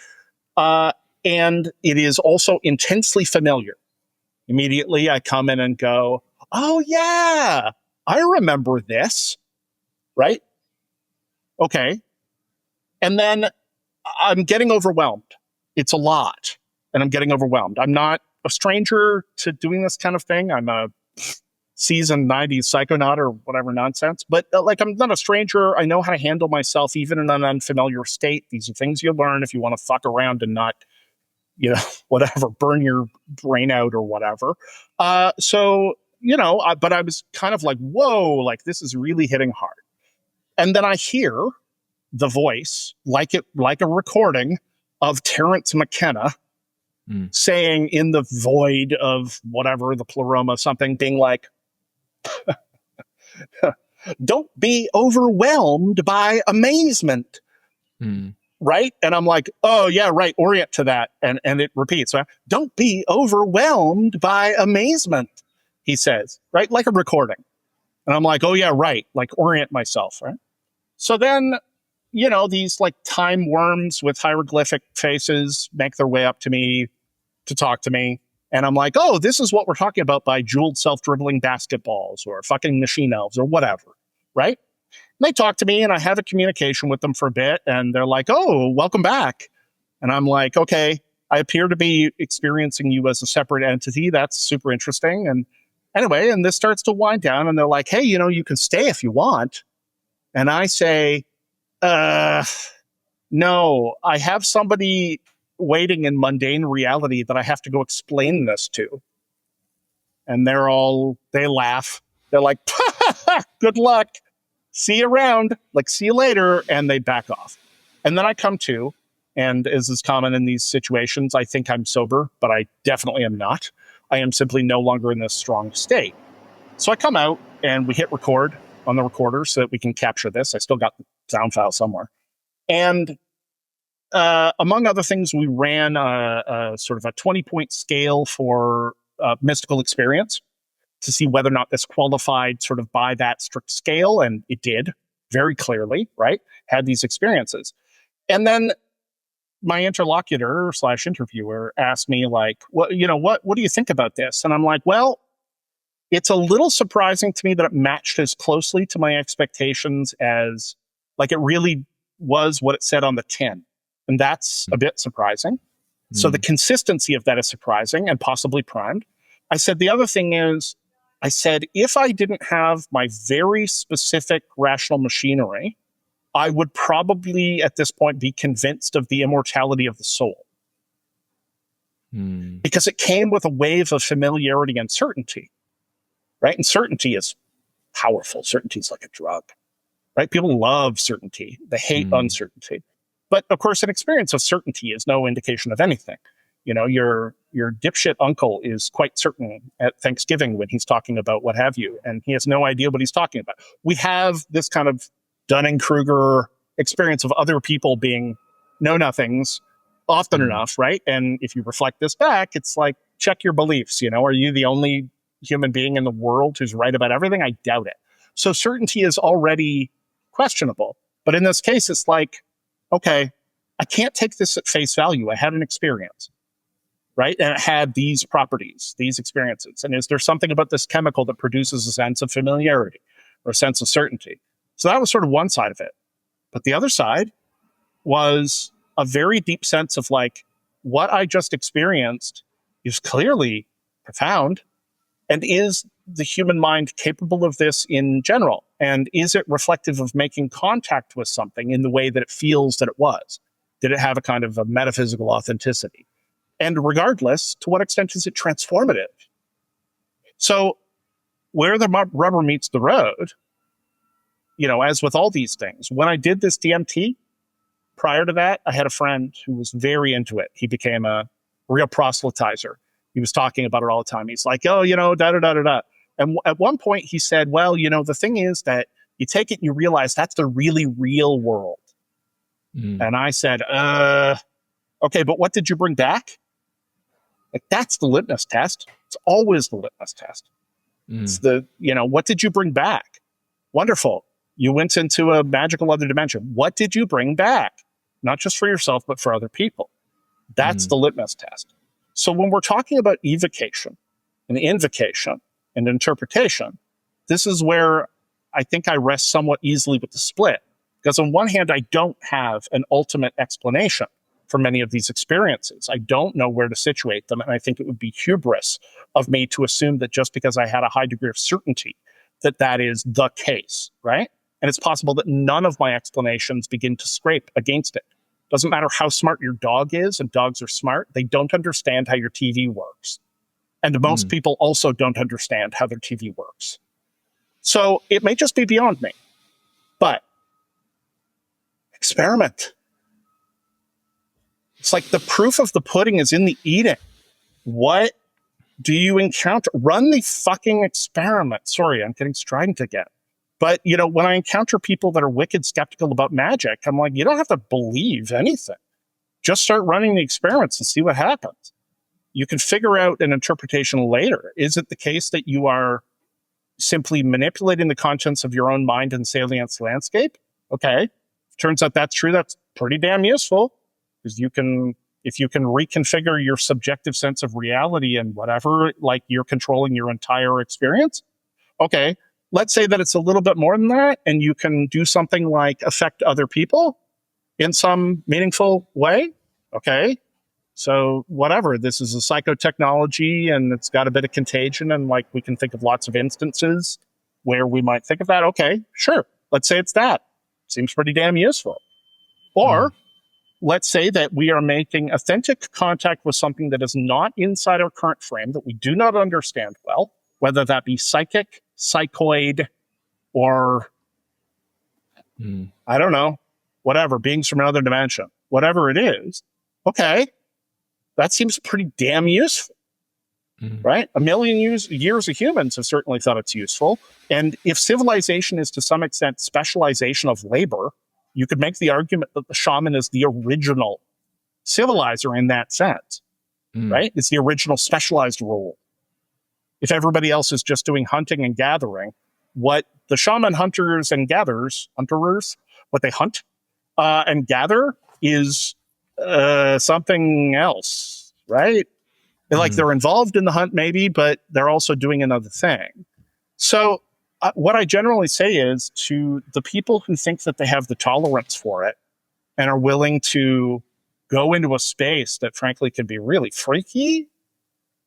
And it is also intensely familiar. Immediately I come in and go, oh yeah, I remember this, right? Okay. And then I'm getting overwhelmed. It's a lot, and I'm getting overwhelmed. I'm not a stranger to doing this kind of thing. I'm a seasoned 90s psychonaut or whatever nonsense, but like I'm not a stranger. I know how to handle myself even in an unfamiliar state. These are things you learn if you want to fuck around and not, whatever, burn your brain out or whatever. So, but I was kind of like, whoa, like this is really hitting hard. And then I hear the voice, like a recording of Terence McKenna saying in the void of whatever, the pleroma, something, being like, don't be overwhelmed by amazement. Right? And I'm like, oh yeah, right, orient to that. And it repeats, right? Don't be overwhelmed by amazement, he says, right? Like a recording. And I'm like, oh yeah, right, like orient myself, right? So then, these like time worms with hieroglyphic faces make their way up to me to talk to me. And I'm like, oh, this is what we're talking about by jeweled self-dribbling basketballs or fucking machine elves or whatever, right? And they talk to me and I have a communication with them for a bit and they're like, oh, welcome back. And I'm like, okay, I appear to be experiencing you as a separate entity. That's super interesting. And anyway, and this starts to wind down and they're like, hey, you can stay if you want. And I say, no, I have somebody waiting in mundane reality that I have to go explain this to. And they laugh. They're like, good luck. See you around. Like, see you later. And they back off. And then I come to, and as is common in these situations, I think I'm sober, but I definitely am not. I am simply no longer in this strong state. So I come out and we hit record on the recorder so that we can capture this. I still got the sound file somewhere. And among other things, we ran a sort of a 20-point scale for mystical experience to see whether or not this qualified sort of by that strict scale. And it did very clearly, right? Had these experiences. And then my interlocutor / interviewer asked me like, what do you think about this? And I'm like, well, it's a little surprising to me that it matched as closely to my expectations as like it really was what it said on the tin. And that's a bit surprising. So the consistency of that is surprising and possibly primed. I said, the other thing is, I said, if I didn't have my very specific rational machinery, I would probably at this point be convinced of the immortality of the soul. Because it came with a wave of familiarity and certainty, right? And certainty is powerful. Certainty is like a drug, right? People love certainty. They hate uncertainty. But of course, an experience of certainty is no indication of anything. Your dipshit uncle is quite certain at Thanksgiving when he's talking about what have you, and he has no idea what he's talking about. We have this kind of Dunning-Kruger experience of other people being know-nothings often enough, right? And if you reflect this back, it's like, check your beliefs. Are you the only human being in the world who's right about everything? I doubt it. So certainty is already questionable. But in this case, it's like, okay, I can't take this at face value. I had an experience, right? And it had these properties, these experiences. And is there something about this chemical that produces a sense of familiarity or a sense of certainty? So that was sort of one side of it. But the other side was a very deep sense of like, what I just experienced is clearly profound. And is the human mind capable of this in general? And is it reflective of making contact with something in the way that it feels that it was? Did it have a kind of a metaphysical authenticity? And regardless, to what extent is it transformative? So where the rubber meets the road, as with all these things, when I did this DMT, prior to that, I had a friend who was very into it. He became a real proselytizer. He was talking about it all the time. He's like, oh, da-da-da-da-da. And at one point he said, well, the thing is that you take it and you realize that's the really real world. And I said, okay, but what did you bring back? Like, that's the litmus test. It's always the litmus test. It's what did you bring back? Wonderful. You went into a magical other dimension. What did you bring back? Not just for yourself, but for other people. That's the litmus test. So when we're talking about evocation and invocation and interpretation, this is where I think I rest somewhat easily with the split. Because on one hand, I don't have an ultimate explanation for many of these experiences. I don't know where to situate them. And I think it would be hubris of me to assume that just because I had a high degree of certainty, that is the case, right? And it's possible that none of my explanations begin to scrape against it. Doesn't matter how smart your dog is, and dogs are smart, they don't understand how your TV works. And most people also don't understand how their TV works. So it may just be beyond me. But experiment. It's like the proof of the pudding is in the eating. What do you encounter? Run the fucking experiment. Sorry, I'm getting strident again. But, when I encounter people that are wicked skeptical about magic, I'm like, you don't have to believe anything. Just start running the experiments and see what happens. You can figure out an interpretation later. Is it the case that you are simply manipulating the contents of your own mind and salience landscape? Okay. Turns out that's true. That's pretty damn useful, because if you can reconfigure your subjective sense of reality and whatever, like you're controlling your entire experience. Okay. Let's say that it's a little bit more than that, and you can do something like affect other people in some meaningful way. Okay. So whatever, this is a psychotechnology, and it's got a bit of contagion, and like we can think of lots of instances where we might think of that. Okay, sure. Let's say it's that. Seems pretty damn useful. Or let's say that we are making authentic contact with something that is not inside our current frame, that we do not understand well, whether that be psychic, psychoid, or I don't know, whatever, beings from another dimension, whatever it is. Okay, that seems pretty damn useful, right? A million years of humans have certainly thought it's useful. And if civilization is to some extent specialization of labor, you could make the argument that the shaman is the original civilizer in that sense, right? It's the original specialized role. If everybody else is just doing hunting and gathering, what the shaman hunters and gatherers, what they hunt and gather is something else, right? They're involved in the hunt maybe, but they're also doing another thing. So what I generally say is, to the people who think that they have the tolerance for it and are willing to go into a space that frankly can be really freaky,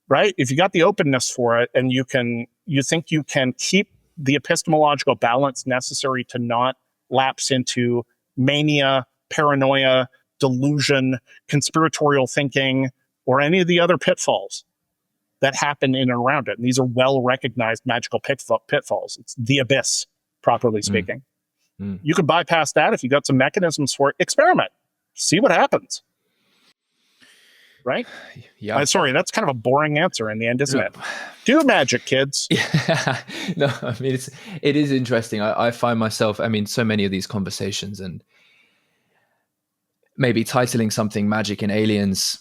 right? If you got the openness for it, and you think you can keep the epistemological balance necessary to not lapse into mania, paranoia, delusion, conspiratorial thinking, or any of the other pitfalls that happen in and around it. And these are well-recognized magical pitfalls. It's the abyss, properly speaking. You can bypass that if you got some mechanisms for it. Experiment. See what happens. Right?
Yeah.
Sorry, that's kind of a boring answer in the end, isn't it? Do magic, kids.
Yeah. No, I mean, it is interesting. I find myself, so many of these conversations, and maybe titling something Magic and Aliens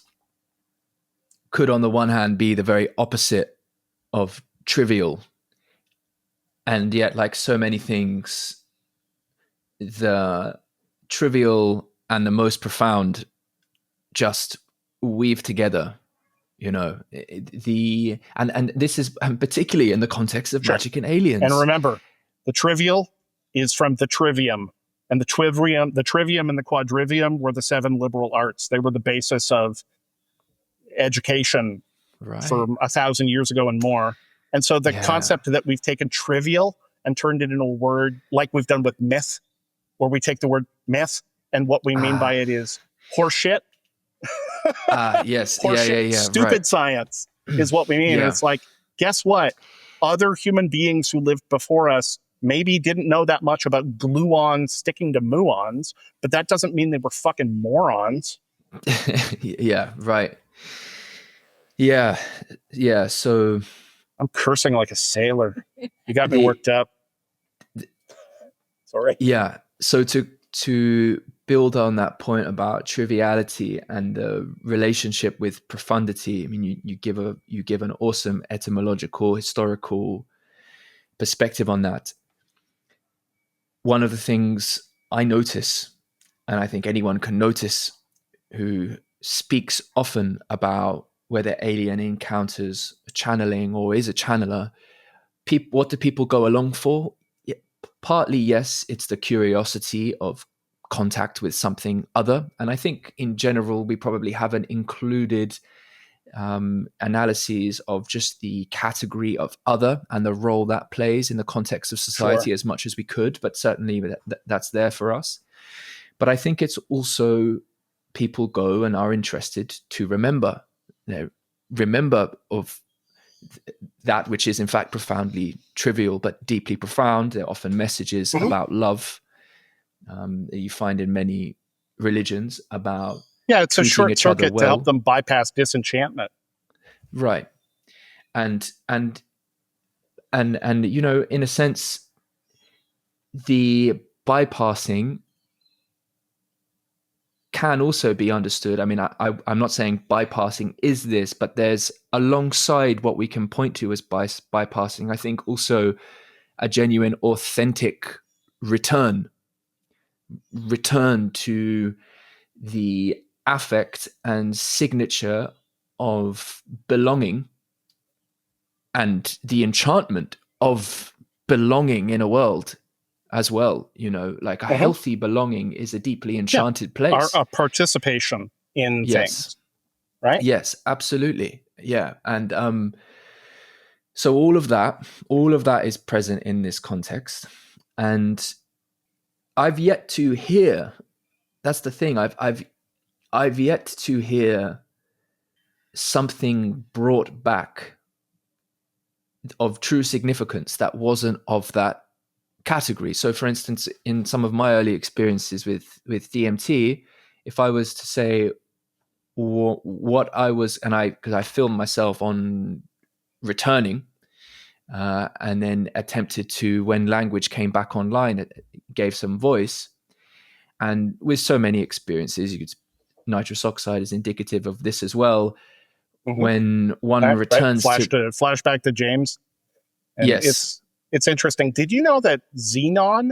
could on the one hand be the very opposite of trivial. And yet, like so many things, the trivial and the most profound just weave together, and this is particularly in the context of Magic and Aliens.
And remember, the trivial is from the trivium, and the trivium and the quadrivium were the 7 liberal arts. They were the basis of education for 1,000 years ago and more. And so the concept that we've taken trivial and turned it into a word, like we've done with myth, where we take the word myth and what we mean by it is horseshit.
Yes.
Horseshit.
Yeah.
Stupid science is what we mean. It's like, guess what? Other human beings who lived before us maybe didn't know that much about gluons sticking to muons, but that doesn't mean they were fucking morons.
Yeah, right. Yeah. So
I'm cursing like a sailor. You got me worked up. Sorry.
Yeah. So to build on that point about triviality and the relationship with profundity. I mean, you give an awesome etymological, historical perspective on that. One of the things I notice, and I think anyone can notice who speaks often about whether alien encounters channeling or is a channeler, what do people go along for? Partly, yes, it's the curiosity of contact with something other. And I think in general, we probably haven't included analyses of just the category of other and the role that plays in the context of society as much as we could, but certainly that's there for us. But I think it's also people go and are interested to remember of that which is in fact profoundly trivial but deeply profound. They're often messages about love that you find in many religions about
it's a short circuit to help them bypass disenchantment.
Right. And you know, in a sense, the bypassing can also be understood. I mean, I'm not saying bypassing is this, but there's alongside what we can point to as bypassing, I think also a genuine, authentic return to the affect and signature of belonging and the enchantment of belonging in a world as well. You know, like a healthy belonging is a deeply enchanted place.
Our participation in things, right?
Yes, absolutely. Yeah. And so all of that is present in this context. And I've yet to hear, that's the thing, I've yet to hear something brought back of true significance that wasn't of that category. So for instance, in some of my early experiences with DMT, if I was to say what I was, and because I filmed myself on returning and then attempted to, when language came back online, it gave some voice. And with so many experiences, nitrous oxide is indicative of this as well. When one returns
flashback to James. And
yes.
It's interesting. Did you know that xenon,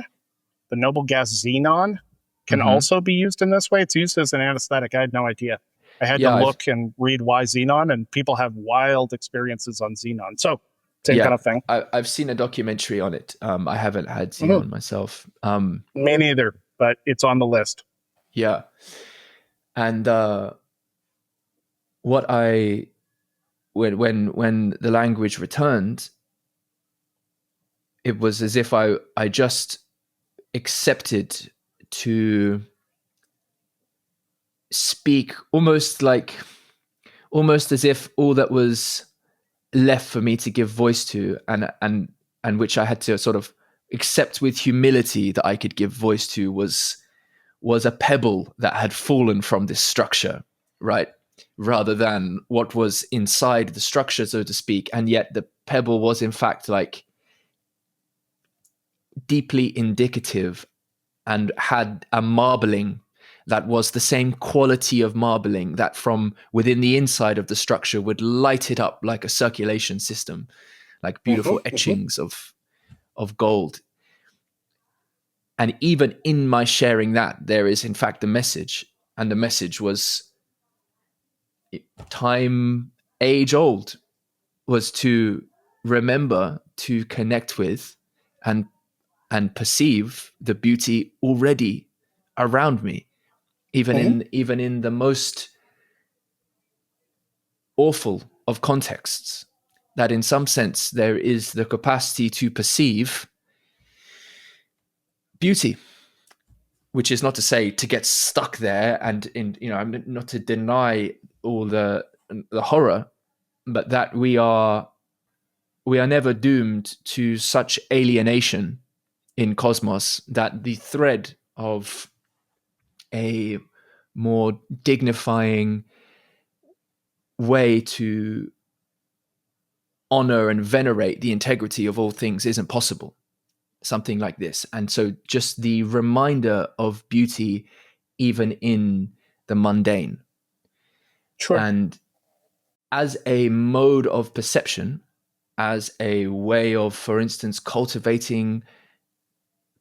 the noble gas xenon, can also be used in this way? It's used as an anesthetic. I had no idea. I had to look and read why xenon, and people have wild experiences on xenon. So same kind of thing.
I've seen a documentary on it. I haven't had xenon myself.
Me neither, but it's on the list.
Yeah. And when the language returned, it was as if I just accepted to speak almost as if all that was left for me to give voice to and which I had to sort of accept with humility that I could give voice to was a pebble that had fallen from this structure, right? Rather than what was inside the structure, so to speak. And yet the pebble was in fact like deeply indicative and had a marbling that was the same quality of marbling that from within the inside of the structure would light it up like a circulation system, like beautiful etchings of gold. And even in my sharing that, there is in fact a message. And the message was time, age old, was to remember to connect with and perceive the beauty already around me, even in the most awful of contexts, that in some sense there is the capacity to perceive beauty, which is not to say to get stuck there and I'm not to deny all the horror, but that we are never doomed to such alienation in cosmos that the thread of a more dignifying way to honor and venerate the integrity of all things isn't possible. Something like this. And so just the reminder of beauty even in the mundane.
Sure.
And as a mode of perception, as a way of, for instance, cultivating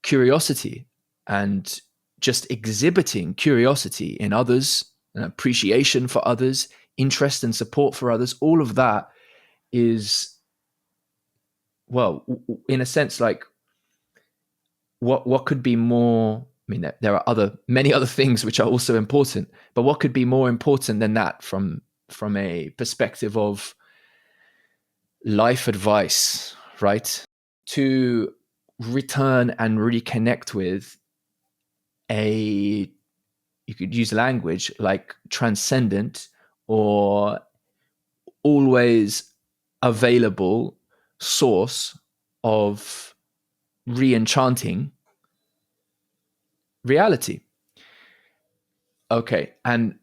curiosity and just exhibiting curiosity in others, an appreciation for others, interest and support for others, all of that is, well, in a sense, like what could be more? I mean, there are many other things which are also important, but what could be more important than that from a perspective of life advice, right? To return and reconnect with you could use language like transcendent or always available source of re-enchanting reality. Okay. And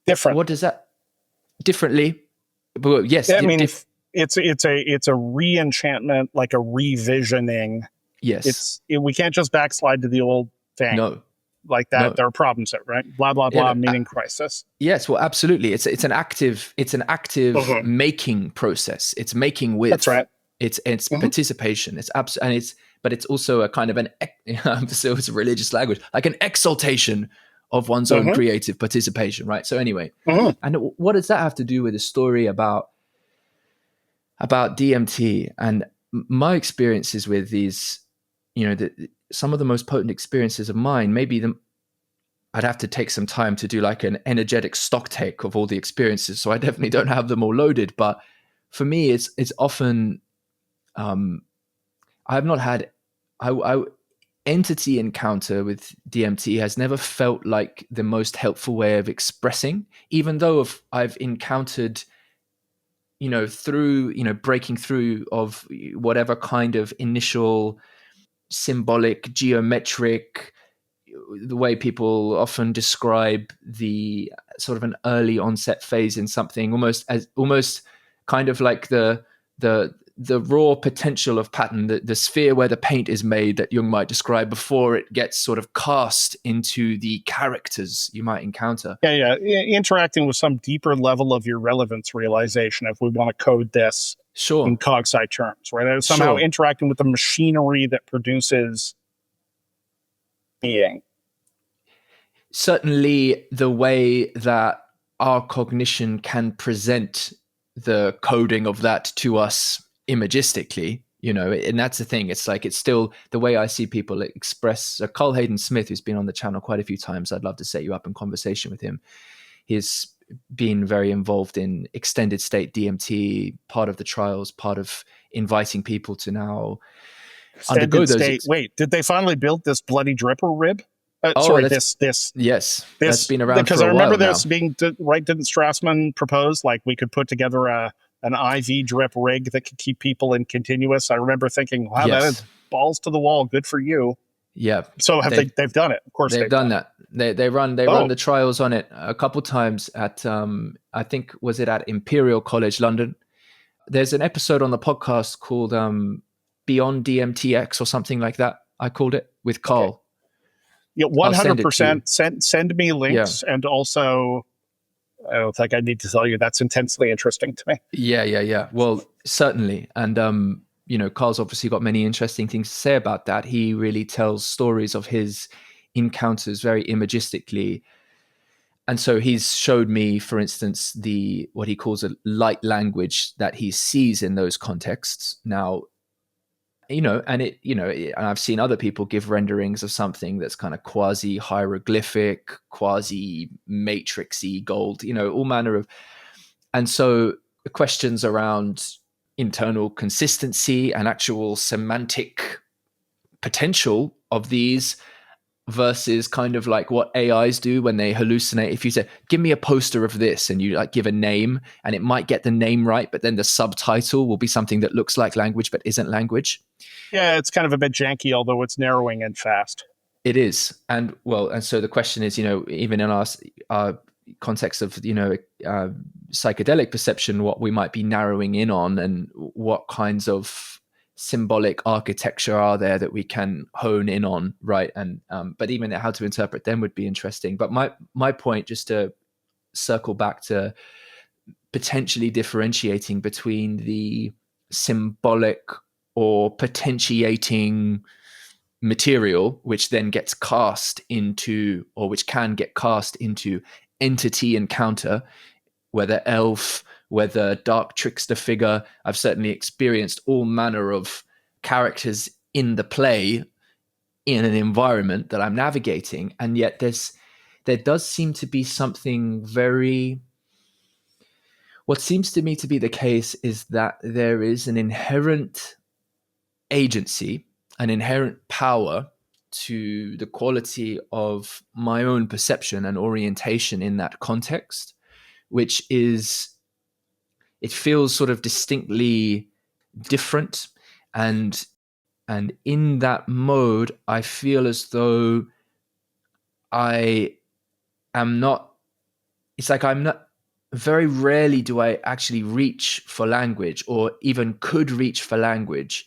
Different.
what does that differently? But yes,
I mean, it's a re-enchantment, like a revisioning.
yes.
We can't just backslide to the old thing.
No.
Like that,
No.
there are problems there, right? Blah blah blah. Meaning crisis.
Yes, well, absolutely. It's an active making process. It's making with.
That's right.
It's participation. It's but it's also a kind of so it's a religious language, like an exaltation of one's own creative participation, right? So anyway, and what does that have to do with the story about DMT and my experiences with these? Some of the most potent experiences of mine, maybe I'd have to take some time to do like an energetic stock take of all the experiences. So I definitely don't have them all loaded. But for me, it's often, I've not had, entity encounter with DMT has never felt like the most helpful way of expressing, even though I've encountered, through, breaking through of whatever kind of initial symbolic, geometric, the way people often describe the sort of an early onset phase in something, almost kind of like the raw potential of pattern, the sphere where the paint is made that Jung might describe before it gets sort of cast into the characters you might encounter.
Yeah. Interacting with some deeper level of your relevance realization, if we want to code this in cogsci terms, right? Somehow interacting with the machinery that produces being.
Certainly the way that our cognition can present the coding of that to us imagistically, and that's the thing. It's like, it's still the way I see people express. Carl Hayden Smith, who's been on the channel quite a few times, I'd love to set you up in conversation with him. He's been very involved in extended state DMT, part of the trials, part of inviting people to now undergo those.
Wait, did they finally build this bloody dripper rib?
Yes, that's been around
because
for a
I remember
while
this being right. Didn't Strassman propose like we could put together an IV drip rig that could keep people in continuous? I remember thinking, wow, that is balls to the wall. Good for you.
Yeah.
So they've done it? Of course
they've done that. They run the trials on it a couple times at I think, was it at Imperial College London? There's an episode on the podcast called Beyond DMTX or something like that. I called it with Carl.
Okay. Yeah, 100%. Send me links, and also, I don't think I need to tell you that's intensely interesting to me.
Yeah. Well, certainly, and Carl's obviously got many interesting things to say about that. He really tells stories of his encounters very imagistically, and so he's showed me, for instance, what he calls a light language that he sees in those contexts. Now, and I've seen other people give renderings of something that's kind of quasi hieroglyphic, quasi matrixy gold, all manner of, and so the questions around internal consistency and actual semantic potential of these versus kind of like what AIs do when they hallucinate. If you say, give me a poster of this, and you like give a name, and it might get the name right, but then the subtitle will be something that looks like language but isn't language.
Yeah, it's kind of a bit janky, although it's narrowing in fast.
It is. And so the question is, even in our context of, psychedelic perception, what we might be narrowing in on and what kinds of symbolic architecture are there that we can hone in on, right? And but even how to interpret them would be interesting. But my point, just to circle back to potentially differentiating between the symbolic or potentiating material, which then gets cast into, or which can get cast into entity encounter, whether elf, whether dark trickster figure. I've certainly experienced all manner of characters in the play in an environment that I'm navigating. And yet there does seem to be something very, what seems to me to be the case is that there is an inherent agency, an inherent power to the quality of my own perception and orientation in that context, which is, it feels sort of distinctly different. And in that mode, I feel as though I am not, it's like I'm not, very rarely do I actually reach for language, or even could reach for language.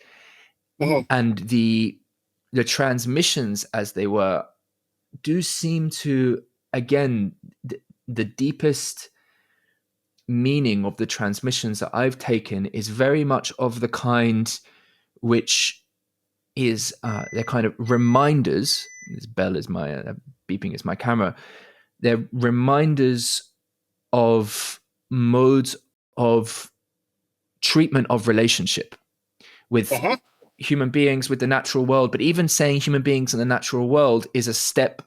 Mhm.
And the transmissions, as they were, do seem to, again, the deepest meaning of the transmissions that I've taken is very much of the kind which is they're kind of reminders. This bell is my beeping is my camera. They're reminders of modes of treatment of relationship with
Mhm.
human beings, with the natural world. But even saying human beings in the natural world is a step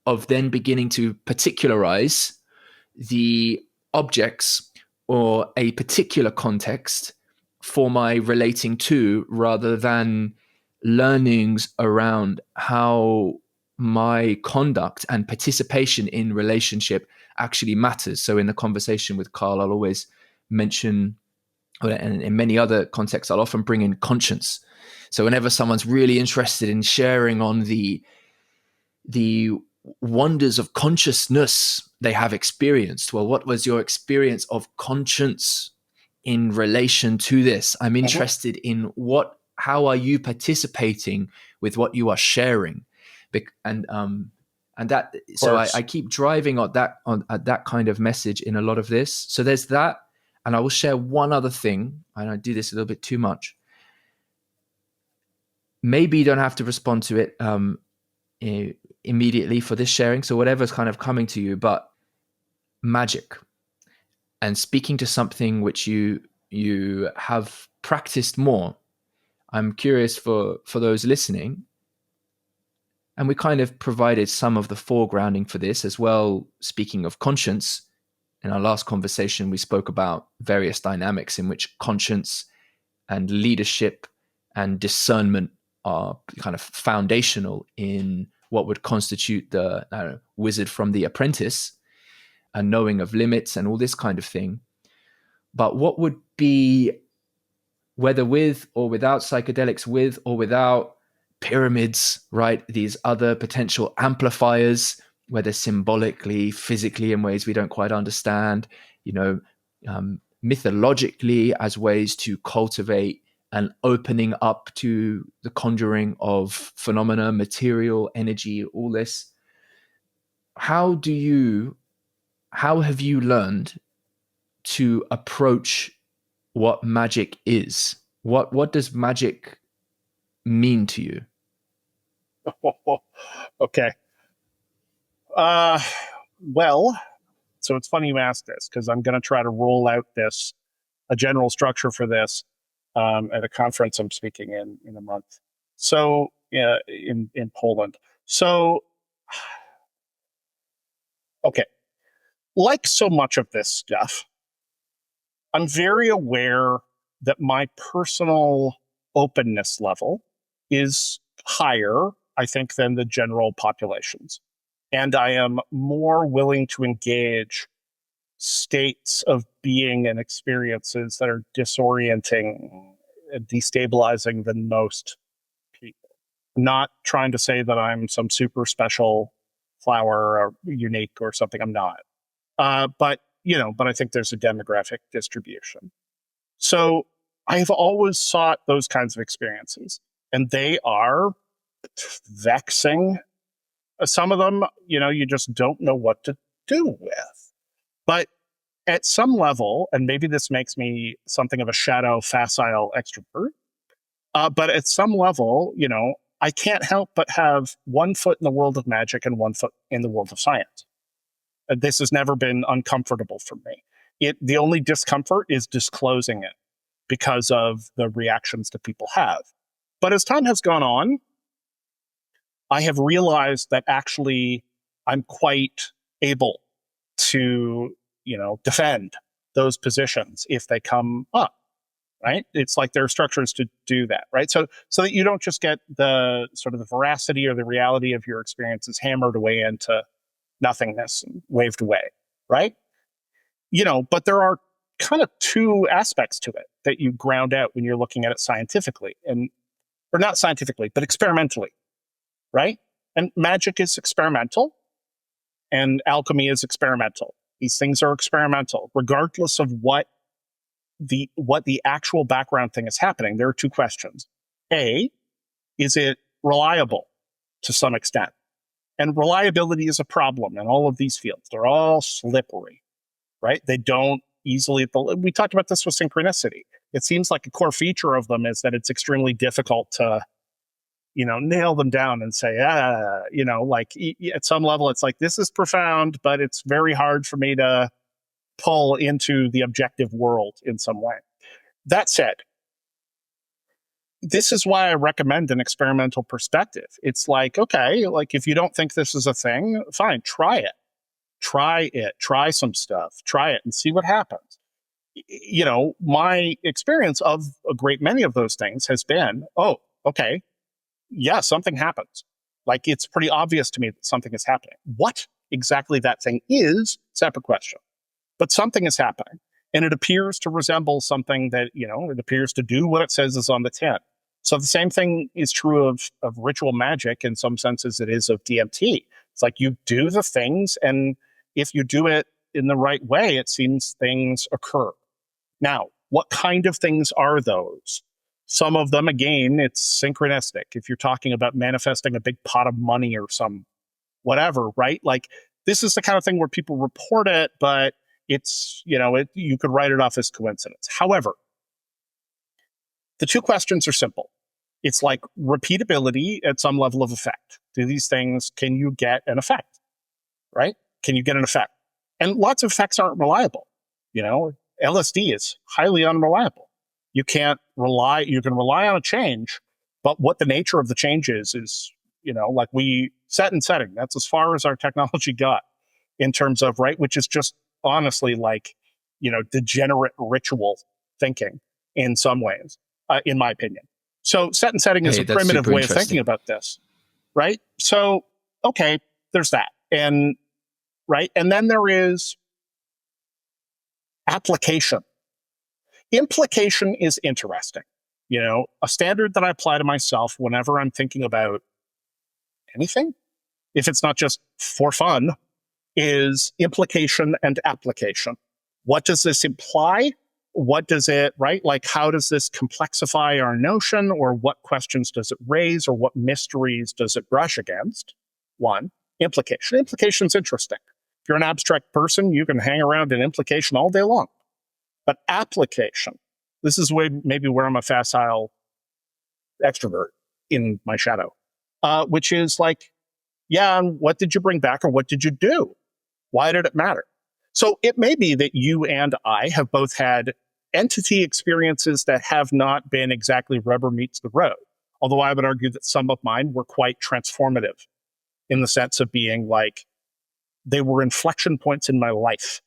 of then beginning to particularize the objects or a particular context for my relating to, rather than learnings around how my conduct and participation in relationship actually matters. So in the conversation with Carl, I'll always mention, and in many other contexts, I'll often bring in conscience. So whenever someone's really interested in sharing on the wonders of consciousness they have experienced, well, what was your experience of conscience in relation to this? I'm
Mhm.
interested in how are you participating with what you are sharing? And that,
Of
so
course.
I keep driving at that kind of message in a lot of this. So there's that. And I will share one other thing, and I do this a little bit too much. Maybe you don't have to respond to it immediately for this sharing. So whatever's kind of coming to you, but magic and speaking to something which you have practiced more. I'm curious for those listening. And we kind of provided some of the foregrounding for this as well. Speaking of conscience, in our last conversation, we spoke about various dynamics in which conscience and leadership and discernment are kind of foundational in what would constitute the, I don't know, wizard from The Apprentice, a knowing of limits and all this kind of thing. But what would be, whether with or without psychedelics, with or without pyramids, right? These other potential amplifiers, whether symbolically, physically, in ways we don't quite understand, mythologically, as ways to cultivate an opening up to the conjuring of phenomena, material, energy, all this. How have you learned to approach what magic is? What does magic mean to you?
Okay. Uh, well, so it's funny you asked this, because I'm going to try to roll out a general structure for this at a conference I'm speaking in a month. So, in Poland. So, okay, like so much of this stuff, I'm very aware that my personal openness level is higher, I think, than the general population's. And I am more willing to engage states of being and experiences that are disorienting and destabilizing than most people. Not trying to say that I'm some super special flower or unique or something. I'm not. But I think there's a demographic distribution. So I have always sought those kinds of experiences, and they are vexing. Some of them, you just don't know what to do with. But at some level, and maybe this makes me something of a shadow facile extrovert, but at some level, I can't help but have one foot in the world of magic and one foot in the world of science. This has never been uncomfortable for me. The only discomfort is disclosing it because of the reactions that people have. But as time has gone on, I have realized that actually I'm quite able to, defend those positions if they come up, right? It's like there are structures to do that, right? So that you don't just get the sort of the veracity or the reality of your experiences hammered away into nothingness and waved away, right? But there are kind of two aspects to it that you ground out when you're looking at it scientifically, or not scientifically, but experimentally, right? And magic is experimental, and alchemy is experimental. These things are experimental, regardless of what the actual background thing is happening. There are two questions. A, is it reliable to some extent? And reliability is a problem in all of these fields. They're all slippery, right? They don't easily, we talked about this with synchronicity. It seems like a core feature of them is that it's extremely difficult to, nail them down and say, at some level, it's like, this is profound, but it's very hard for me to pull into the objective world in some way. That said, this is why I recommend an experimental perspective. It's like, okay, like if you don't think this is a thing, fine, try it. Try some stuff, try it and see what happens. My experience of a great many of those things has been, oh, okay, yeah, something happens. Like it's pretty obvious to me that something is happening. What exactly that thing is, separate question. But something is happening. And it appears to resemble something that, it appears to do what it says is on the tin. So the same thing is true of ritual magic in some senses it is of DMT. It's like you do the things, and if you do it in the right way, it seems things occur. Now, what kind of things are those? Some of them, again, it's synchronistic. If you're talking about manifesting a big pot of money or some whatever, right? Like this is the kind of thing where people report it, but it's, you could write it off as coincidence. However, the two questions are simple. It's like repeatability at some level of effect. Do these things, can you get an effect, right? Can you get an effect? And lots of effects aren't reliable. LSD is highly unreliable. You can rely on a change, but what the nature of the change is, like we set and setting. That's as far as our technology got in terms of, right, which is just honestly like, degenerate ritual thinking in some ways, in my opinion. So set and setting is a primitive way of thinking about this, right? So, okay, there's that. And right. And then there is application. Implication is interesting. A standard that I apply to myself whenever I'm thinking about anything, if it's not just for fun, is implication and application. What does this imply? What does it, right? Like, how does this complexify our notion, or what questions does it raise, or what mysteries does it brush against? One, implication. Implication's interesting. If you're an abstract person, you can hang around in implication all day long. But application, this is maybe where I'm a facile extrovert in my shadow, which is like, yeah, what did you bring back, or what did you do? Why did it matter? So it may be that you and I have both had entity experiences that have not been exactly rubber meets the road. Although I would argue that some of mine were quite transformative in the sense of being like, they were inflection points in my life.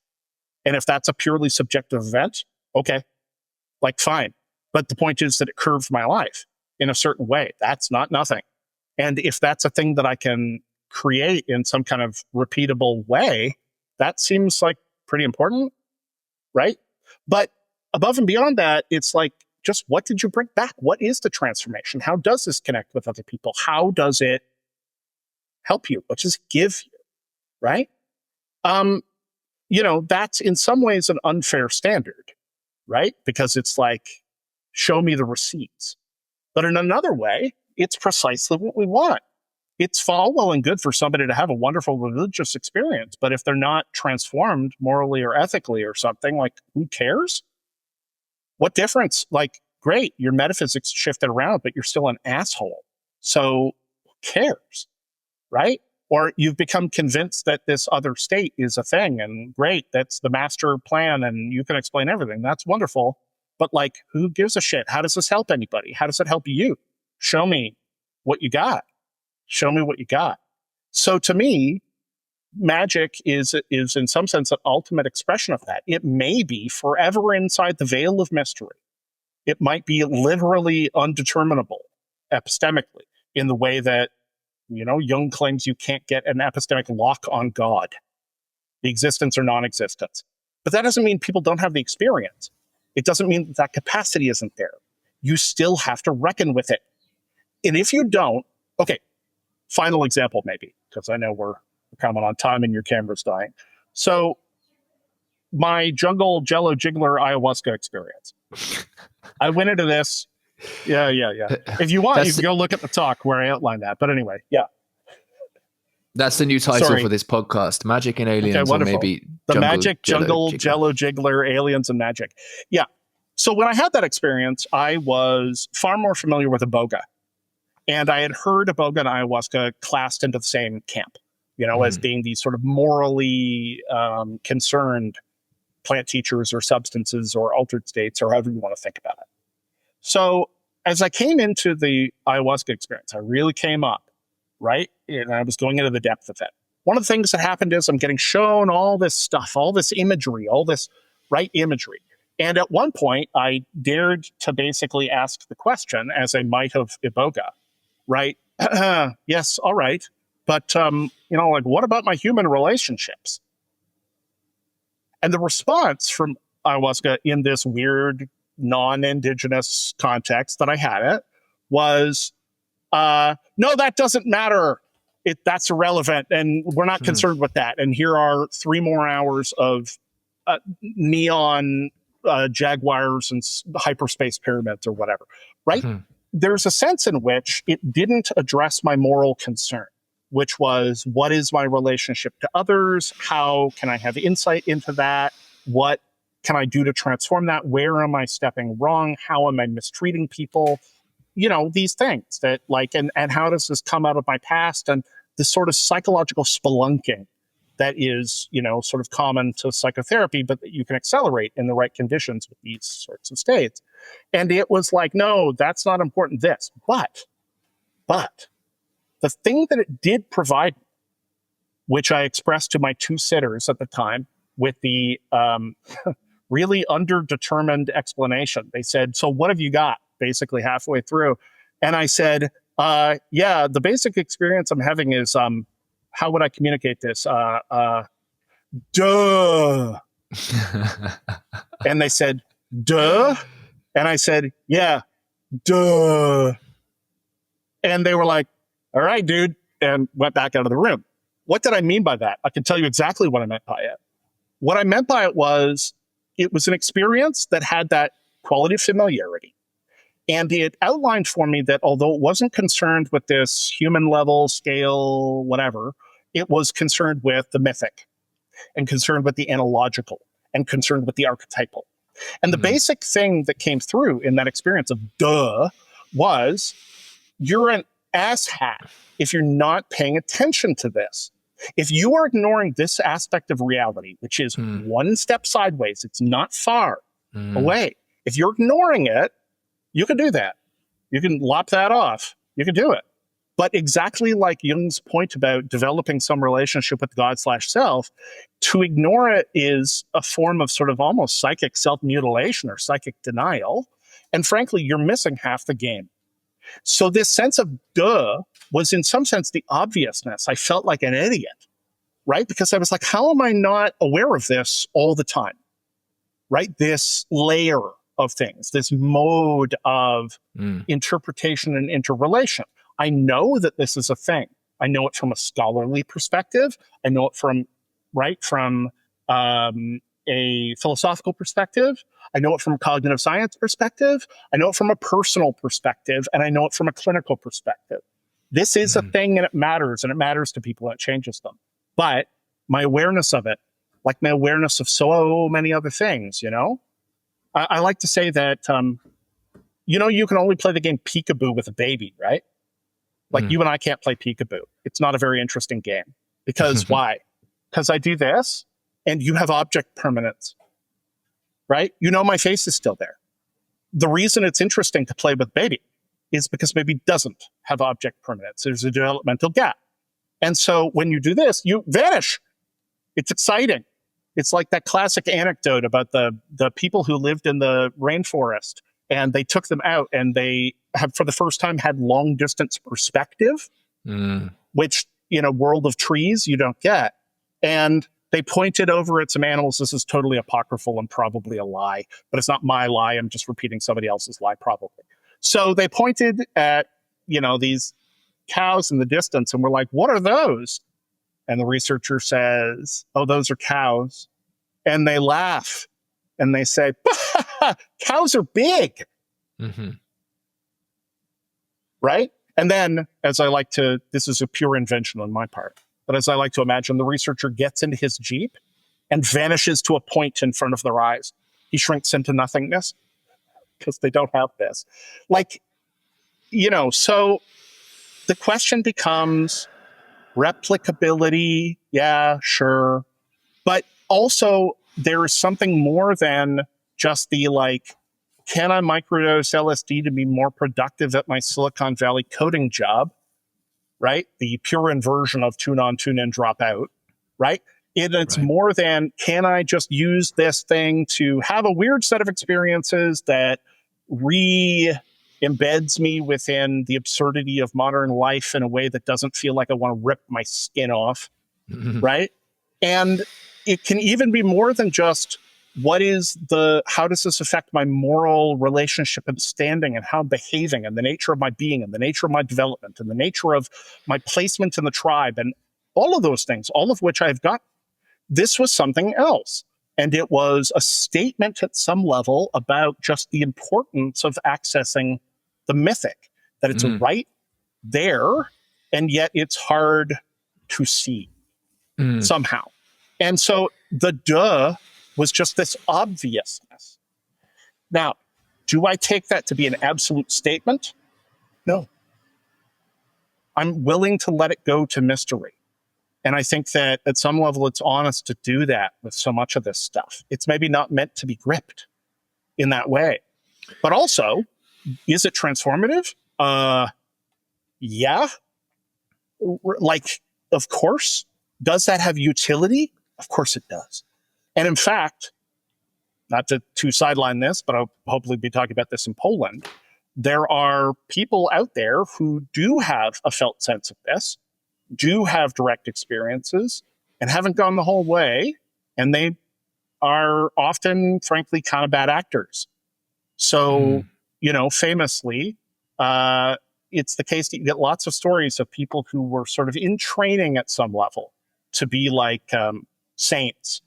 And if that's a purely subjective event, okay, like fine. But the point is that it curved my life in a certain way. That's not nothing. And if that's a thing that I can create in some kind of repeatable way, that seems like pretty important, right? But above and beyond that, it's like, just what did you bring back? What is the transformation? How does this connect with other people? How does it help you? What does it give you, right? That's in some ways an unfair standard, right? Because it's like, Show me the receipts. But in another way, it's precisely what we want. It's all well and good for somebody to have a wonderful religious experience, but if they're not transformed morally or ethically or something, like, who cares? What difference? Like, great, your metaphysics shifted around, but you're still an asshole. So who cares, right? Or you've become convinced that this other state is a thing, and great, that's the master plan, and you can explain everything. That's wonderful. But, like, who gives a shit? How does this help anybody? How does it help you? Show me what you got. Show me what you got. So to me, magic is in some sense an ultimate expression of that. It may be forever inside the veil of mystery. It might be literally undeterminable epistemically, in the way that, Jung claims you can't get an epistemic lock on God, the existence or non-existence. But that doesn't mean people don't have the experience. It doesn't mean that capacity isn't there. You still have to reckon with it. And if you don't, okay, final example maybe, because I know we're coming on time and your camera's dying. So my jungle jello jiggler ayahuasca experience. I went into this. Yeah. If you want, you can go look at the talk where I outline that. But anyway, yeah.
That's the new title for this podcast: Magic and Aliens, or maybe
the Magic Jungle Jello Jiggler, Aliens and Magic. Yeah. So when I had that experience, I was far more familiar with Iboga. And I had heard Iboga and ayahuasca classed into the same camp, as being these sort of morally concerned plant teachers or substances or altered states, or however you want to think about it. So as I came into the ayahuasca experience, I really came up, right? And I was going into the depth of it. One of the things that happened is I'm getting shown all this stuff, all this imagery, all this imagery. And at one point, I dared to basically ask the question, as I might have Iboga, right? Yes, all right. But, what about my human relationships? And the response from ayahuasca in this weird, non-indigenous context that I had it was, no, that doesn't matter. That's irrelevant. And we're not concerned with that. And here are 3 more hours of neon jaguars and hyperspace pyramids or whatever, right? There's a sense in which it didn't address my moral concern, which was, what is my relationship to others? How can I have insight into that? What can I do to transform that? Where am I stepping wrong? How am I mistreating people? These things that and how does this come out of my past? And this sort of psychological spelunking that is, sort of common to psychotherapy, but that you can accelerate in the right conditions with these sorts of states. And it was like, no, that's not important, this. But the thing that it did provide, which I expressed to my 2 sitters at the time with the really underdetermined explanation. They said, so what have you got? Basically halfway through. And I said, yeah, the basic experience I'm having is, how would I communicate this? Duh. And they said, duh. And I said, yeah, duh. And they were like, all right, dude, and went back out of the room. What did I mean by that? I can tell you exactly what I meant by it. What I meant by it was an experience that had that quality of familiarity. And it outlined for me that although it wasn't concerned with this human level, scale, whatever, it was concerned with the mythic and concerned with the analogical and concerned with the archetypal. And the basic thing that came through in that experience of duh was, you're an asshat if you're not paying attention to this. If you are ignoring this aspect of reality, which is one step sideways, it's not far away. If you're ignoring it, you can do that. You can lop that off. You can do it. But exactly like Jung's point about developing some relationship with God/self, to ignore it is a form of sort of almost psychic self-mutilation or psychic denial. And frankly, you're missing half the game. So this sense of duh was in some sense the obviousness. I felt like an idiot, right? Because I was like, how am I not aware of this all the time, right? This layer of things, this mode of interpretation and interrelation. I know that this is a thing. I know it from a scholarly perspective. I know it from a philosophical perspective. I know it from a cognitive science perspective. I know it from a personal perspective, and I know it from a clinical perspective. This is a thing, and it matters to people, and it changes them. But my awareness of it, like my awareness of so many other things, I like to say that, you can only play the game peekaboo with a baby, right? Like you and I can't play peekaboo. It's not a very interesting game. Because why? Because I do this and you have object permanence, right? My face is still there. The reason it's interesting to play with baby is because baby doesn't have object permanence. There's a developmental gap. And so when you do this, you vanish. It's exciting. It's like that classic anecdote about the people who lived in the rainforest and they took them out and they have for the first time had long distance perspective, which in a world of trees you don't get. And they pointed over at some animals. This is totally apocryphal and probably a lie, but it's not my lie. I'm just repeating somebody else's lie probably. So they pointed at, these cows in the distance and were like, what are those? And the researcher says, oh, those are cows. And they laugh and they say, cows are big. Right? And then, this is a pure invention on my part, but as I like to imagine, the researcher gets into his Jeep and vanishes to a point in front of their eyes. He shrinks into nothingness because they don't have this. So the question becomes replicability. Yeah, sure. But also there is something more than just the can I microdose LSD to be more productive at my Silicon Valley coding job, right? The pure inversion of tune on, tune in, drop out, right? It's more than, can I just use this thing to have a weird set of experiences that embeds me within the absurdity of modern life in a way that doesn't feel like I want to rip my skin off, right? And it can even be more than just how does this affect my moral relationship and standing and how I'm behaving and the nature of my being and the nature of my development and the nature of my placement in the tribe and all of those things, all of which I've got. This was something else. And it was a statement at some level about just the importance of accessing the mythic, that it's right there, and yet it's hard to see somehow. And so the duh was just this obviousness. Now, do I take that to be an absolute statement? No. I'm willing to let it go to mystery. And I think that at some level, it's honest to do that with so much of this stuff. It's maybe not meant to be gripped in that way. But also, is it transformative? Yeah. Of course. Does that have utility? Of course it does. And in fact, not to sideline this, but I'll hopefully be talking about this in Poland, there are people out there who do have a felt sense of this, do have direct experiences, and haven't gone the whole way, and they are often, frankly, kind of bad actors. So, famously, it's the case that you get lots of stories of people who were sort of in training at some level to be like saints,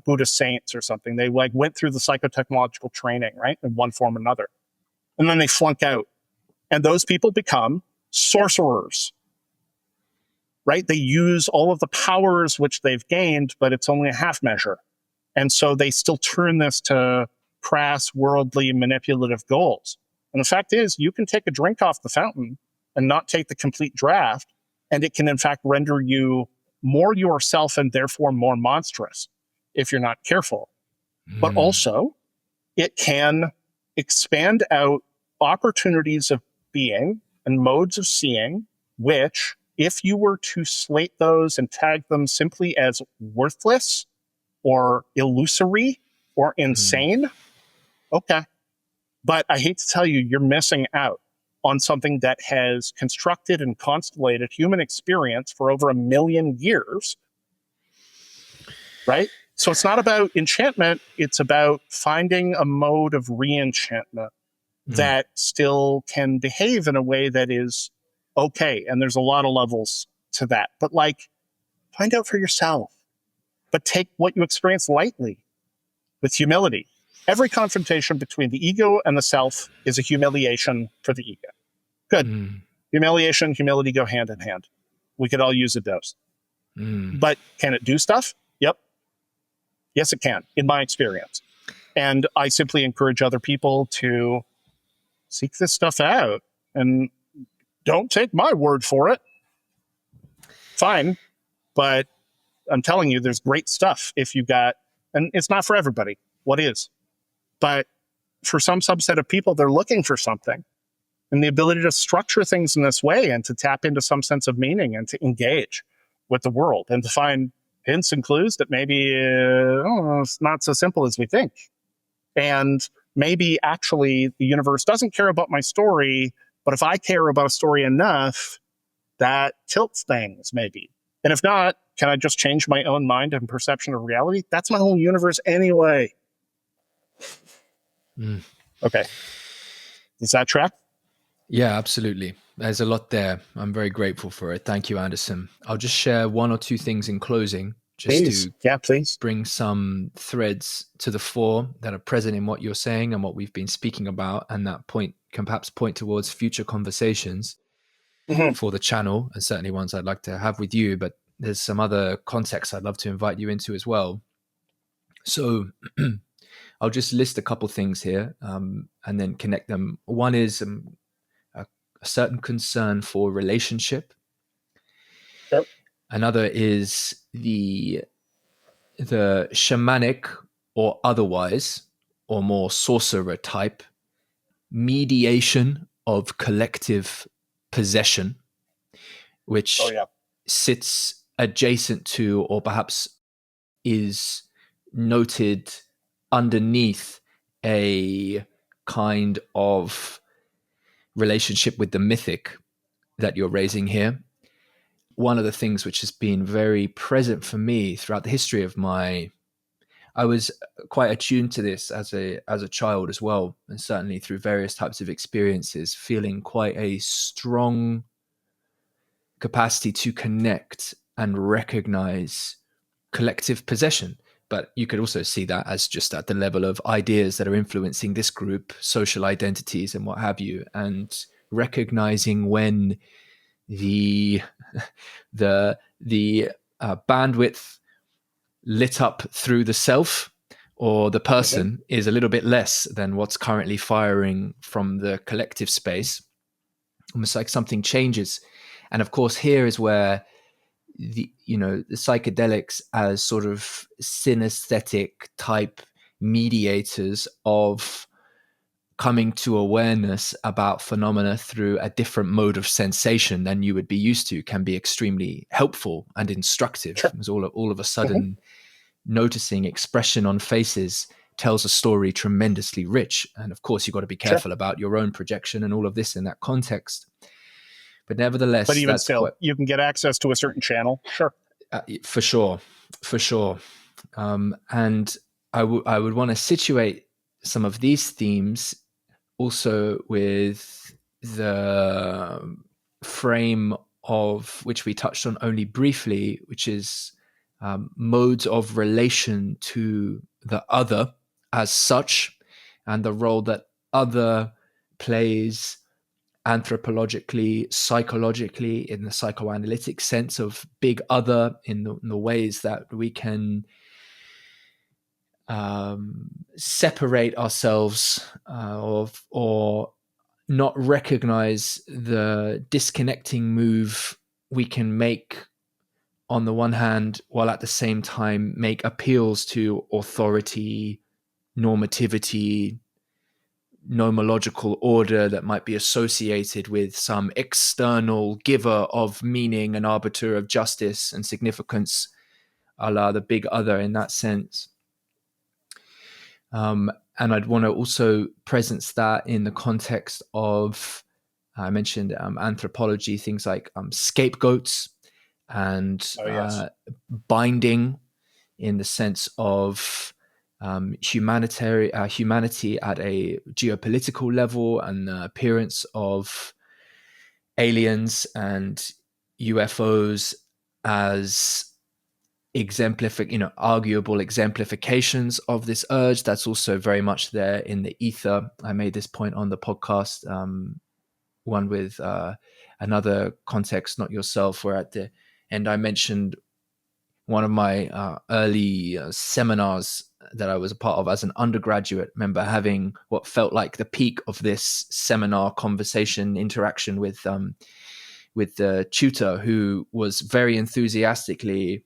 Buddhist saints or something. They went through the psychotechnological training, right, in one form or another. And then they flunk out. And those people become sorcerers, right? They use all of the powers which they've gained, but it's only a half measure. And so they still turn this to crass, worldly, manipulative goals. And the fact is, you can take a drink off the fountain and not take the complete draft, and it can, in fact, render you more yourself and therefore more monstrous if you're not careful. But also, it can expand out opportunities of being and modes of seeing, which, if you were to slate those and tag them simply as worthless or illusory or insane, okay. But I hate to tell you, you're missing out on something that has constructed and constellated human experience for over 1 million years, right? So it's not about enchantment. It's about finding a mode of re-enchantment that still can behave in a way that is okay. And there's a lot of levels to that. But find out for yourself. But take what you experience lightly. with humility. Every confrontation between the ego and the self is a humiliation for the ego. Good. Humiliation, humility go hand in hand. We could all use a dose. But can it do stuff? Yep. Yes, it can, in my experience. And I simply encourage other people to seek this stuff out and don't take my word for it. Fine. But I'm telling you, there's great stuff if you got, and it's not for everybody. What is? But for some subset of people, they're looking for something. And the ability to structure things in this way and to tap into some sense of meaning and to engage with the world and to find hints and clues that maybe it's not so simple as we think. And maybe actually the universe doesn't care about my story, but if I care about a story enough, that tilts things maybe. And if not, can I just change my own mind and perception of reality? That's my whole universe anyway. Okay. Does that track?
Yeah, absolutely. There's a lot there. I'm very grateful for it. Thank you, Anderson. I'll just share one or two things in closing, just
please.
Bring some threads to the fore that are present in what you're saying and what we've been speaking about, and that can perhaps point towards future conversations for the channel, and certainly ones I'd like to have with you. But there's some other contexts I'd love to invite you into as well. So I'll just list a couple things here and then connect them. One is a certain concern for relationship.
Yep.
Another is the shamanic or otherwise, or more sorcerer type mediation of collective possession, which sits adjacent to, or perhaps is noted underneath, a kind of relationship with the mythic that you're raising here. One of the things which has been very present for me throughout the history of I was quite attuned to this as a child as well, and certainly through various types of experiences, feeling quite a strong capacity to connect and recognize collective possession. But you could also see that as just at the level of ideas that are influencing this group, social identities and what have you, and recognizing when the bandwidth lit up through the self or the person is a little bit less than what's currently firing from the collective space. Almost like something changes. And of course, here is where the psychedelics as sort of synesthetic type mediators of coming to awareness about phenomena through a different mode of sensation than you would be used to can be extremely helpful and instructive.
Sure.
Because all of a sudden, noticing expression on faces tells a story tremendously rich. And of course, you've got to be careful about your own projection and all of this in that context. But nevertheless,
but even still, you can get access to a certain channel. Sure.
For sure. And I would want to situate some of these themes also with the frame of which we touched on only briefly, which is modes of relation to the other as such, and the role that other plays anthropologically, psychologically, in the psychoanalytic sense of big other, in the ways that we can separate ourselves or not recognize the disconnecting move we can make on the one hand, while at the same time make appeals to authority, normativity, nomological order that might be associated with some external giver of meaning and arbiter of justice and significance, a la the big other in that sense. And I'd want to also presence that in the context of, I mentioned anthropology, things like scapegoats and binding, in the sense of humanity at a geopolitical level, and the appearance of aliens and UFOs as arguable exemplifications of this urge. That's also very much there in the ether. I made this point on the podcast, one with another context, not yourself, where at the end I mentioned one of my early seminars that I was a part of as an undergraduate. I remember having what felt like the peak of this seminar conversation interaction with the tutor, who was very enthusiastically,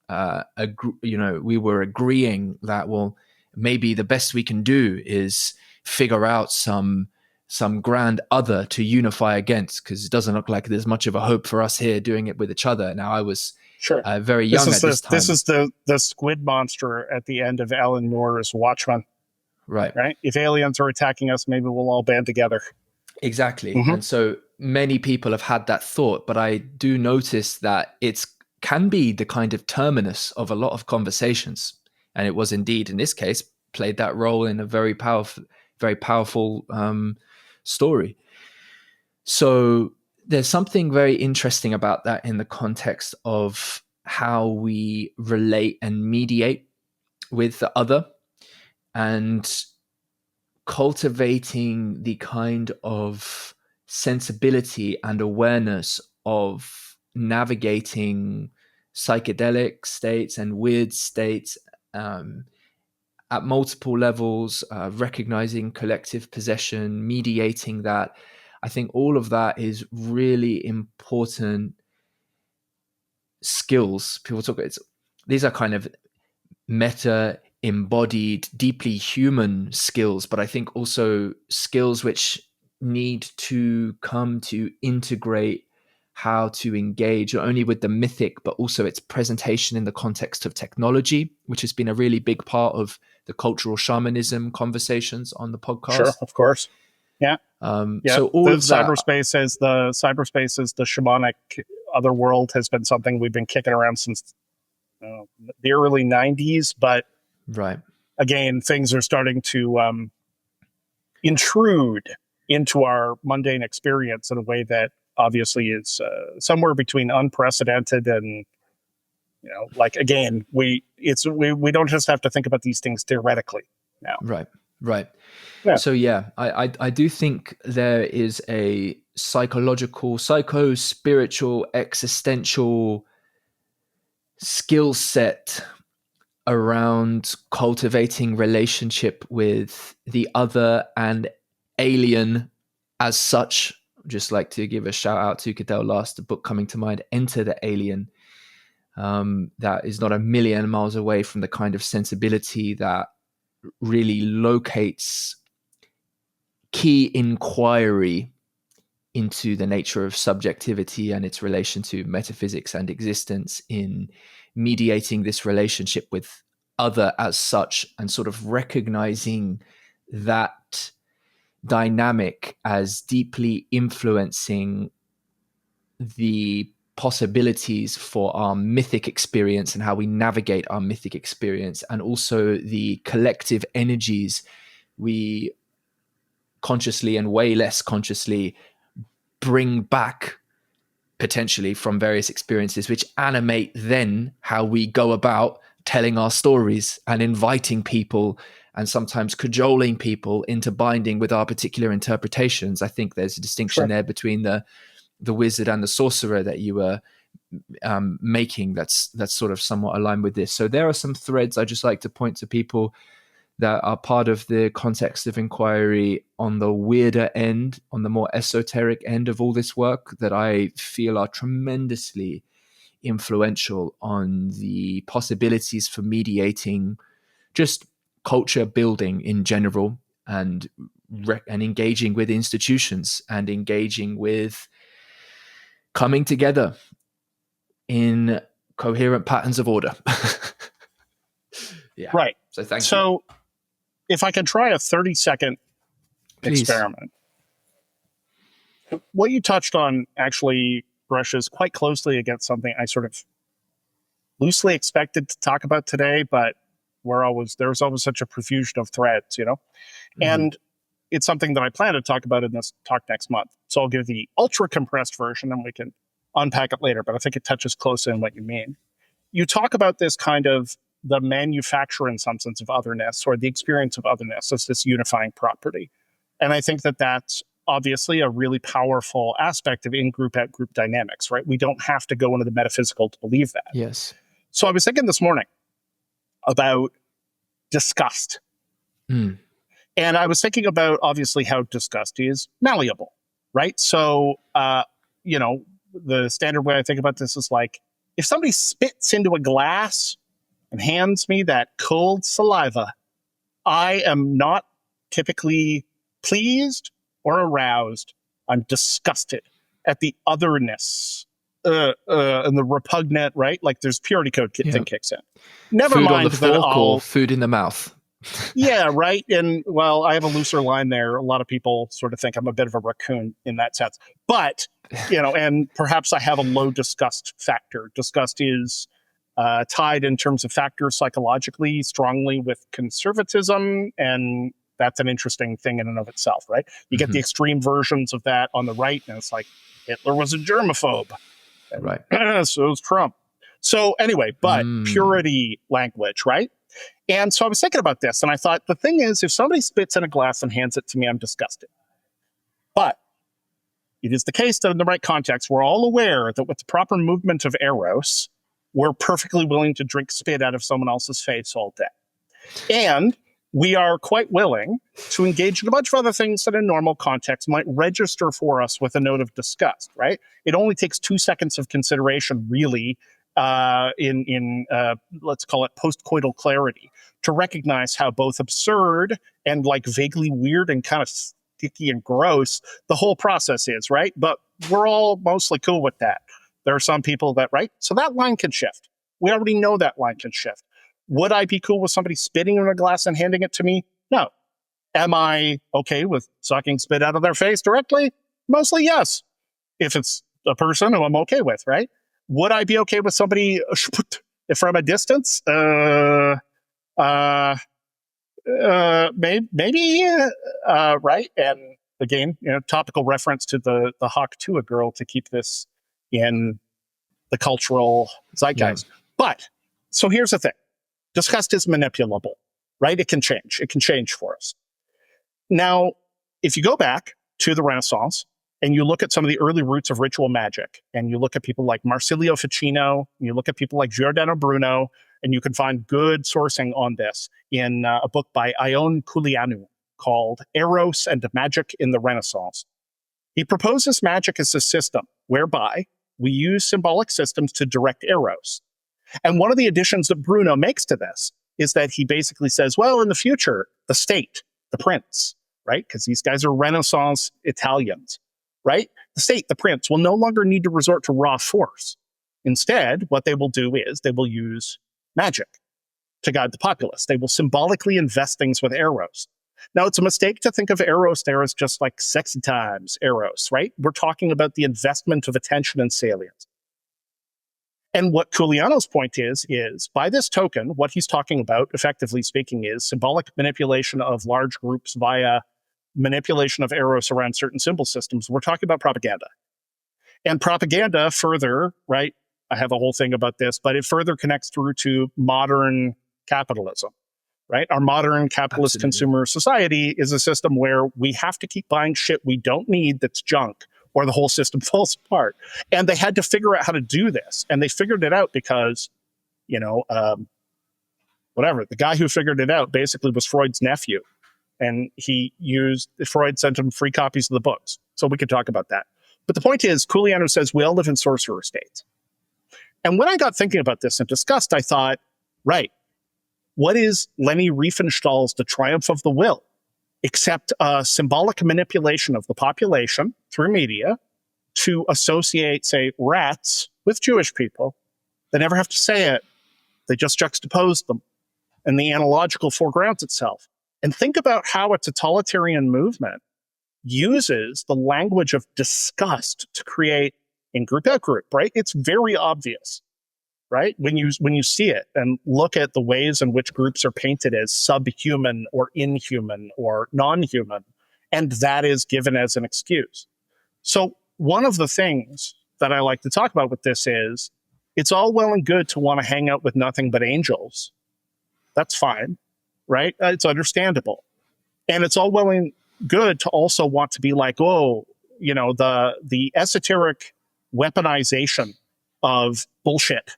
we were agreeing that, well, maybe the best we can do is figure out some grand other to unify against, because it doesn't look like there's much of a hope for us here doing it with each other. Now, I was very young at this time.
This is the squid monster at the end of Alan Moore's Watchmen.
Right.
If aliens are attacking us, maybe we'll all band together.
Exactly. Mm-hmm. And so many people have had that thought, but I do notice that it can be the kind of terminus of a lot of conversations. And it was indeed, in this case, played that role in a very powerful story. So there's something very interesting about that in the context of how we relate and mediate with the other, and cultivating the kind of sensibility and awareness of navigating psychedelic states and weird states at multiple levels, recognizing collective possession, mediating that. I think all of that is really important skills. People talk about these are kind of meta embodied, deeply human skills, but I think also skills which need to come to integrate how to engage not only with the mythic, but also its presentation in the context of technology, which has been a really big part of the cultural shamanism conversations on the podcast.
Sure, of course. Yeah.
So all of that,
cyberspace is the shamanic other world has been something we've been kicking around since the early 90s, but
right.
Again, things are starting to intrude into our mundane experience in a way that obviously is somewhere between unprecedented and, again, we don't just have to think about these things theoretically now.
Right. Yeah. So I do think there is a psychological, psycho-spiritual, existential skill set around cultivating relationship with the other and alien as such. Just like to give a shout out to Cadell Last, the book coming to mind, Enter the Alien. That is not a million miles away from the kind of sensibility that really locates key inquiry into the nature of subjectivity and its relation to metaphysics and existence in mediating this relationship with other as such, and sort of recognizing that dynamic as deeply influencing the possibilities for our mythic experience and how we navigate our mythic experience, and also the collective energies we consciously and way less consciously bring back potentially from various experiences, which animate then how we go about telling our stories and inviting people and sometimes cajoling people into binding with our particular interpretations. I think there's a distinction there between the wizard and the sorcerer that you were making that's sort of somewhat aligned with this. So there are some threads I just like to point to people that are part of the context of inquiry on the weirder end, on the more esoteric end of all this work, that I feel are tremendously influential on the possibilities for mediating just culture building in general, and engaging with institutions, and engaging with coming together in coherent patterns of order. Yeah.
Right.
So thank you.
If I could try a 30-second experiment. What you touched on actually brushes quite closely against something I sort of loosely expected to talk about today, but there's always such a profusion of threads, Mm-hmm. And it's something that I plan to talk about in this talk next month. So I'll give the ultra compressed version and we can unpack it later, but I think it touches closely on what you mean. you talk about this kind of the manufacture in some sense of otherness, or the experience of otherness as this unifying property. And I think that that's obviously a really powerful aspect of in-group, out-group dynamics, right? We don't have to go into the metaphysical to believe that.
Yes.
So I was thinking this morning about disgust.
Mm.
And I was thinking about, obviously, how disgust is malleable, right? So, you know, the standard way I think about this is like, if somebody spits into a glass and hands me that cold saliva, I am not typically pleased or aroused. I'm disgusted at the otherness and the repugnant, right? Like there's purity code thing kicks in. Never
food
mind
on the
that
fork or food in the mouth.
Yeah, right. And well, I have a looser line there. A lot of people sort of think I'm a bit of a raccoon in that sense. But, you know, and perhaps I have a low disgust factor. Disgust is tied in terms of factors psychologically strongly with conservatism. And that's an interesting thing in and of itself, right? You get the extreme versions of that on the right, and it's like Hitler was a germaphobe.
Right.
So is Trump. So anyway, but purity language, right? And so I was thinking about this, and I thought, the thing is, if somebody spits in a glass and hands it to me, I'm disgusted. But it is the case that in the right context, we're all aware that with the proper movement of eros, we're perfectly willing to drink spit out of someone else's face all day. And we are quite willing to engage in a bunch of other things that in normal context might register for us with a note of disgust, right? It only takes 2 seconds of consideration, really, in let's call it post-coital clarity, to recognize how both absurd and like vaguely weird and kind of sticky and gross the whole process is, right? But we're all mostly cool with that. There are some people that, right? So that line can shift. We already know that line can shift. Would I be cool with somebody spitting in a glass and handing it to me? No. Am I okay with sucking spit out of their face directly? Mostly yes. If it's a person who I'm okay with, right? Would I be okay with somebody from a distance? Maybe, right? And again, you know, topical reference to the Hawk Tuah girl to keep this in the cultural zeitgeist. Yeah. But, so here's the thing. Disgust is manipulable, right? It can change. It can change for us. Now, if you go back to the Renaissance, and you look at some of the early roots of ritual magic, and you look at people like Marsilio Ficino, and you look at people like Giordano Bruno, and you can find good sourcing on this in a book by Ion Culianu called Eros and Magic in the Renaissance. He proposes magic as a system whereby we use symbolic systems to direct eros. And one of the additions that Bruno makes to this is that he basically says, well, in the future, the state, the prince, right? Because these guys are Renaissance Italians. Right? The state, the prince, will no longer need to resort to raw force. Instead, what they will do is they will use magic to guide the populace. They will symbolically invest things with eros. Now, it's a mistake to think of eros there as just like sexy times eros, right? We're talking about the investment of attention and salience. And what Culiano's point is by this token, what he's talking about, effectively speaking, is symbolic manipulation of large groups via manipulation of eros around certain symbol systems. We're talking about propaganda. And propaganda further, right? I have a whole thing about this, but it further connects through to modern capitalism, right? Our modern capitalist consumer society is a system where we have to keep buying shit we don't need that's junk, or the whole system falls apart. And they had to figure out how to do this. And they figured it out because, you know, whatever, the guy who figured it out basically was Freud's nephew. And Freud sent him free copies of the books. So we could talk about that. But the point is, Culiano says we all live in sorcerer states. And when I got thinking about this and discussed, I thought, right, what is Leni Riefenstahl's The Triumph of the Will? Except a symbolic manipulation of the population through media to associate, say, rats with Jewish people. They never have to say it. They just juxtapose them. And the analogical foregrounds itself. And think about how a totalitarian movement uses the language of disgust to create in-group, out-group, right? It's very obvious, right? When you see it and look at the ways in which groups are painted as subhuman or inhuman or non-human, and that is given as an excuse. So one of the things that I like to talk about with this is it's all well and good to want to hang out with nothing but angels. That's fine, right? It's understandable. And it's all well and good to also want to be like, oh, you know, the esoteric weaponization of bullshit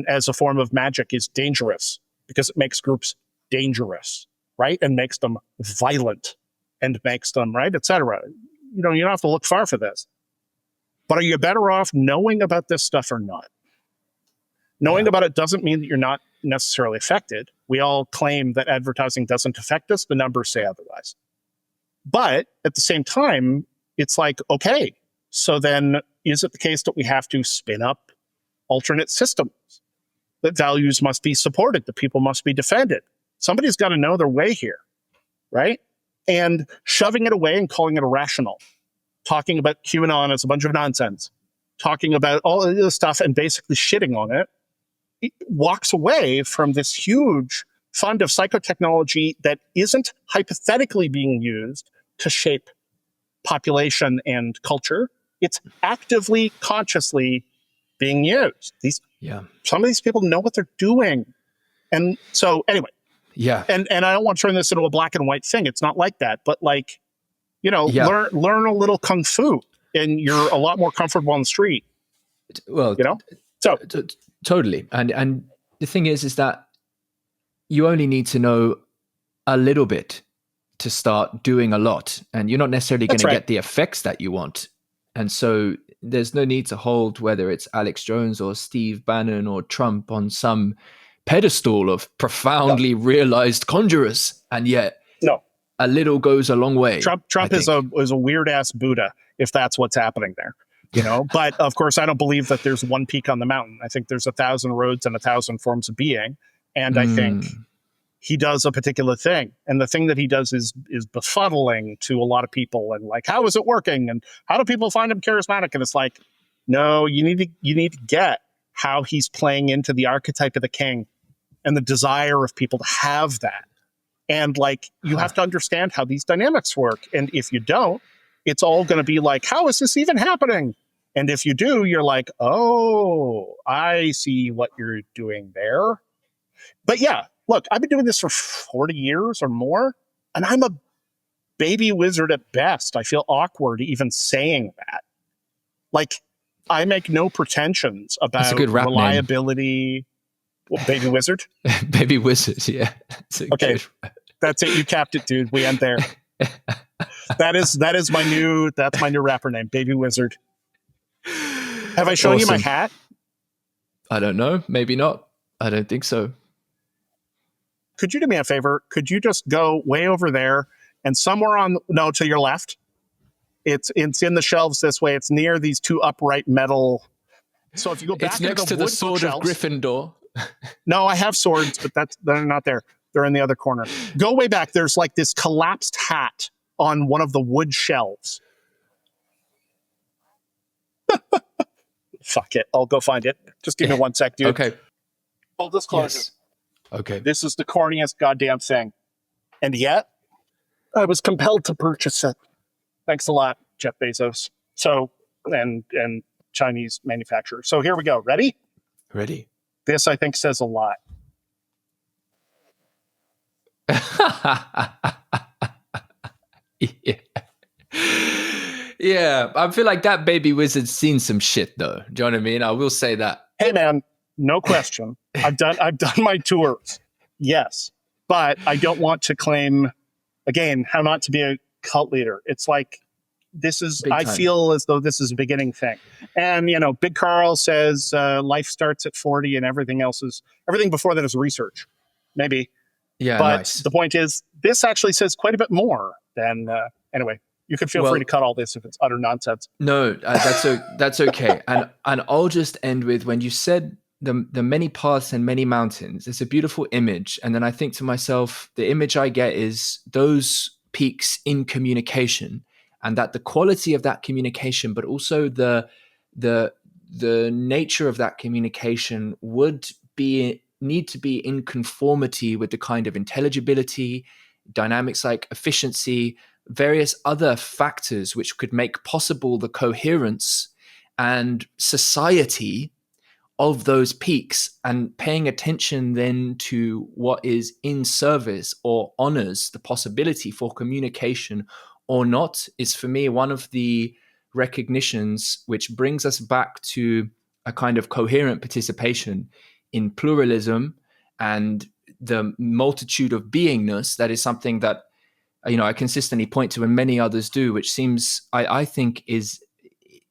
as a form of magic is dangerous because it makes groups dangerous, right? And makes them violent and makes them, right, etc. You know, you don't have to look far for this. But are you better off knowing about this stuff or not? Knowing about it doesn't mean that you're not necessarily affected. We all claim that advertising doesn't affect us. The numbers say otherwise. But at the same time, it's like, okay, so then is it the case that we have to spin up alternate systems? That values must be supported, that people must be defended. Somebody's got to know their way here, right? And shoving it away and calling it irrational, talking about QAnon as a bunch of nonsense, talking about all of this stuff and basically shitting on it, it walks away from this huge fund of psychotechnology that isn't hypothetically being used to shape population and culture. It's actively, consciously being used. Some of these people know what they're doing. And so anyway, and I don't want to turn this into a black and white thing. It's not like that, but like, you know, learn a little kung fu and you're a lot more comfortable on the street.
Well,
you know, so
totally. And the thing is that you only need to know a little bit to start doing a lot, and you're not necessarily going to get the effects that you want. And so there's no need to hold whether it's Alex Jones or Steve Bannon or Trump on some pedestal of profoundly realized conjurers. And yet a little goes a long way.
Trump is a weird ass Buddha, if that's what's happening there, you know. But of course, I don't believe that there's one peak on the mountain. I think there's 1,000 roads and 1,000 forms of being. And I think he does a particular thing. And the thing that he does is befuddling to a lot of people. And like, how is it working? And how do people find him charismatic? And it's like, no, you need to get how he's playing into the archetype of the king and the desire of people to have that. And like, you have to understand how these dynamics work. And if you don't, it's all going to be like, how is this even happening? And if you do, you're like, oh, I see what you're doing there. But yeah, look, I've been doing this for 40 years or more, and I'm a baby wizard at best. I feel awkward even saying that. Like, I make no pretensions about reliability. Well, baby wizard?
Baby wizard, yeah.
Okay, that's it. You capped it, dude. We end there. That's my new rapper name, Baby Wizard. Have I shown you my hat?
I don't know. Maybe not. I don't think so.
Could you do me a favor? Could you just go way over there and somewhere to your left? It's in the shelves this way. It's near these two upright metal. So if you go back,
it's next to the sword of Gryffindor.
No, I have swords, but they're not there. They're in the other corner. Go way back. There's like this collapsed hat on one of the wood shelves. Fuck it. I'll go find it. Just give me 1 sec, dude.
Okay.
Full disclosure.
Yes. Okay.
This is the corniest goddamn thing. And yet, I was compelled to purchase it. Thanks a lot, Jeff Bezos. So, and Chinese manufacturer. So here we go. Ready?
Ready.
This, I think, says a lot.
Yeah. I feel like that baby wizard's seen some shit, though. Do you know what I mean? I will say that.
Hey, man, no question. I've done my tours. Yes. But I don't want to claim, again, how not to be a cult leader. It's like, I feel as though this is a beginning thing. And, you know, Big Carl says life starts at 40 and everything before that is research. Maybe.
Yeah,
but
nice.
The point is, this actually says quite a bit more than, anyway, you can feel free to cut all this if it's utter nonsense.
No, that's okay. And I'll just end with, when you said the many paths and many mountains, it's a beautiful image. And then I think to myself, the image I get is those peaks in communication, and that the quality of that communication, but also the nature of that communication would need to be in conformity with the kind of intelligibility, dynamics like efficiency, various other factors which could make possible the coherence and society of those peaks and paying attention then to what is in service or honors the possibility for communication or not is, for me, one of the recognitions which brings us back to a kind of coherent participation in pluralism and the multitude of beingness. That is something that, I consistently point to, and many others do, which seems, I think, is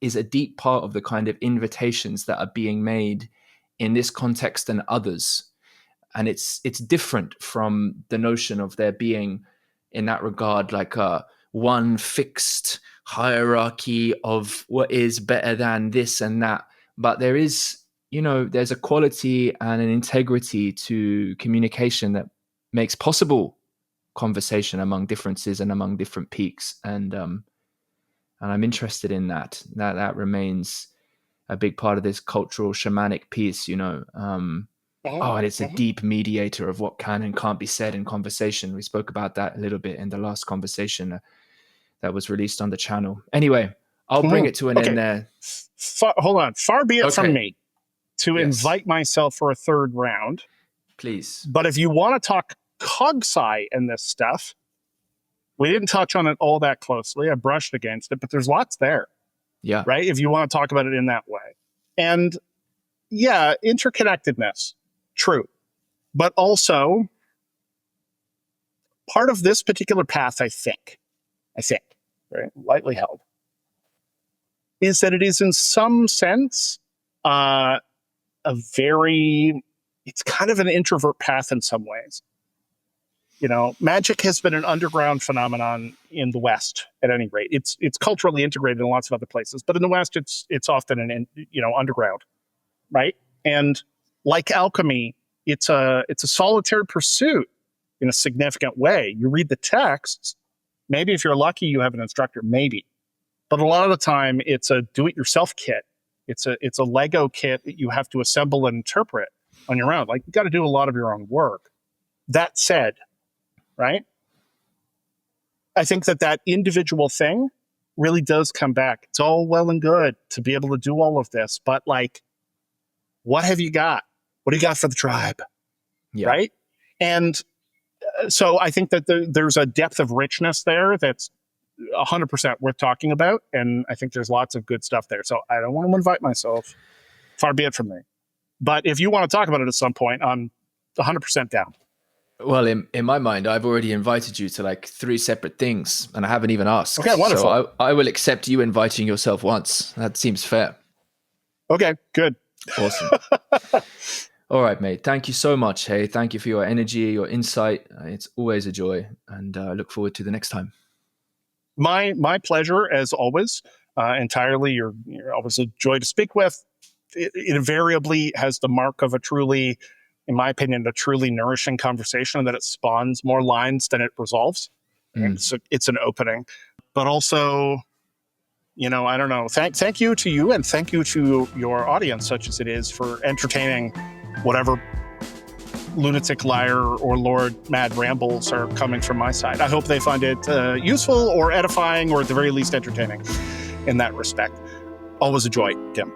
a deep part of the kind of invitations that are being made in this context and others. And it's different from the notion of there being, in that regard, like a one fixed hierarchy of what is better than this and that. But there is, there's a quality and an integrity to communication that makes possible conversation among differences and among different peaks. And I'm interested in that. That remains a big part of this cultural shamanic piece, and it's a deep mediator of what can and can't be said in conversation. We spoke about that a little bit in the last conversation that was released on the channel. Anyway, I'll bring it to an end there.
Hold on. Far be it from me to invite myself for a third round.
Please.
But if you want to talk cogsci and this stuff, we didn't touch on it all that closely. I brushed against it, but there's lots there.
Yeah.
Right? If you want to talk about it in that way. And yeah, interconnectedness. True. But also, part of this particular path, I think, right, lightly held, is that it is in some sense it's kind of an introvert path in some ways. Magic has been an underground phenomenon in the West, at any rate. It's culturally integrated in lots of other places, but in the West, it's often underground, right? And like alchemy, it's a solitary pursuit in a significant way. You read the texts. Maybe if you're lucky, you have an instructor. Maybe, but a lot of the time, it's a do-it-yourself kit. It's a Lego kit that you have to assemble and interpret on your own. Like, you got to do a lot of your own work. That said, right, I think that individual thing really does come back. It's all well and good to be able to do all of this, but like, what have you got? What do you got for the tribe? Yeah. Right? And so I think that there's a depth of richness there that's 100% worth talking about. And I think there's lots of good stuff there. So I don't want to invite myself. Far be it from me. But if you want to talk about it at some point, I'm 100% down.
Well, in my mind, I've already invited you to like 3 separate things, and I haven't even asked.
Okay, wonderful.
So I will accept you inviting yourself once. That seems fair.
Okay, good.
Awesome. All right, mate. Thank you so much. Hey, thank you for your energy, your insight. It's always a joy, and I look forward to the next time.
My pleasure, as always. Entirely, you're always a joy to speak with. It invariably has the mark of a truly, in my opinion, a truly nourishing conversation, that it spawns more lines than it resolves. And so it's an opening. But also, I don't know. Thank you to you, and thank you to your audience, such as it is, for entertaining whatever lunatic liar or Lord mad rambles are coming from my side. I hope they find it useful or edifying, or at the very least entertaining in that respect. Always a joy, Tim.